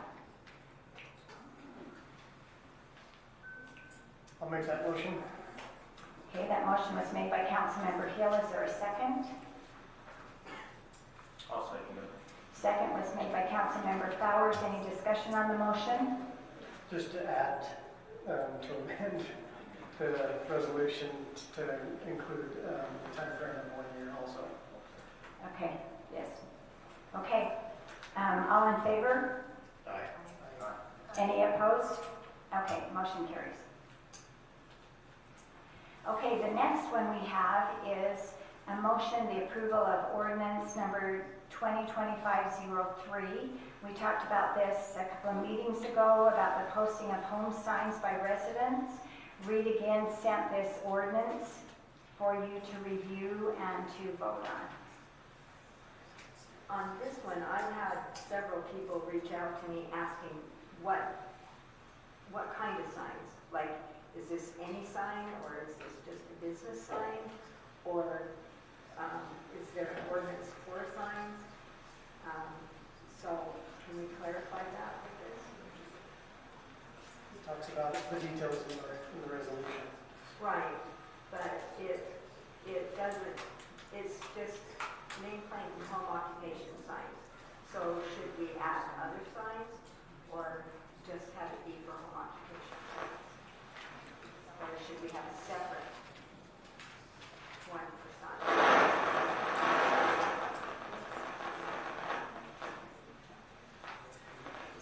I'll make that motion. okay, that motion was made by Councilmember Hill. Is there a second? I'll second it. Second was made by Councilmember Flowers. Any discussion on the motion? Just to add, to amend the resolution to include the time frame of 1 year also. Okay, yes. Okay, all in favor? Aye. Any opposed? Okay, motion carries. Okay, the next one we have is a motion, the approval of ordinance number 2025-03. We talked about this a couple of meetings ago about the posting of home signs by residents. Reed again sent this ordinance for you to review and to vote on. On this one, I've had several people reach out to me asking what kind of signs? Like, is this any sign, or is this just a business sign? Or is there an ordinance for signs? So can we clarify that with this? It talks about the details in the resolution. Right, but it doesn't, it's just nameplate and home occupation signs. So should we add other signs, or just have it be for home occupation signs? Or should we have a separate one for signs?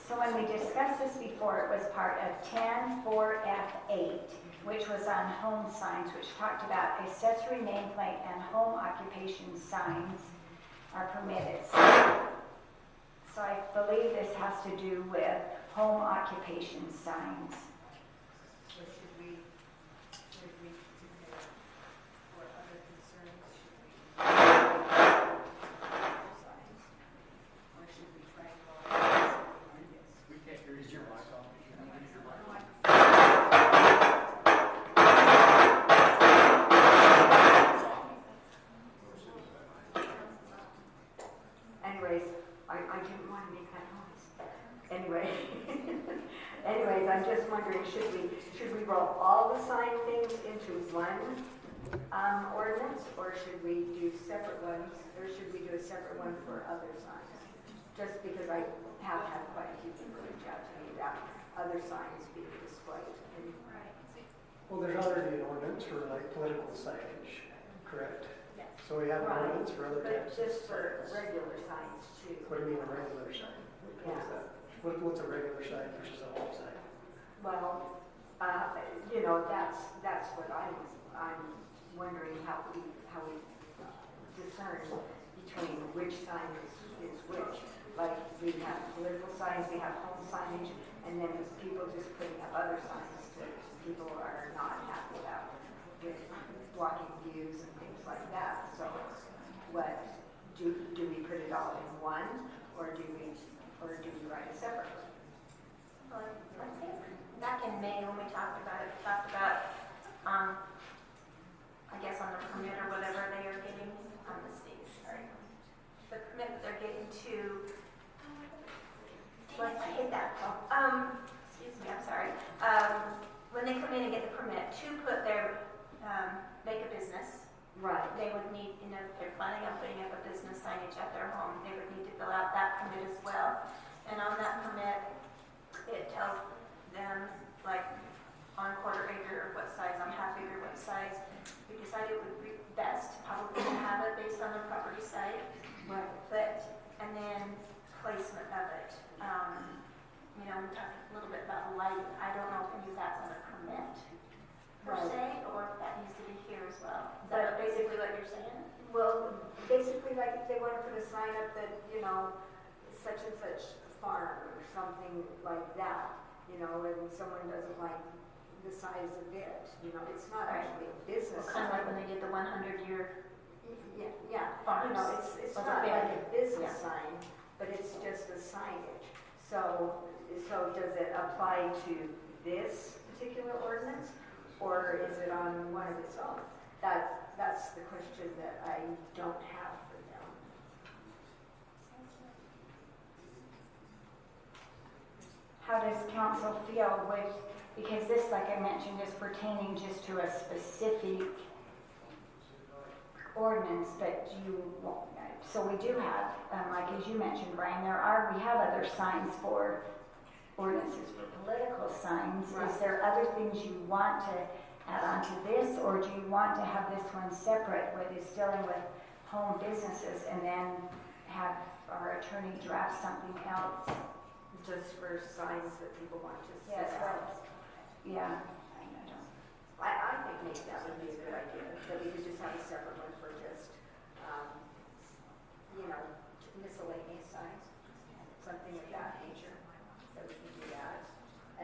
So when we discussed this before, it was part of 10-4F8, which was on home signs, which talked about accessory nameplate and home occupation signs are permitted. So I believe this has to do with home occupation signs. Or should we do that for other concerns? Signs? Or should we try and go on this? We can't hear your mic on. Anyways, I didn't want to make that noise. Anyway, I'm just wondering, should we roll all the sign things into one ordinance, or should we do separate ones, or should we do a separate one for other signs? just because I have had quite a few people reach out to me about other signs being displayed. And Well, there's already an ordinance for like political signage, correct? Yes. So we have an Right. ordinance for other But types of just for signs. regular signs too. What do you mean a regular sign? What is Yeah. that? What's a regular sign versus a home sign? Well, that's what I'm wondering how we discern between which sign is which. Like we have political signs, we have home signage, and then people just putting up other signs that people are not happy about with blocking views and things like that. So what, do we put it all in one, or do we write it separately? Well, I think back in May when we talked about it, I guess on the permit or whatever they are getting, the state, sorry, the permit that they're getting to, I hate that. Excuse me, I'm sorry. When they come in and get the permit to put their, make a business, Right. they would need, if they're planning on putting up a business signage at their home, they would need to fill out that permit as well. And on that permit, it tells them, like, on quarter acre, what size, on half acre, what size. We decided it would be best probably to have it based on the property site. Right. And then placement of it. We talked a little bit about lighting. I don't know if any of that's on a permit per Right. se, or if that needs to be here as well. Is that basically what you're saying? Well, basically, like if they want to put a sign up that, such and such farm or something like that, and someone doesn't like the size of it, it's not actually a business Well, kind of like when sign. they did the 100-year. Yeah, Farms. it's Was not it like big? a business Yeah. sign, but it's just a signage. So does it apply to this particular ordinance, or is it on one of its own? That's the question that I don't have for them. How does council feel with, because this, like I mentioned, is pertaining just to a specific ordinance, but so we do have, like as you mentioned, Brian, we have other signs for ordinances for political signs. Right. Is there other things you want to add on to this, or do you want to have this one separate with it's dealing with home businesses and then have our attorney draft something else? Just for signs that people want to Yes, set out. Yeah. I think maybe that would be a good idea, that we could just have a separate one for just, miscellaneous signs, something of that nature, that we can do that.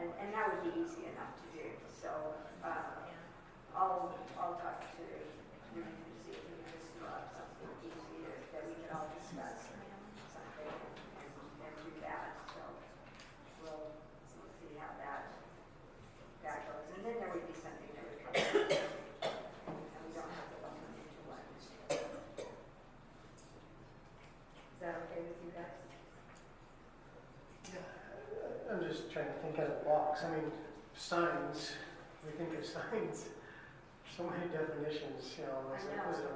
And that would be easy enough to do, so, I'll talk to you and see if we can just draw up something easy that we can all discuss something and do that, so we'll see how that goes. And then there would be something that would come out, and we don't have to lump them into one. Is that okay with you guys? I'm just trying to think out of the box. I mean, signs, we think of signs, so many definitions, is it a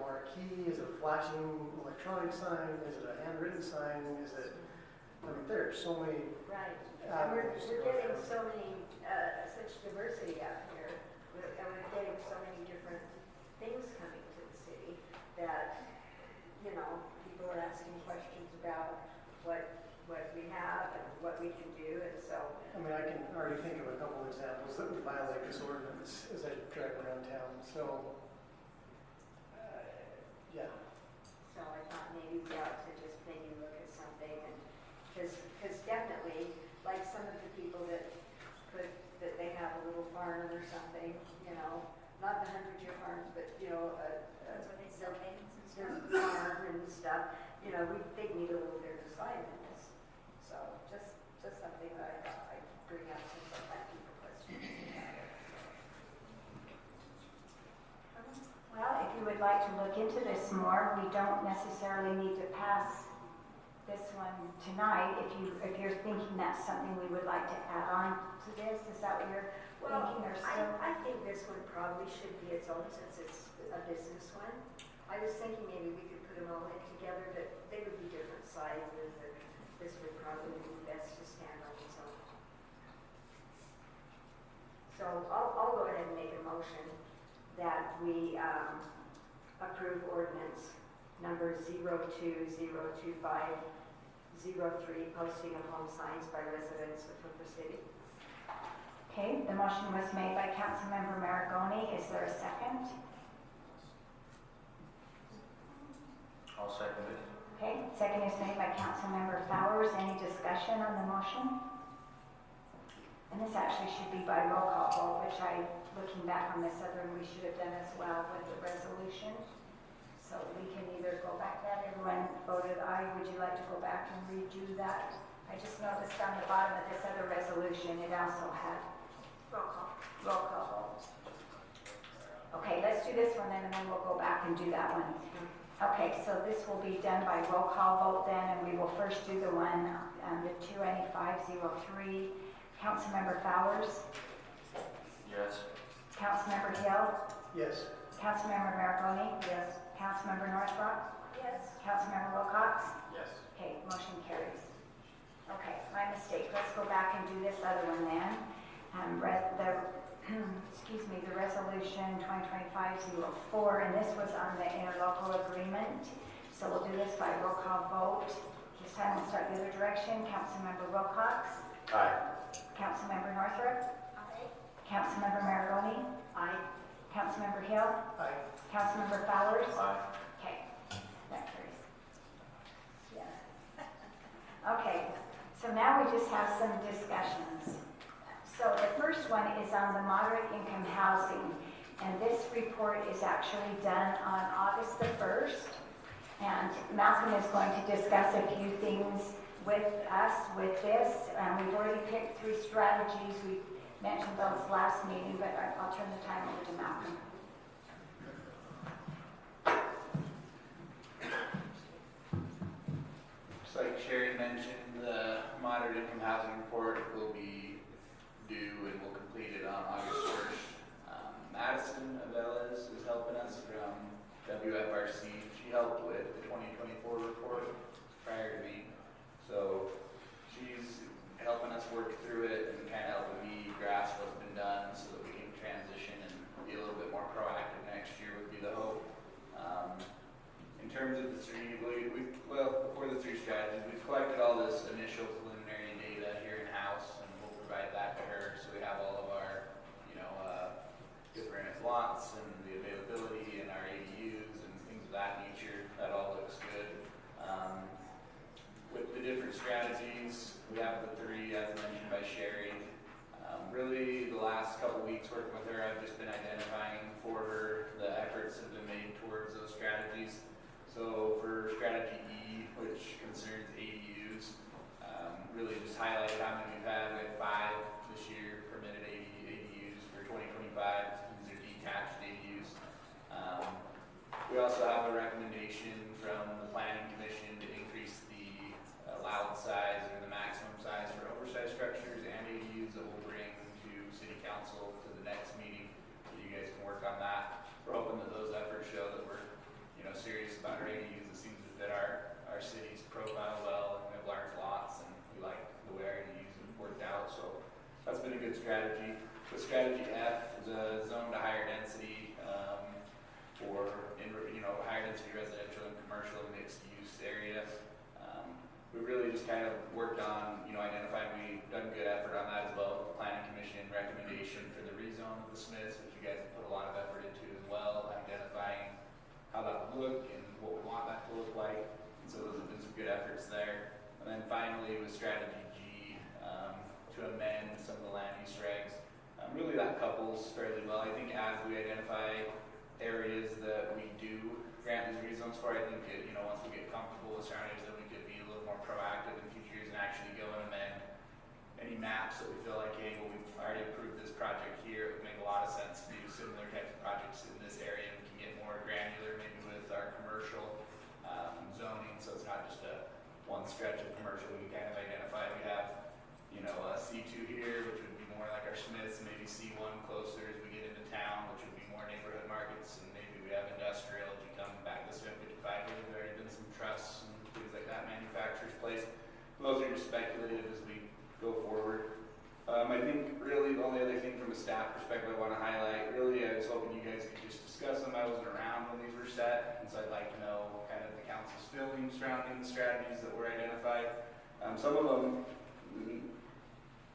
marquee, is it a flashing electronic sign, is it a handwritten sign, there are so many Right. And we're avenues to go getting down. so many, such diversity out here, and we're getting so many different things coming to the city that, people are asking questions about what we have and what we can do, and so. I can already think of a couple examples that would violate this ordinance as I drive around town, so, yeah. So I thought maybe we ought to just maybe look at something, and, because definitely, like some of the people that they have a little farm or something, not the 100-year farms, but, That's where they sell things and stuff. farm and stuff, they need a little bit of sign in this. So just something that I thought I'd bring up since I've had people questions about it. Well, if you would like to look into this more, we don't necessarily need to pass this one tonight. If you're thinking that's something we would like to add on to this, is that what you're thinking or so? I think this one probably should be its own since it's a business one. I was thinking maybe we could put them all in together, but they would be different sizes and this would probably be best to stand on its own. So I'll go ahead and make a motion that we approve ordinance number 02-02503, posting of home signs by residents of Hooper City. Okay, the motion was made by Councilmember Maragoni. Is there a second? I'll second it. Okay, second is made by Councilmember Flowers. Any discussion on the motion? And this actually should be by roll call vote, which looking back on this other one, we should have done as well with the resolution. So we can either go back to that. Everyone voted aye. Would you like to go back and redo that? I just noticed on the bottom of this other resolution, it also had Roll call. roll call vote. Okay, let's do this one then, and then we'll go back and do that one. Okay, so this will be done by roll call vote then, and we will first do the one, the 29503. Councilmember Flowers, Yes. Councilmember Hill, Yes. Councilmember Maragoni, Yes. Councilmember Northrock, Yes. Councilmember Wilcox. Yes. Okay, motion carries. Okay, my mistake. Let's go back and do this other one then. The resolution 2025-04, and this was on the interlocal agreement. So we'll do this by roll call vote. This time we'll start the other direction. Councilmember Wilcox, Aye. Councilmember Northrup, Aye. Councilmember Maragoni, Aye. Councilmember Hill, Aye. Councilmember Flowers. Aye. Okay, that carries. Yes. Okay, so now we just have some discussions. So the first one is on the moderate income housing, and this report is actually done on August the 1st. And Malcolm is going to discuss a few things with us with this. We've already picked 3 strategies. We mentioned those last meeting, but I'll turn the time over to Malcolm. Just like Sherry mentioned, the moderate income housing report will be due and we'll complete it on August 1st. Madison Aveles is helping us from WFRC. She helped with the 2024 report prior to me. So she's helping us work through it and kind of helping me grasp what's been done so that we can transition and be a little bit more proactive next year would be the hope. In terms of the 3, before the 3 strategies, we've collected all this initial preliminary data here in-house and we'll provide that to her so we have all of our, different lots and the availability and our ADUs and things of that nature. That all looks good. With the different strategies, we have the 3 as mentioned by Sherry. Really, the last couple weeks working with her, I've just been identifying for her the efforts that have been made towards those strategies. So for strategy E, which concerns ADUs, really just highlighted how many we've had. We had 5 this year permitted ADUs for 2025. These are detached ADUs. We also have a recommendation from the Planning Commission to increase the allowed size or the maximum size for oversized structures and ADUs that we'll bring to City Council to the next meeting. So you guys can work on that. We're hoping that those efforts show that we're serious about our ADUs. It seems to fit our city's profile well, and we have large lots, and we like the way our ADUs have worked out. So that's been a good strategy. With strategy F, the zone to higher density for higher density residential and commercial and mixed use area. We really just kind of worked on identifying. We've done good effort on that as well. The Planning Commission recommendation for the rezone of the Smiths, which you guys have put a lot of effort into as well, identifying how that would look and what we want that to look like. And so those have been some good efforts there. And then finally with strategy G, to amend some of the land use regs. Really that couples fairly well. I think as we identify areas that we do grant these rezones for, I think once we get comfortable with certain areas, that we could be a little more proactive in future years and actually go and amend any maps that we feel like, hey, well, we've already approved this project here. It would make a lot of sense to do similar types of projects in this area. We can get more granular maybe with our commercial zoning, so it's not just one stretch of commercial. We can kind of identify we have a C2 here, which would be more like our Smiths, maybe C1 closer as we get into town, which would be more neighborhood markets, and maybe we have industrial as you come back this 55. There's already been some trusts and things like that, manufacturers place. Those I think really the only other thing from a staff perspective I want to highlight, really I was hoping you guys could just discuss them. I wasn't around when these were set, and so I'd like to know kind of the council's feelings surrounding the strategies that were identified. Some of them,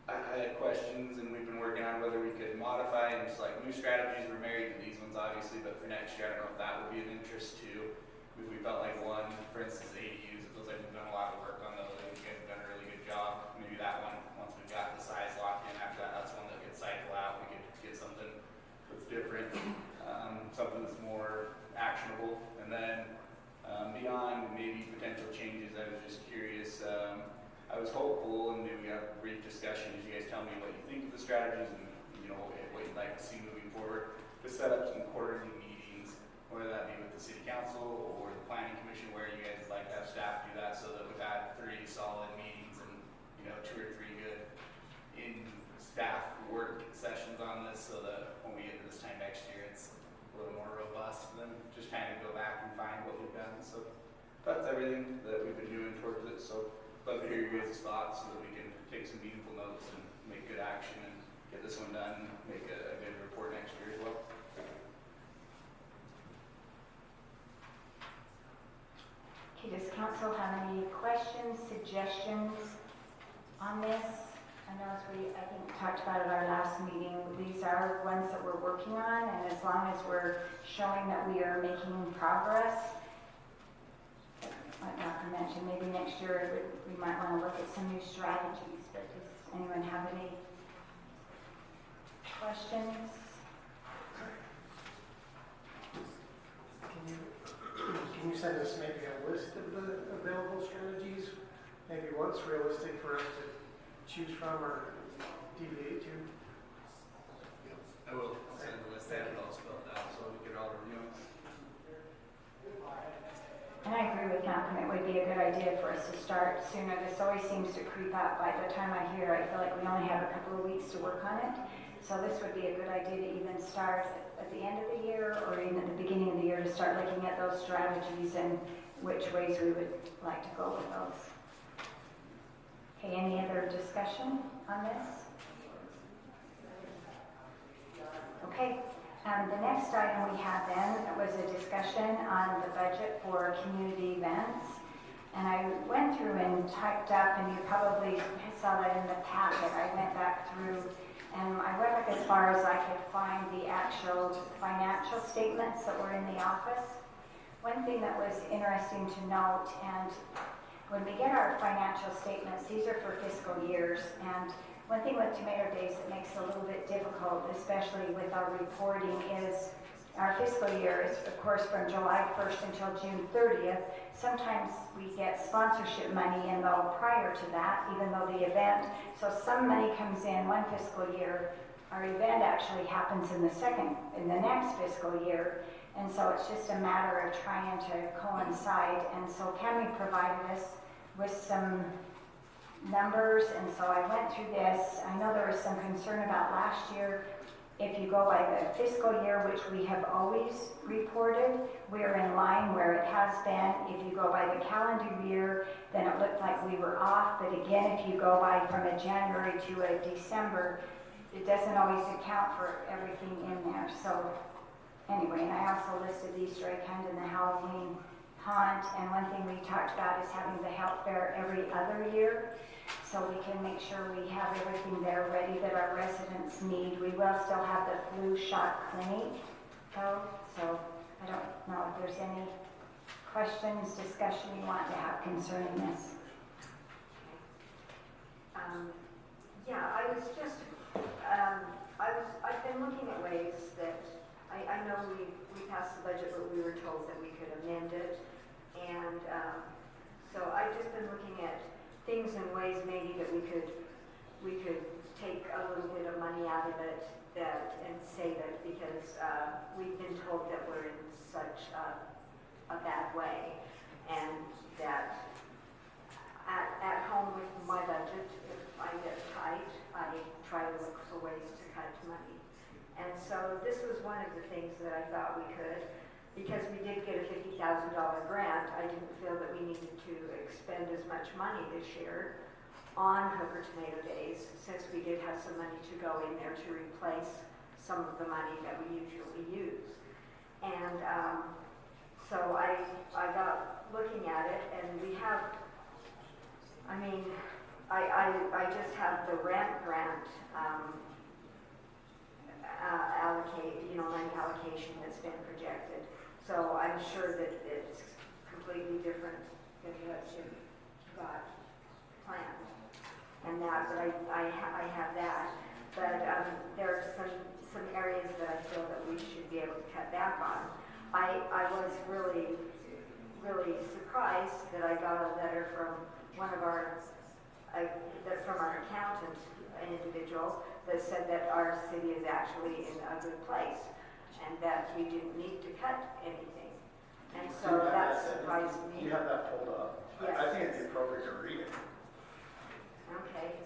I had questions, and we've been working on whether we could modify and just like new strategies. We're married to these ones obviously, but for next year I don't know if that would be of interest too. If we felt like one, for instance, ADUs, it feels like we've done a lot of work on those. I think you guys have done a really good job. Maybe that one, once we've got the size locked in, after that, that's one that could cycle out. We could get something that's different, something that's more actionable. And then beyond maybe potential changes, I was just curious. I was hopeful, and maybe we have a brief discussion as you guys tell me what you think of the strategies and what you'd like to see moving forward, to set up some quarterly meetings, whether that be with the city council or the planning commission, where you guys would like to have staff do that, so that we've had 3 solid meetings and 2 or 3 good in staff work sessions on this, so that when we get to this time next year, it's a little more robust than just trying to go back and find what we've done. So that's everything that we've been doing towards it. So love to hear your guys' thoughts so that we can take some meaningful notes and make good action and get this one done and make a good report next year as well. Okay, does council have any questions, suggestions on this? I know as I think talked about at our last meeting, these are ones that we're working on, and as long as we're showing that we are making progress, like Malcolm mentioned, maybe next year we might want to look at some new strategies. But does anyone have any questions? Can you send us maybe a list of the available strategies? Maybe what's realistic for us to choose from or deviate to? I will send a list, have it all spelled out so we can all review them. And I agree with Malcolm, it would be a good idea for us to start sooner. This always seems to creep up. By the time I hear, I feel like we only have a couple of weeks to work on it. So this would be a good idea to even start at the end of the year or even at the beginning of the year to start looking at those strategies and which ways we would like to go with those. Okay, any other discussion on this? Okay. The next item we had then was a discussion on the budget for community events. And I went through and typed up, and you probably saw that in the packet. I went back through and I went back as far as I could find the actual financial statements that were in the office. One thing that was interesting to note, and when we get our financial statements, these are for fiscal years, and one thing with Tomato Days that makes it a little bit difficult, especially with our reporting, is our fiscal year is, of course, from July 1st until June 30th. Sometimes we get sponsorship money in though prior to that, even though the event, so some money comes in one fiscal year. Our event actually happens in the next fiscal year. And so it's just a matter of trying to coincide. And so Cammie provided us with some numbers, and so I went through this. I know there was some concern about last year. If you go by the fiscal year, which we have always reported, we're in line where it has been. If you go by the calendar year, then it looked like we were off. But again, if you go by from a January to a December, it doesn't always account for everything in there. So anyway, and I also listed the Easter egg hunt and the Halloween haunt. And one thing we talked about is having the health fair every other year, so we can make sure we have everything there ready that our residents need. We will still have the flu shot clinic, though, so I don't know if there's any questions, discussion you want to have concerning this. Yeah, I've been looking at ways that, I know we passed the budget, but we were told that we could amend it. And so I've just been looking at things and ways maybe that we could take a little bit of money out of it and say that because we've been told that we're in such a bad way, and that at home with my budget, if I get tight, I try to look for ways to cut money. And so this was one of the things that I thought we could, because we did get a $50,000 grant. I didn't feel that we needed to expend as much money this year. on Hooker Tomato Days, since we did have some money to go in there to replace some of the money that we usually use. And so I got looking at it, and we have, I mean, I just have the ramp grant money allocation that's been projected. So I'm sure that it's completely different than what you've got planned. And that, but I have that. But there are some areas that I feel that we should be able to cut back on. I was really surprised that I got a letter from one of our from our accountant, an individual, that said that our city is actually in a good place and that we didn't need to cut anything. And so that surprised me. Do you have that pulled up? Yes. I think it'd be appropriate to read it. Okay.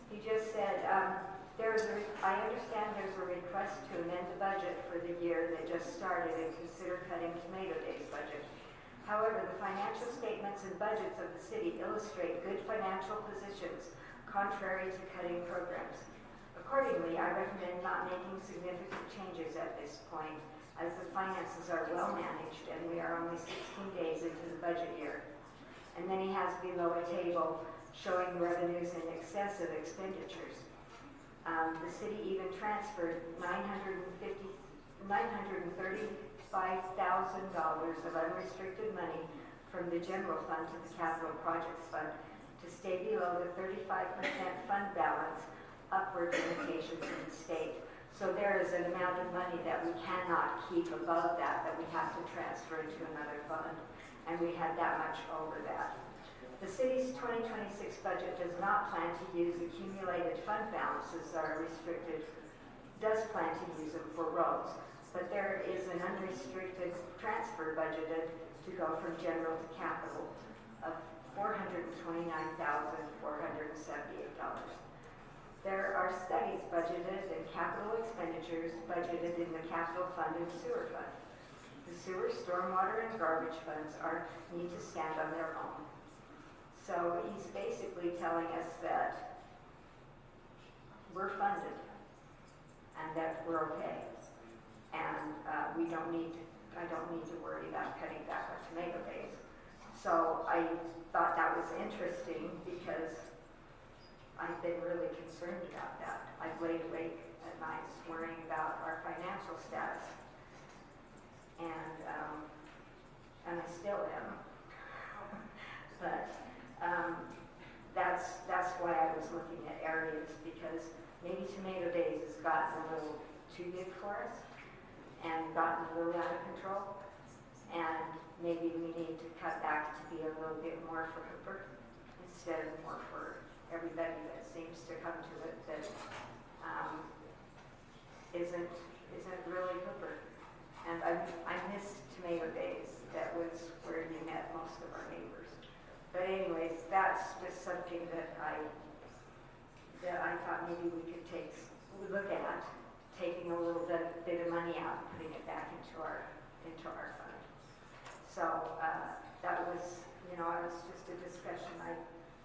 He just said, I understand there's a request to amend the budget for the year that just started and consider cutting Tomato Days budget. However, the financial statements and budgets of the city illustrate good financial positions, contrary to cutting programs. Accordingly, I recommend not making significant changes at this point, as the finances are well managed and we are only 16 days into the budget year. And then he has below a table showing revenues in excess of expenditures. The city even transferred $935,000 of unrestricted money from the general fund to the capital projects fund to stay below the 35% fund balance upward limitations in the state. So there is an amount of money that we cannot keep above that we have to transfer into another fund, and we had that much over that. The city's 2026 budget does not plan to use accumulated fund balances that are restricted, does plan to use them for roads, but there is an unrestricted transfer budgeted to go from general to capital of $429,478. There are studies budgeted and capital expenditures budgeted in the capital fund and sewer fund. The sewer, stormwater, and garbage funds need to stand on their own. So he's basically telling us that we're funded and that we're okay. And I don't need to worry about cutting back on Tomato Days. So I thought that was interesting because I've been really concerned about that. I've laid awake at nights worrying about our financial status. And I still am. But that's why I was looking at areas, because maybe Tomato Days has gotten a little too big for us and gotten a little out of control. And maybe we need to cut back to be a little bit more for Hooper instead of more for everybody that seems to come to it that isn't really Hooper. And I missed Tomato Days. That was where you met most of our neighbors. But anyways, that's just something that I thought maybe we could look at taking a little bit of money out and putting it back into our fund. So that was, it was just a discussion I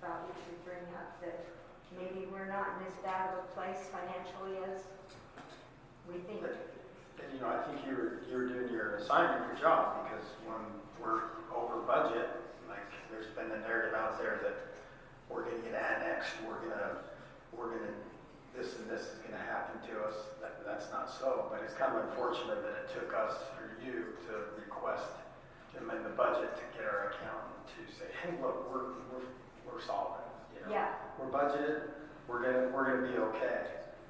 thought we should bring up, that maybe we're not in as bad of a place financially as we think. And I think you're doing your assignment, your job, because when we're over budget, like there's been a narrative out there that we're going to get annexed, we're gonna this and this is going to happen to us. That's not so, but it's kind of unfortunate that it took us or you to request to amend the budget to get our accountant to say, hey, look, we're solvent. Yeah. We're budgeted. We're gonna be okay.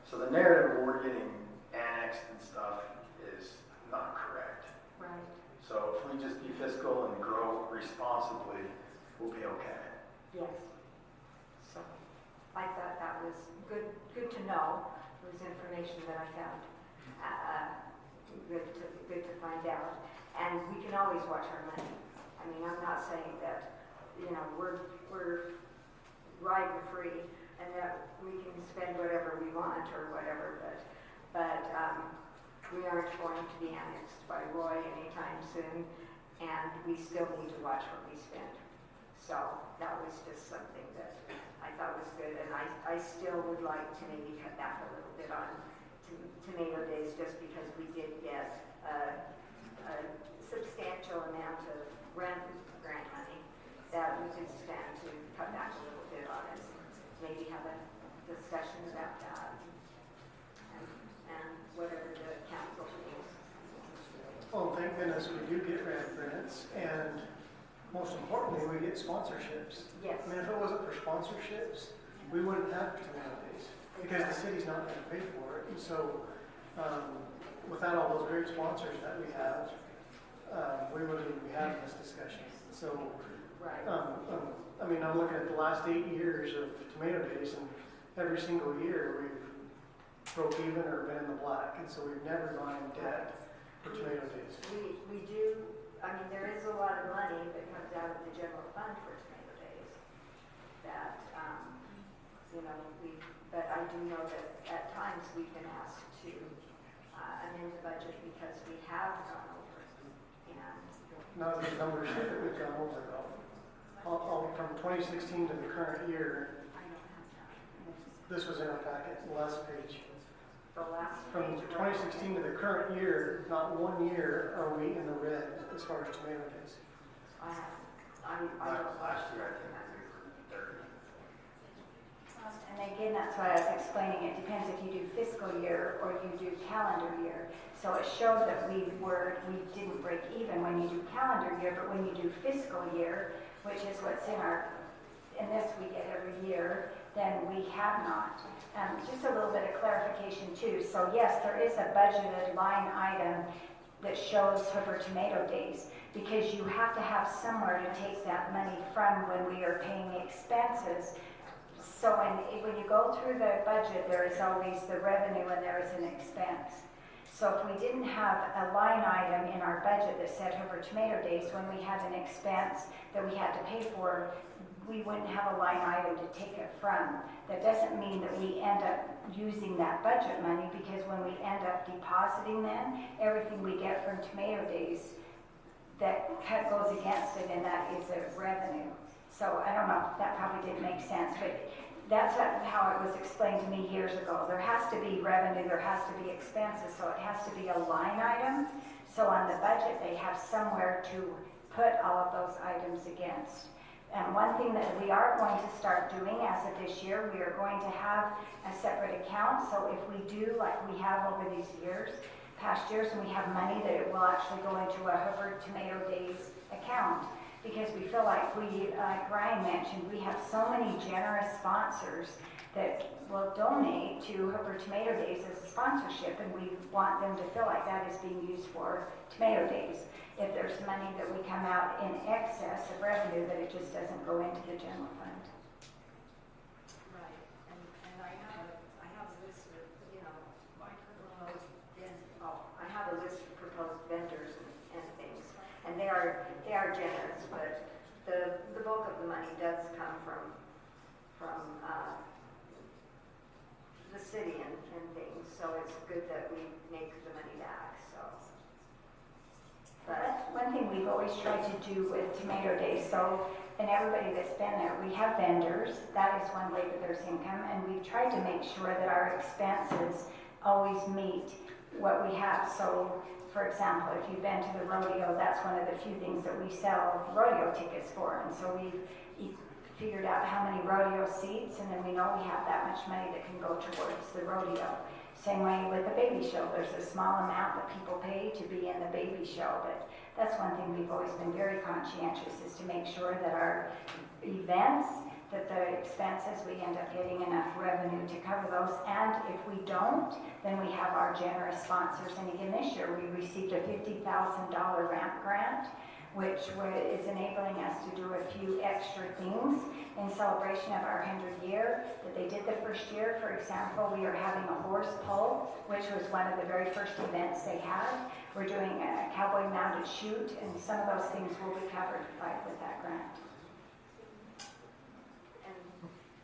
So the narrative where we're getting annexed and stuff is not correct. Right. So if we just be fiscal and grow responsibly, we'll be okay. Yes. So I thought that was good to know. It was information that I found good to find out. And we can always watch our money. I mean, I'm not saying that we're riding free and that we can spend whatever we want or whatever, but we aren't going to be annexed by Roy anytime soon, and we still need to watch what we spend. So that was just something that I thought was good, and I still would like to maybe cut back a little bit on tomato days, just because we did get a substantial amount of grant money that we could stand to cut back a little bit on it. Maybe have a discussion about that, and whatever the council thinks. Well, thank goodness we do get ramp grants, and most importantly, we get sponsorships. Yes. I mean, if it wasn't for sponsorships, we wouldn't have tomato days, because the city's not gonna pay for it. And so, without all those great sponsors that we have, we wouldn't even be having this discussion. So, Right. I mean, I'm looking at the last 8 years of tomato days, and every single year we've broke even or been in the black, and so we've never gone in debt for tomato days. We do, I mean, there is a lot of money that comes out of the general fund for tomato days that, but I do know that at times we've been asked to amend the budget because we have gone over. And Not the numbers that we've gone over though. From 2016 to the current year, I don't have that. this was in our packet, the last page. The last From page, 2016 to the current year, not 1 year are we in the red as far as tomato days. I don't. Last year, I think we were 30. And again, that's why I was explaining, it depends if you do fiscal year or you do calendar year. So it showed that we didn't break even when you do calendar year, but when you do fiscal year, which is what's in this we get every year, then we have not. Just a little bit of clarification too. So yes, there is a budgeted line item that shows Hoover Tomato Days, because you have to have somewhere to take that money from when we are paying expenses. So when you go through the budget, there is always the revenue and there is an expense. So if we didn't have a line item in our budget that said Hoover Tomato Days, when we had an expense that we had to pay for, we wouldn't have a line item to take it from. That doesn't mean that we end up using that budget money, because when we end up depositing then, everything we get from Tomato Days, that goes against it, and that is a revenue. So I don't know, that probably didn't make sense, but that's how it was explained to me years ago. There has to be revenue, there has to be expenses, so it has to be a line item. So on the budget, they have somewhere to put all of those items against. And one thing that we are going to start doing as of this year, we are going to have a separate account. So if we do, like we have over these past years, and we have money, that it will actually go into a Hoover Tomato Days account. Because we feel like like Ryan mentioned, we have so many generous sponsors that will donate to Hoover Tomato Days as a sponsorship, and we want them to feel like that is being used for Tomato Days. If there's money that we come out in excess of revenue, that it just doesn't go into the general fund. Right, and I have a list of, I have a list of proposed vendors and things, and they are generous, but the bulk of the money does come from the city and things, so it's good that we make the money back, so. But one thing we've always tried to do with Tomato Days, and everybody that's been there, we have vendors, that is one way that there's income, and we've tried to make sure that our expenses always meet what we have. So, for example, if you've been to the rodeo, that's one of the few things that we sell rodeo tickets for, and so we've figured out how many rodeo seats, and then we know we have that much money that can go towards the rodeo. Same way with the baby show. There's a small amount that people pay to be in the baby show, but that's one thing we've always been very conscientious, is to make sure that our events, that the expenses, we end up getting enough revenue to cover those. And if we don't, then we have our generous sponsors. And again, this year we received a $50,000 ramp grant, which is enabling us to do a few extra things in celebration of our 100th year that they did the first year. For example, we are having a horse pull, which was one of the very first events they had. We're doing a cowboy mounted chute, and some of those things will be covered with that grant.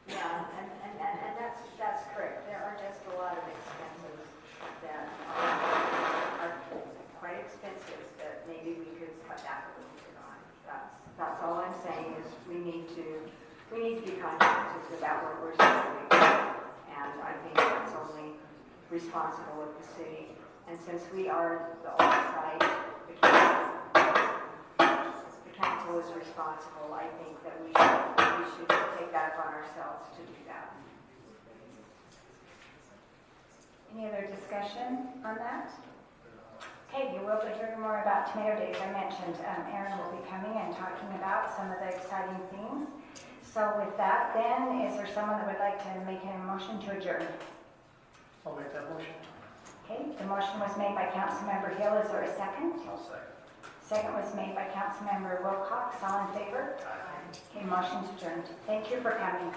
And that's correct. There are just a lot of expenses that are quite expensive that maybe we could cut back a little bit on. That's all I'm saying, is We need to be conscientious about what we're saying. And I think that's only responsible of the city. And since we are the oversight, the council is responsible. I think that we should take that upon ourselves to do that. Any other discussion on that? Okay, you will be hearing more about Tomato Days. I mentioned Aaron will be coming and talking about some of the exciting things. So with that, then, is there someone that would like to make a motion to adjourn? I'll make that motion. Okay, the motion was made by Councilmember Hill. Is there a second? I'll second. Second was made by Councilmember Wilcox. All in favor? Aye. Okay, motion's adjourned. Thank you for coming.